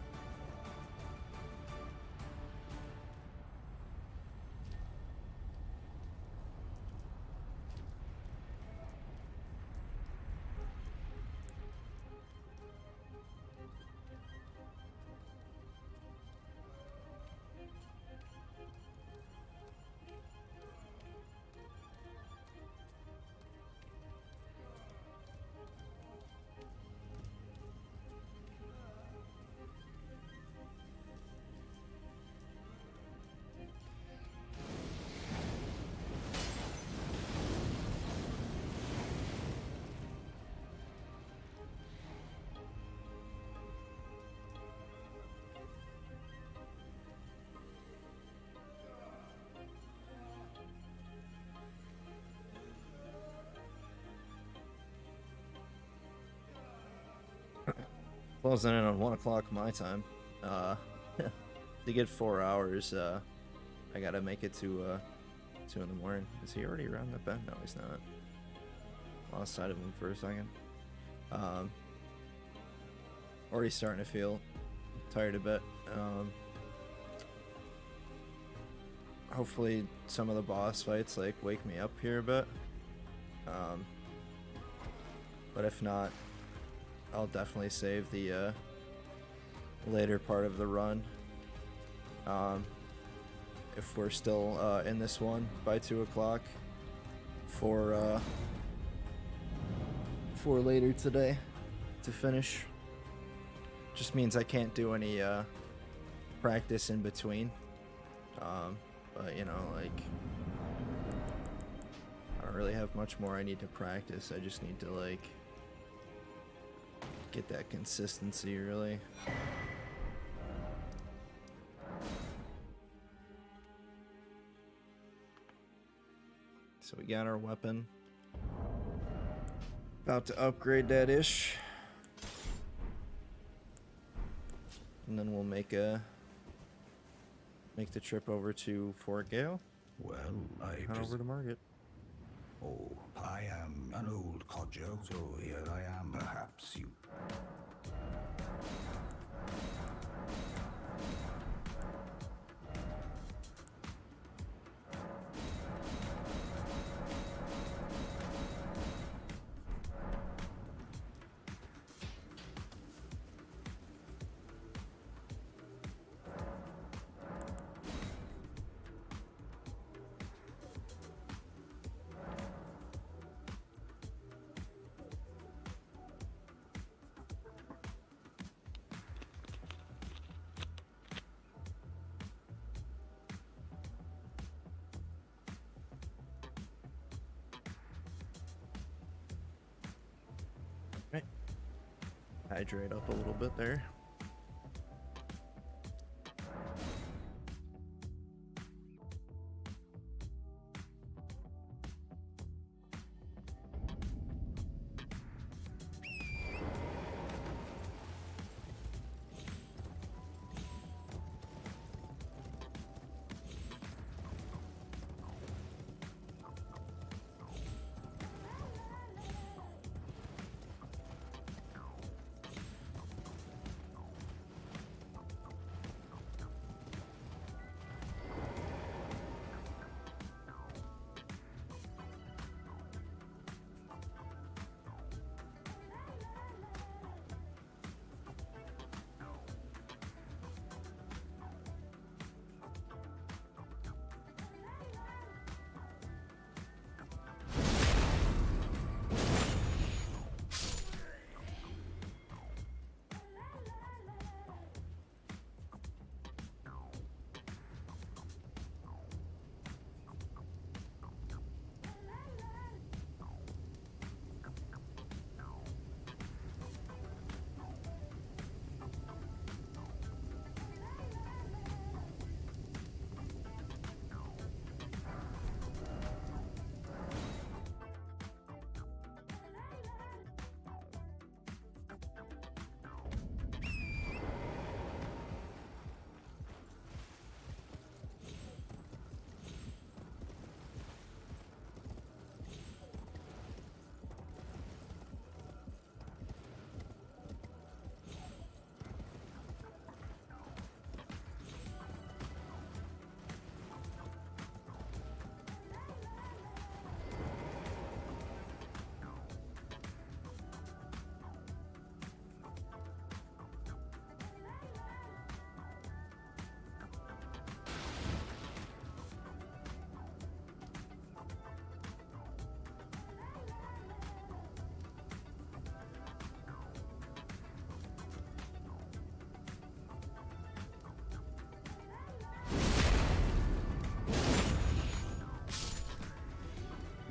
Closing in on 1 o'clock my time. To get 4 hours, I gotta make it to 2 in the morning. Is he already around the bend? No, he's not. Lost sight of him for a second. Already starting to feel tired a bit. Hopefully some of the boss fights like wake me up here a bit. But if not, I'll definitely save the later part of the run. If we're still in this one by 2 o'clock for later today to finish. Just means I can't do any practice in between. But you know, like, I don't really have much more I need to practice. I just need to like get that consistency, really. So we got our weapon. About to upgrade that ish. And then we'll make the trip over to Fort Gale. Well, Head over to Market. Oh, I am an old codger, so here I am. Perhaps you... Hydrate up a little bit there.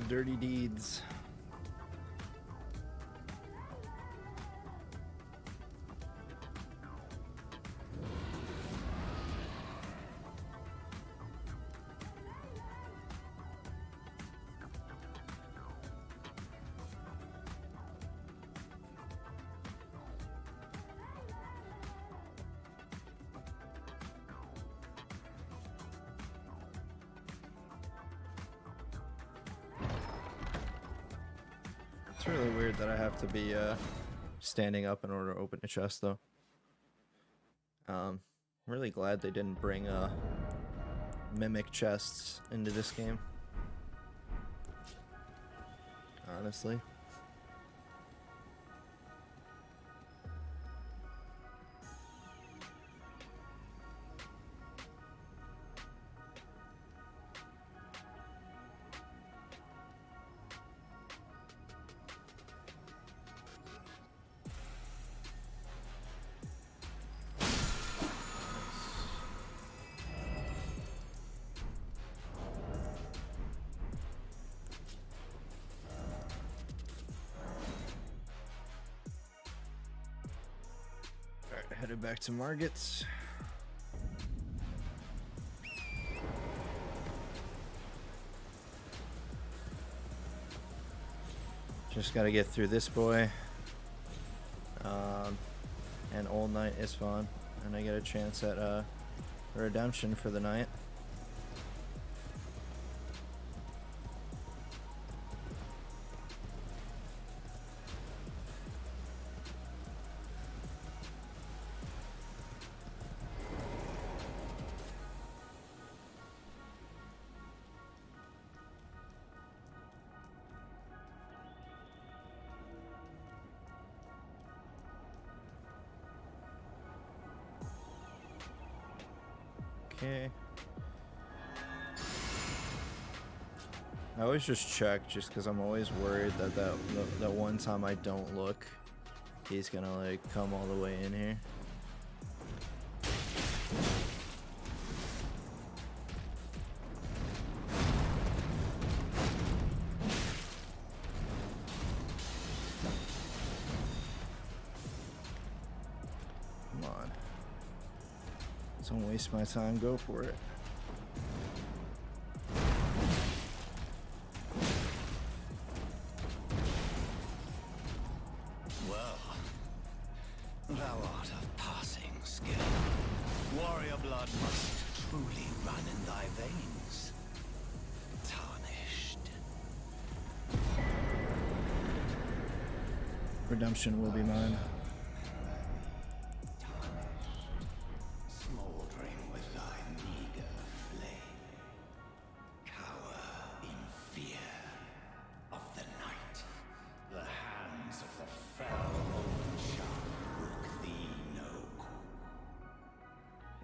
Dirty deeds. really weird that I have to be standing up in order to open a chest, though. I'm really glad they didn't bring mimic chests into this game. Honestly. Headed back to Margits. Just gotta get through this boy. And Old Night is fun. And I get a chance at redemption for the night. Okay. I always just check, just because I'm always worried that that one time I don't look, he's gonna like come all the way in here. Come on. Don't waste my time, go for it. Well, thou art of passing skill. Warrior blood must truly run in thy veins. Tarnished. Redemption will be mine.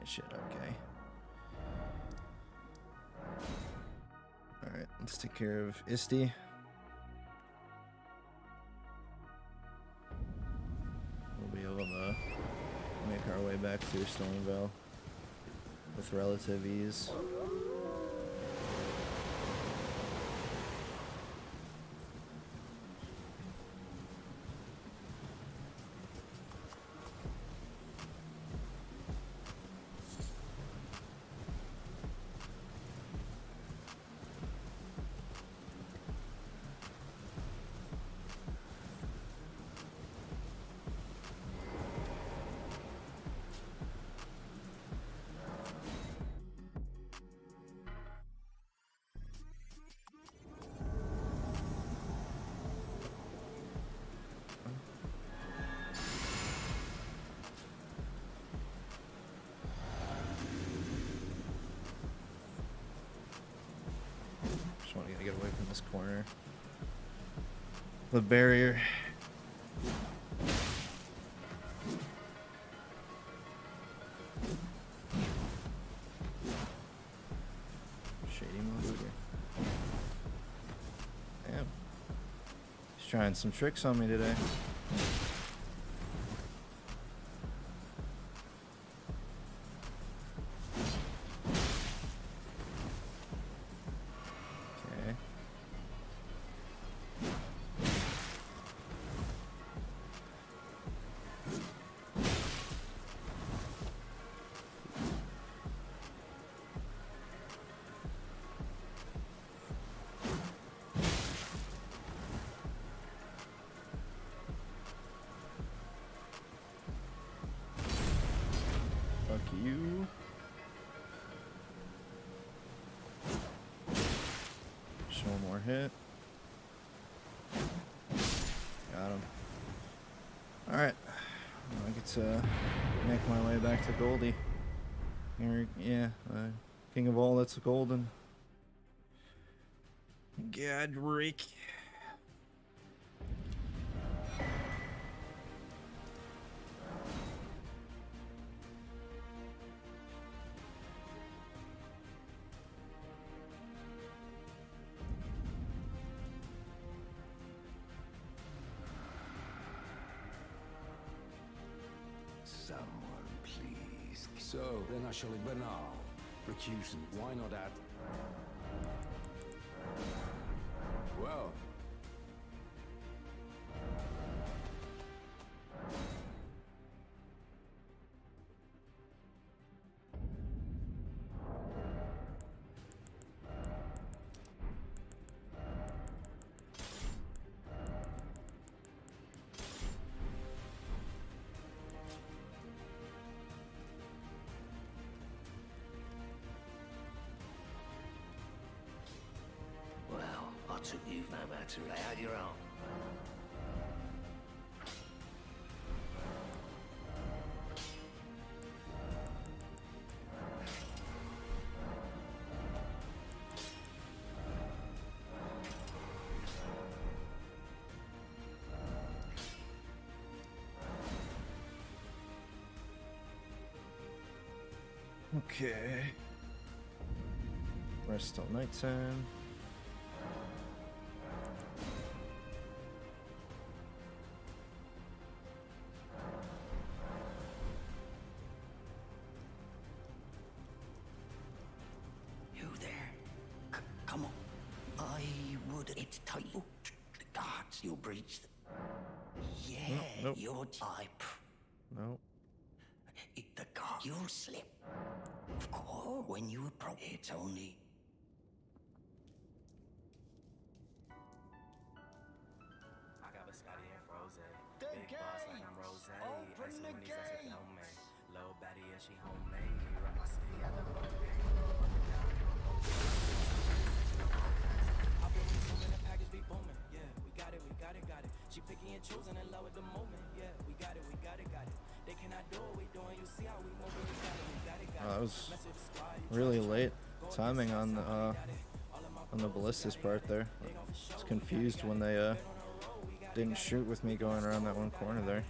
Shit, okay. Alright, let's take care of Isti. We'll be able to make our way back through Stormvale with relative ease. Get away from this corner. The barrier. Shady motherfucker. Damn. He's trying some tricks on me today. You. Just one more hit. make my way back to Goldie. Here, yeah, king of all that's golden. Godric. Someone, please. So, then I shall banal. Recusant. Why not add? Well. I took you no matter lay out your own. Okay. Rest till nighttime. You there? Come on. I would. It's tight. Oh, the guards. You'll breach. Yeah, Nope. you're. No. The guard. You'll slip. Of course, when you approach, it's only. I got biscotti and froze. Big boss like I'm rose. Open the gate. Little Betty, yeah, she homemade. Rap my city at the whole game. I've been consuming the package be booming. Yeah, we got it, got it. She picky and choosing in love with the moment. Yeah, we got it, got it. They cannot do what we doing. You see how we moving. We got it. That was really late timing on the ballistas part there. I was confused when they didn't shoot with me going around that one corner there.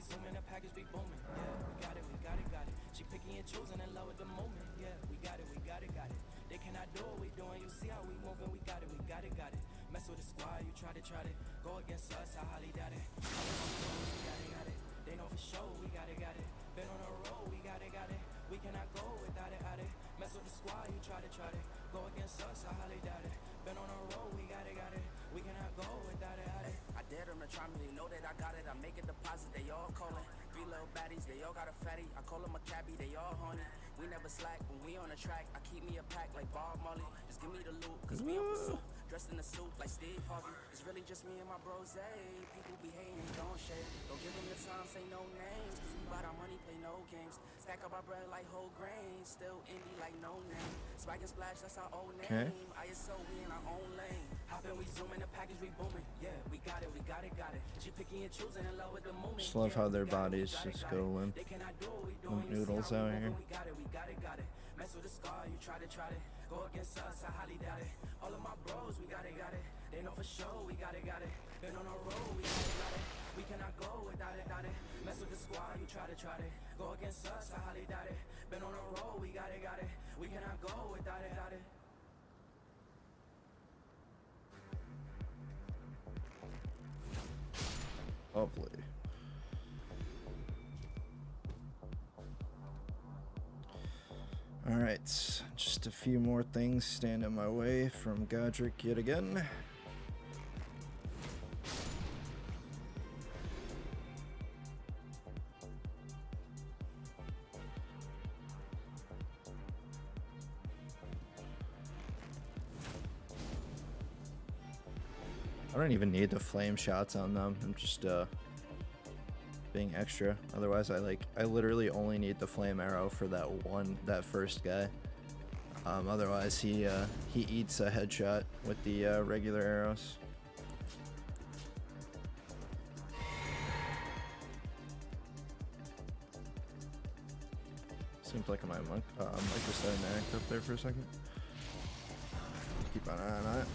Zooming, the package be booming. Yeah, we got it. She picky and choosing in love with the moment. Yeah, we got it. They cannot do what we doing. You see how we moving. We got it. Mess with the squad, you try to go against us. I highly doubt it. All of my bros, we got it. They know for sure we got it. Been on the road, we got it. We cannot go without it. Mess with the squad, you try to go against us. I highly doubt it. Been on the road, we got it. We cannot go without it. I dare them to try me, they know that I got it. I make a deposit, they all calling. 3 little baddies, they all got a fatty. I call them a cabbie, they all horny. We never slack when we on the track. I keep me a pack like Bob Marley. Just give me the loot, cause we on pursuit. Dressed in a suit like Steve Harvey. It's really just me and my bros, people be hating, don't shade. Don't give them the time, say no names. Cause we bout our money, play no games. Stack up our bread like whole grains. Still indie like no name. Swag and splash, that's our old name. ISO, we in our own lane. Hoppin', we zooming, the package we booming. Yeah, we got it. She picky and choosing in love with the moment. Just love how their bodies just go limp. Noodles out here. We got it. Mess with the scar, you try to go against us. I highly doubt it. All of my bros, we got it. They know for sure we got it. Been on the road, we got it. We cannot go without it. Mess with the squad, you try to go against us. I highly doubt it. Been on the road, we got it. We cannot go without it. Lovely. Alright, just a few more things stand in my way from Godric yet again. I don't even need the flame shots on them. I'm just being extra. Otherwise, I literally only need the flame arrow for that first guy. Otherwise, he eats a headshot with the regular arrows. Seems like my mic was starting to act up there for a second. Keep an eye on it.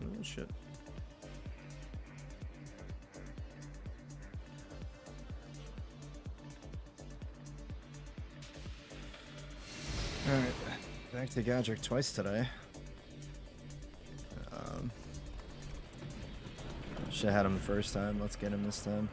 Oh shit. Alright, back to Godric twice today. Should've had him the first time, let's get him this time.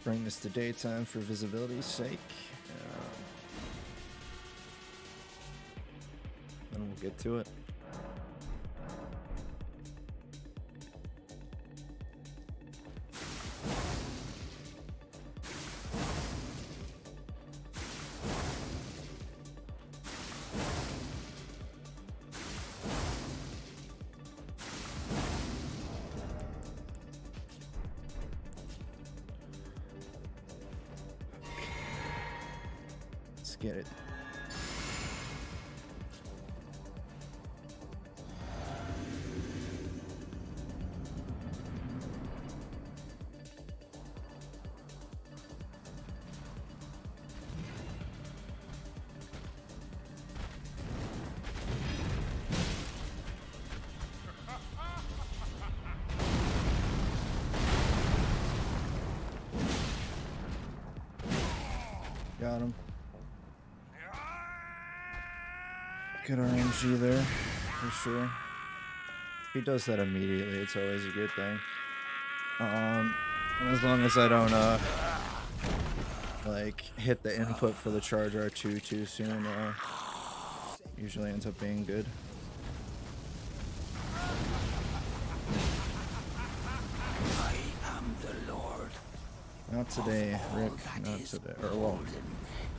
Bring this to daytime for visibility's sake. Then we'll get to it. Get it. Got him. Good RNG there, for sure. If he does that immediately, it's always a good thing. And as long as I don't, like, hit the input for the charge R2 too soon, usually ends up being good. I am the Lord. Not today, Rick. Not today. Or,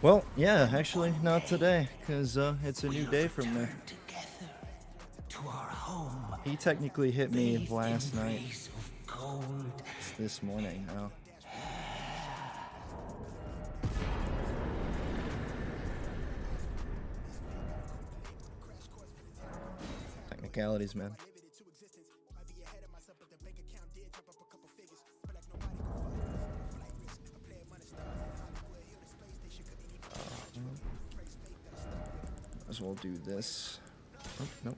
well, yeah, actually, not today, because it's a new day for me. He technically hit me last night. It's this morning now. Technicalities, man. As well do this. Oh, nope.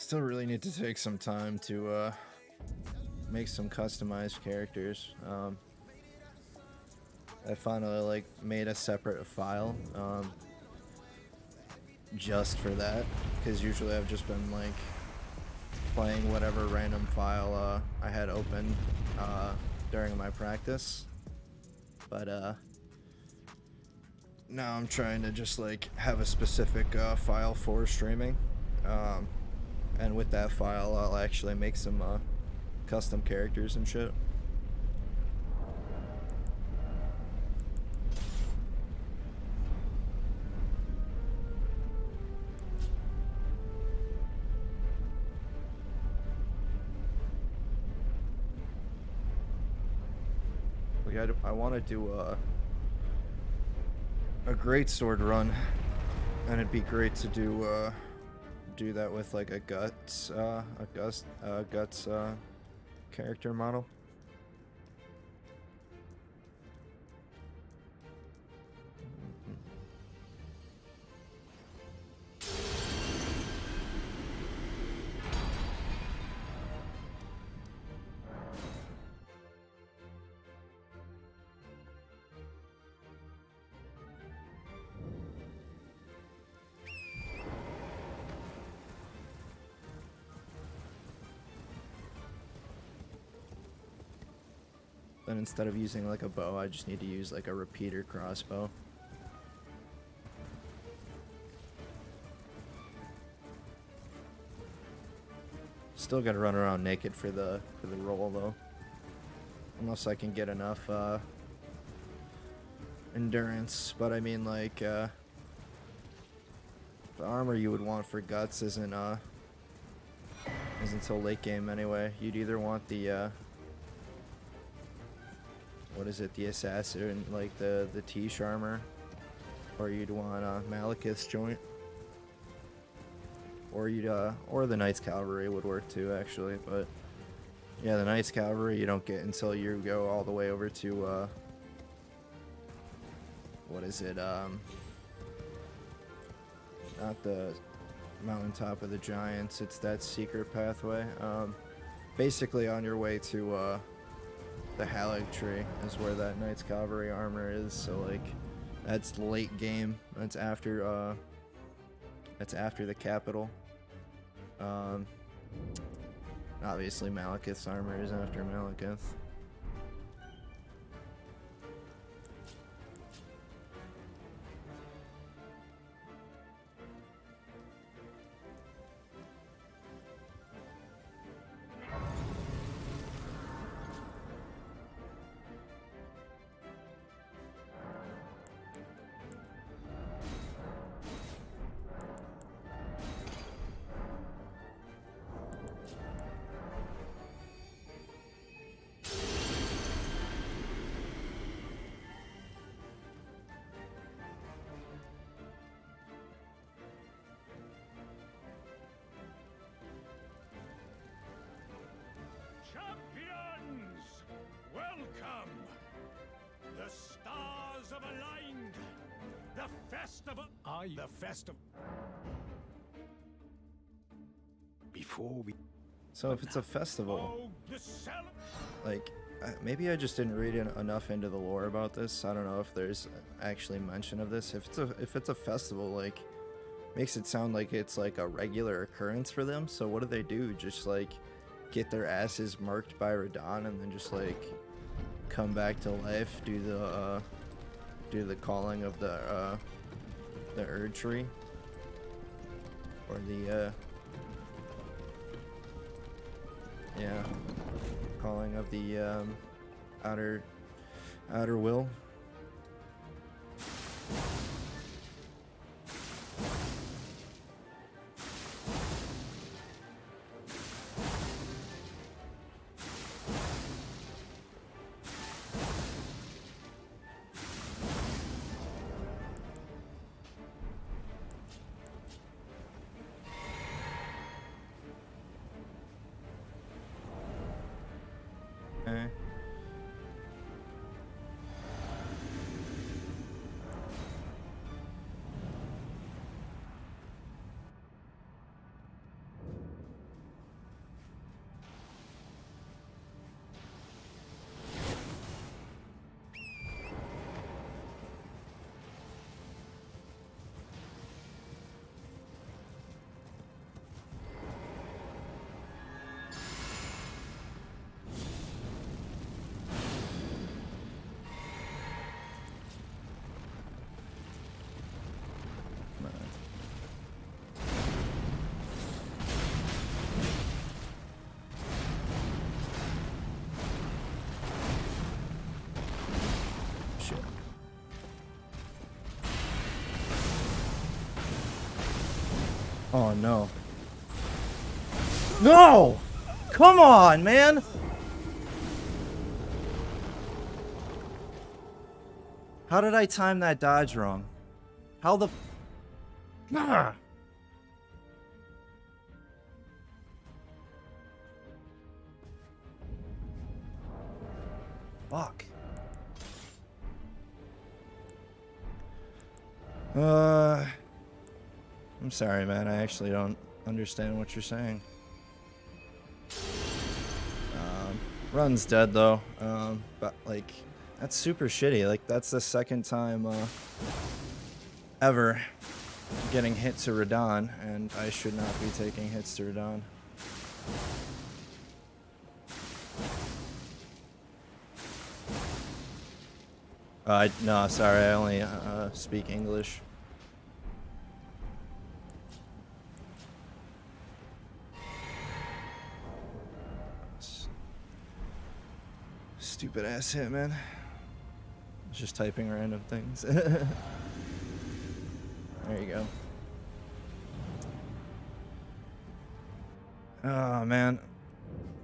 Still really need to take some time to make some customized characters. I finally like made a separate file just for that, because usually I've just been like playing whatever random file I had open during my practice, but now I'm trying to just like have a specific file for streaming, and with that file I'll actually make some custom characters and shit. I want to do a great sword run, and it'd be great to do that with like a guts character model. Then instead of using like a bow, I just need to use like a repeater crossbow. Still gotta run around naked for the roll though. Unless I can get enough endurance. But I mean like the armor you would want for guts isn't till late game anyway. You'd either want the what is it, the assassin, like the Tish armor, or you'd want Malekith's joint, or you'd or the Knight's Cavalry would work too actually. But yeah, the Knight's Cavalry you don't get until you go all the way over to what is it, not the mountaintop of the giants, it's that secret pathway, basically on your way to the Halig tree is where that Knight's Cavalry armor is. So like that's late game, that's after the capital. Obviously Malekith's armor is after Malekith. The festival. Before we... So if it's a festival, like maybe I just didn't read enough into the lore about this. I don't know if there's actually mention of this. If it's a festival, like makes it sound like it's like a regular occurrence for them. So what do? Just like get their asses marked by Radon and then just like come back to life, do the calling of the Erd tree, or the calling of the outer will. Oh, no. No! Come on, man! How did I time that dodge wrong? How the... Ah! Fuck. I'm sorry, man. I actually don't understand what you're saying. Run's dead, though. But, like, that's super shitty. Like, that's the second time, ever getting hit to Radon, and I should not be taking hits to Radon. No, sorry, I only speak English. Stupid ass hit, man. Just typing random things. There you go. Oh, man.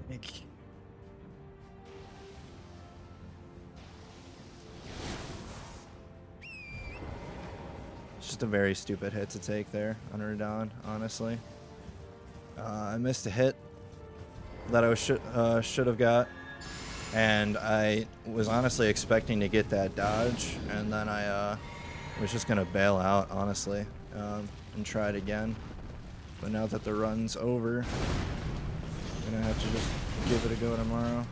It's just a very stupid hit to take there on Radon, honestly. I missed a hit that I should have got, and I was honestly expecting to get that dodge, and then I was just gonna bail out, honestly, and try it again. But now that the run's over, I'm gonna have to just give it a go tomorrow.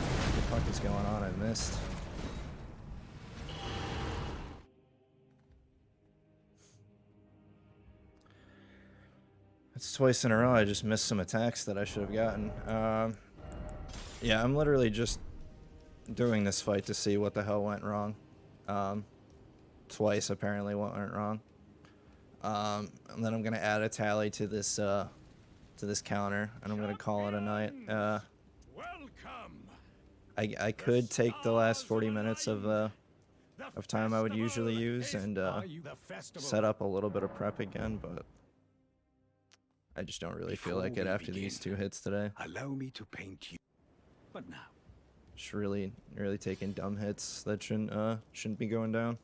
What the fuck is going on? I missed. It's twice in a row I just missed some attacks that I should have gotten. Yeah, I'm literally just doing this fight to see what the hell went wrong. Twice apparently what went wrong. And then I'm gonna add a tally to this counter, and I'm gonna call it a night. I could take the last 40 minutes of time I would usually use and set up a little bit of prep again, but I just don't really feel like it after these two hits today. Allow me to paint you. But now, just really taking dumb hits that shouldn't be going down.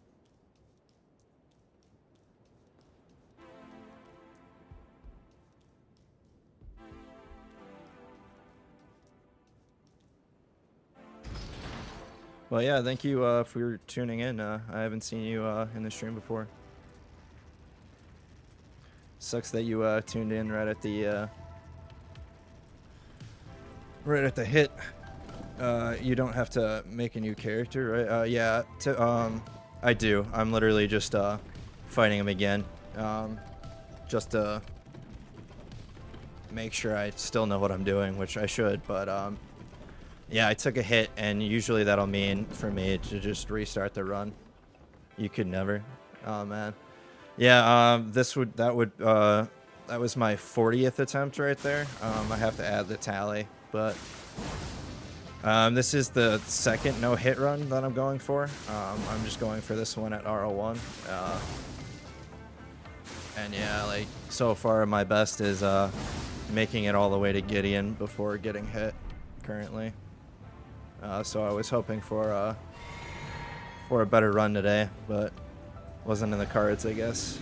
Well, yeah, thank you for tuning in. I haven't seen you in the stream before. Sucks that you tuned in right at the hit. You don't have to make a new character, right? Yeah, I do. I'm literally just fighting him again, just to make sure I still know what I'm doing, which I should. But yeah, I took a hit, and usually that'll mean for me to just restart the run. You could never. Oh man. Yeah, that was my 40th attempt right there. I have to add the tally, but this is the second no-hit run that I'm going for. I'm just going for this one at RL1. And yeah, like, so far my best is making it all the way to Gideon before getting hit currently. So I was hoping for a better run today, but wasn't in the cards, I guess.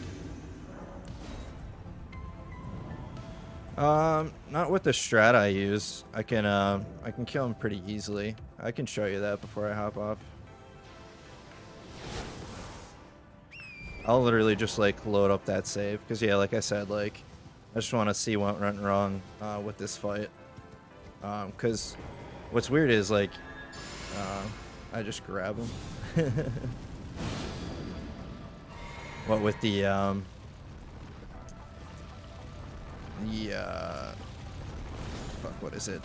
Not with the strat I use. I can kill him pretty easily. I can show you that before I hop off. I'll literally just like load up that save, because yeah, like I said, like I just want to see what went wrong with this fight. Because what's weird is like I just grab him. What with the fuck, what is it?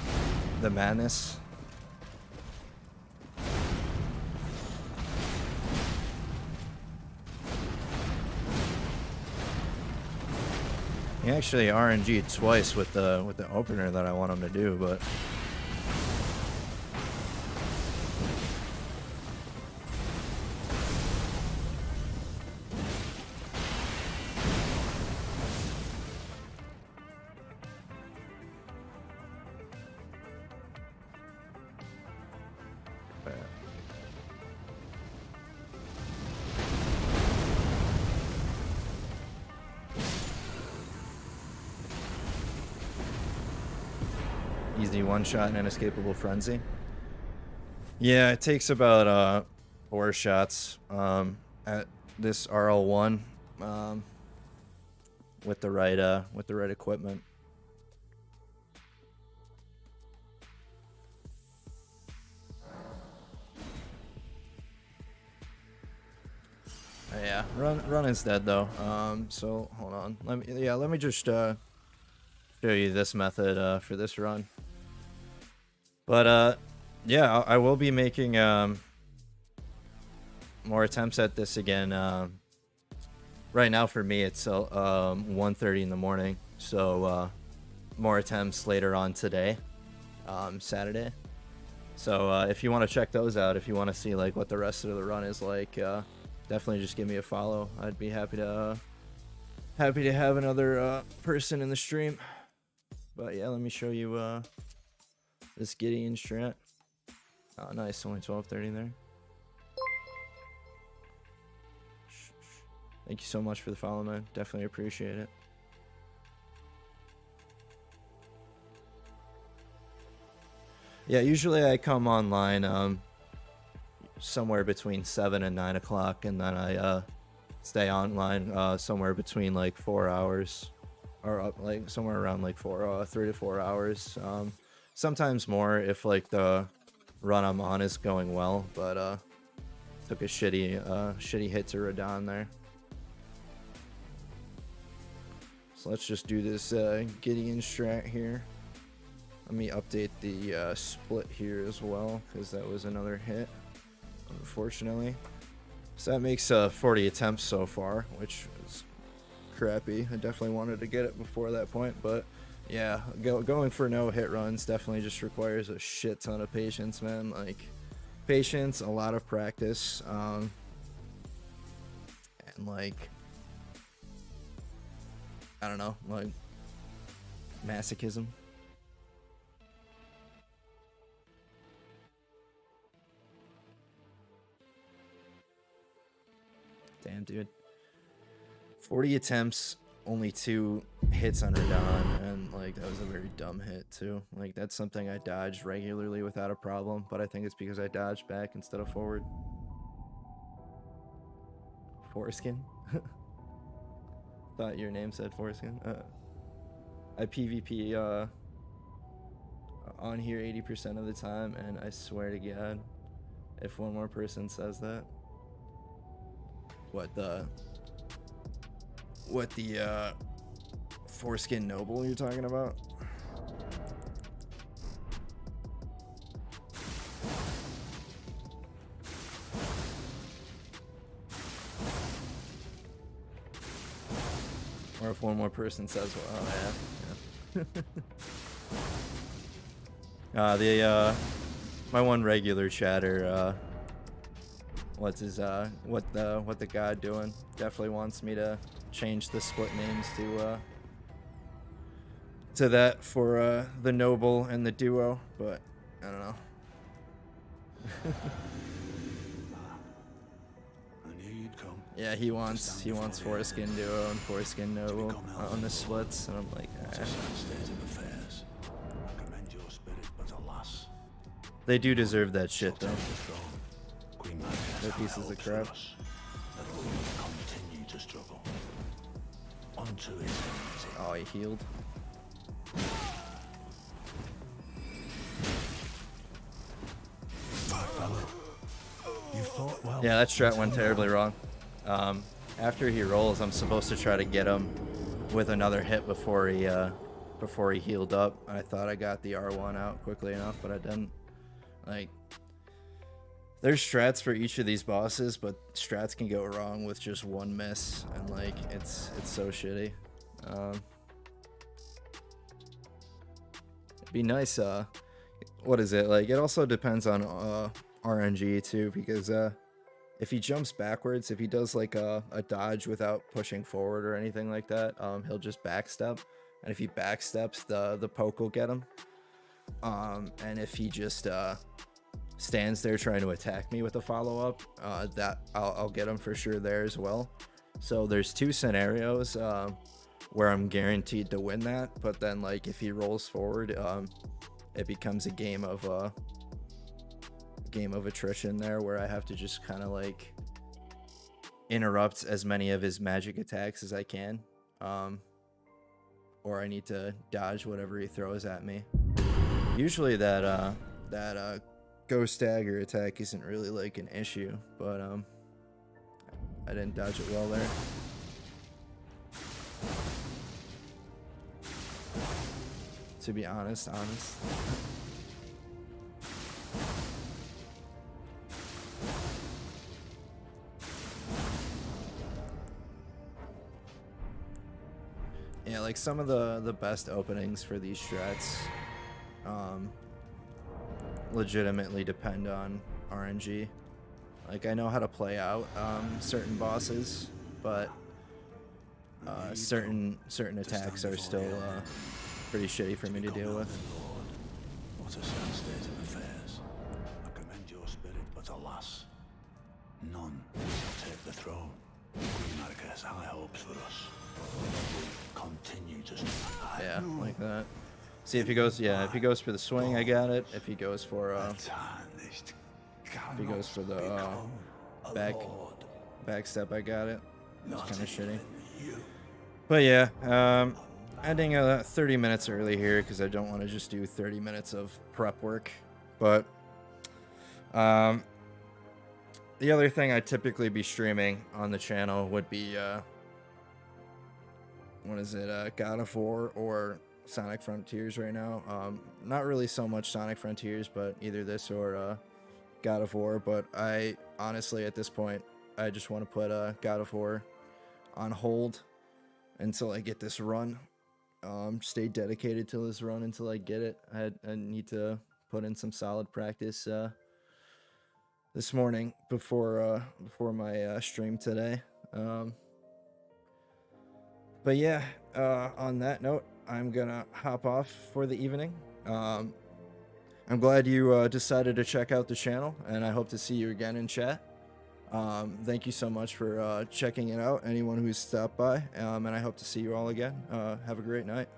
The madness. He actually RNG'd twice with the opener that I want him to do, but Easy one shot and inescapable frenzy. Yeah, it takes about 4 shots at this RL1 with the right equipment. Yeah, run is dead though. So hold on. Let me just show you this method for this run. But yeah, I will be making more attempts at this again. Right now for me it's 1:30 in the morning, so more attempts later on today, Saturday. So if you want to check those out, if you want to see like what the rest of the run is like, definitely just give me a follow. I'd be happy to have another person in the stream. But yeah, let me show you this Gideon strat. Oh, nice, only 12:30 there. Thank you so much for the follow, man. Definitely appreciate it. Yeah, usually I come online somewhere between 7 and 9 o'clock, and then I stay online somewhere between like 4 hours, or like somewhere around like 3 to 4 hours. Sometimes more if like the run I'm on is going well, but took a shitty hit to Radon there. So let's just do this Gideon strat here. Let me update the split here as well, because that was another hit, unfortunately. So that makes 40 attempts so far, which is crappy. I definitely wanted to get it before that point, but yeah, going for no hit runs definitely just requires a shit ton of patience, man. Like, patience, a lot of practice, and like, I don't know, like masochism. Damn, dude. 40 attempts, only 2 hits on Radon, and like that was a very dumb hit too. Like, that's something I dodged regularly without a problem, but I think it's because I dodged back instead of forward. Foreskin? Thought your name said foreskin. I PvP on here 80% of the time, and I swear to God, if one more person says that, what the foreskin noble you're talking about? Or if one more person says, well, oh yeah. My one regular chatter, what the god doing? Definitely wants me to change the split names to that for the noble and the duo, but I don't know. Yeah, he wants foreskin duo and foreskin noble on the splits, and I'm like, they do deserve that shit though. They're pieces of crap. Oh, he healed. Yeah, that strat went terribly wrong. After he rolls, I'm supposed to try to get him with another hit before he healed up. I thought I got the R1 out quickly enough, but I didn't. Like, there's strats for each of these bosses, but strats can go wrong with just one miss, and like it's so shitty. It'd be nice. What is it like? It also depends on RNG too, because if he jumps backwards, if he does like a dodge without pushing forward or anything like that, he'll just backstep, and if he backsteps, the poke will get him. And if he just stands there trying to attack me with a follow-up, that I'll get him for sure there as well. So there's 2 scenarios where I'm guaranteed to win that, but then like if he rolls forward, it becomes a game of attrition there, where I have to just kind of like interrupt as many of his magic attacks as I can, or I need to dodge whatever he throws at me. Usually that ghost dagger attack isn't really like an issue, but I didn't dodge it well there. To be honest. Yeah, like some of the best openings for these strats legitimately depend on RNG. Like, I know how to play out certain bosses, but certain attacks are still pretty shitty for me to deal with. What a sad state of affairs. I commend your spirit, but alas, none shall take the throne. Queen Marika has high hopes for us. Continue to Yeah, like that. See if he goes. Yeah, if he goes for the swing, I got it. If he goes for the back step, I got it. It's kind of shitty. But yeah, ending 30 minutes early here because I don't want to just do 30 minutes of prep work. But the other thing I'd typically be streaming on the channel would be what is it? God of War or Sonic Frontiers right now. Not really so much Sonic Frontiers, but either this or God of War. But I honestly, at this point, I just want to put God of War on hold until I get this run. Stay dedicated to this run until I get it. I need to put in some solid practice this morning before my stream today. But yeah, on that note, I'm gonna hop off for the evening. I'm glad you decided to check out the channel, and I hope to see you again in chat. Thank you so much for checking it out, anyone who's stopped by, and I hope to see you all again. Have a great night.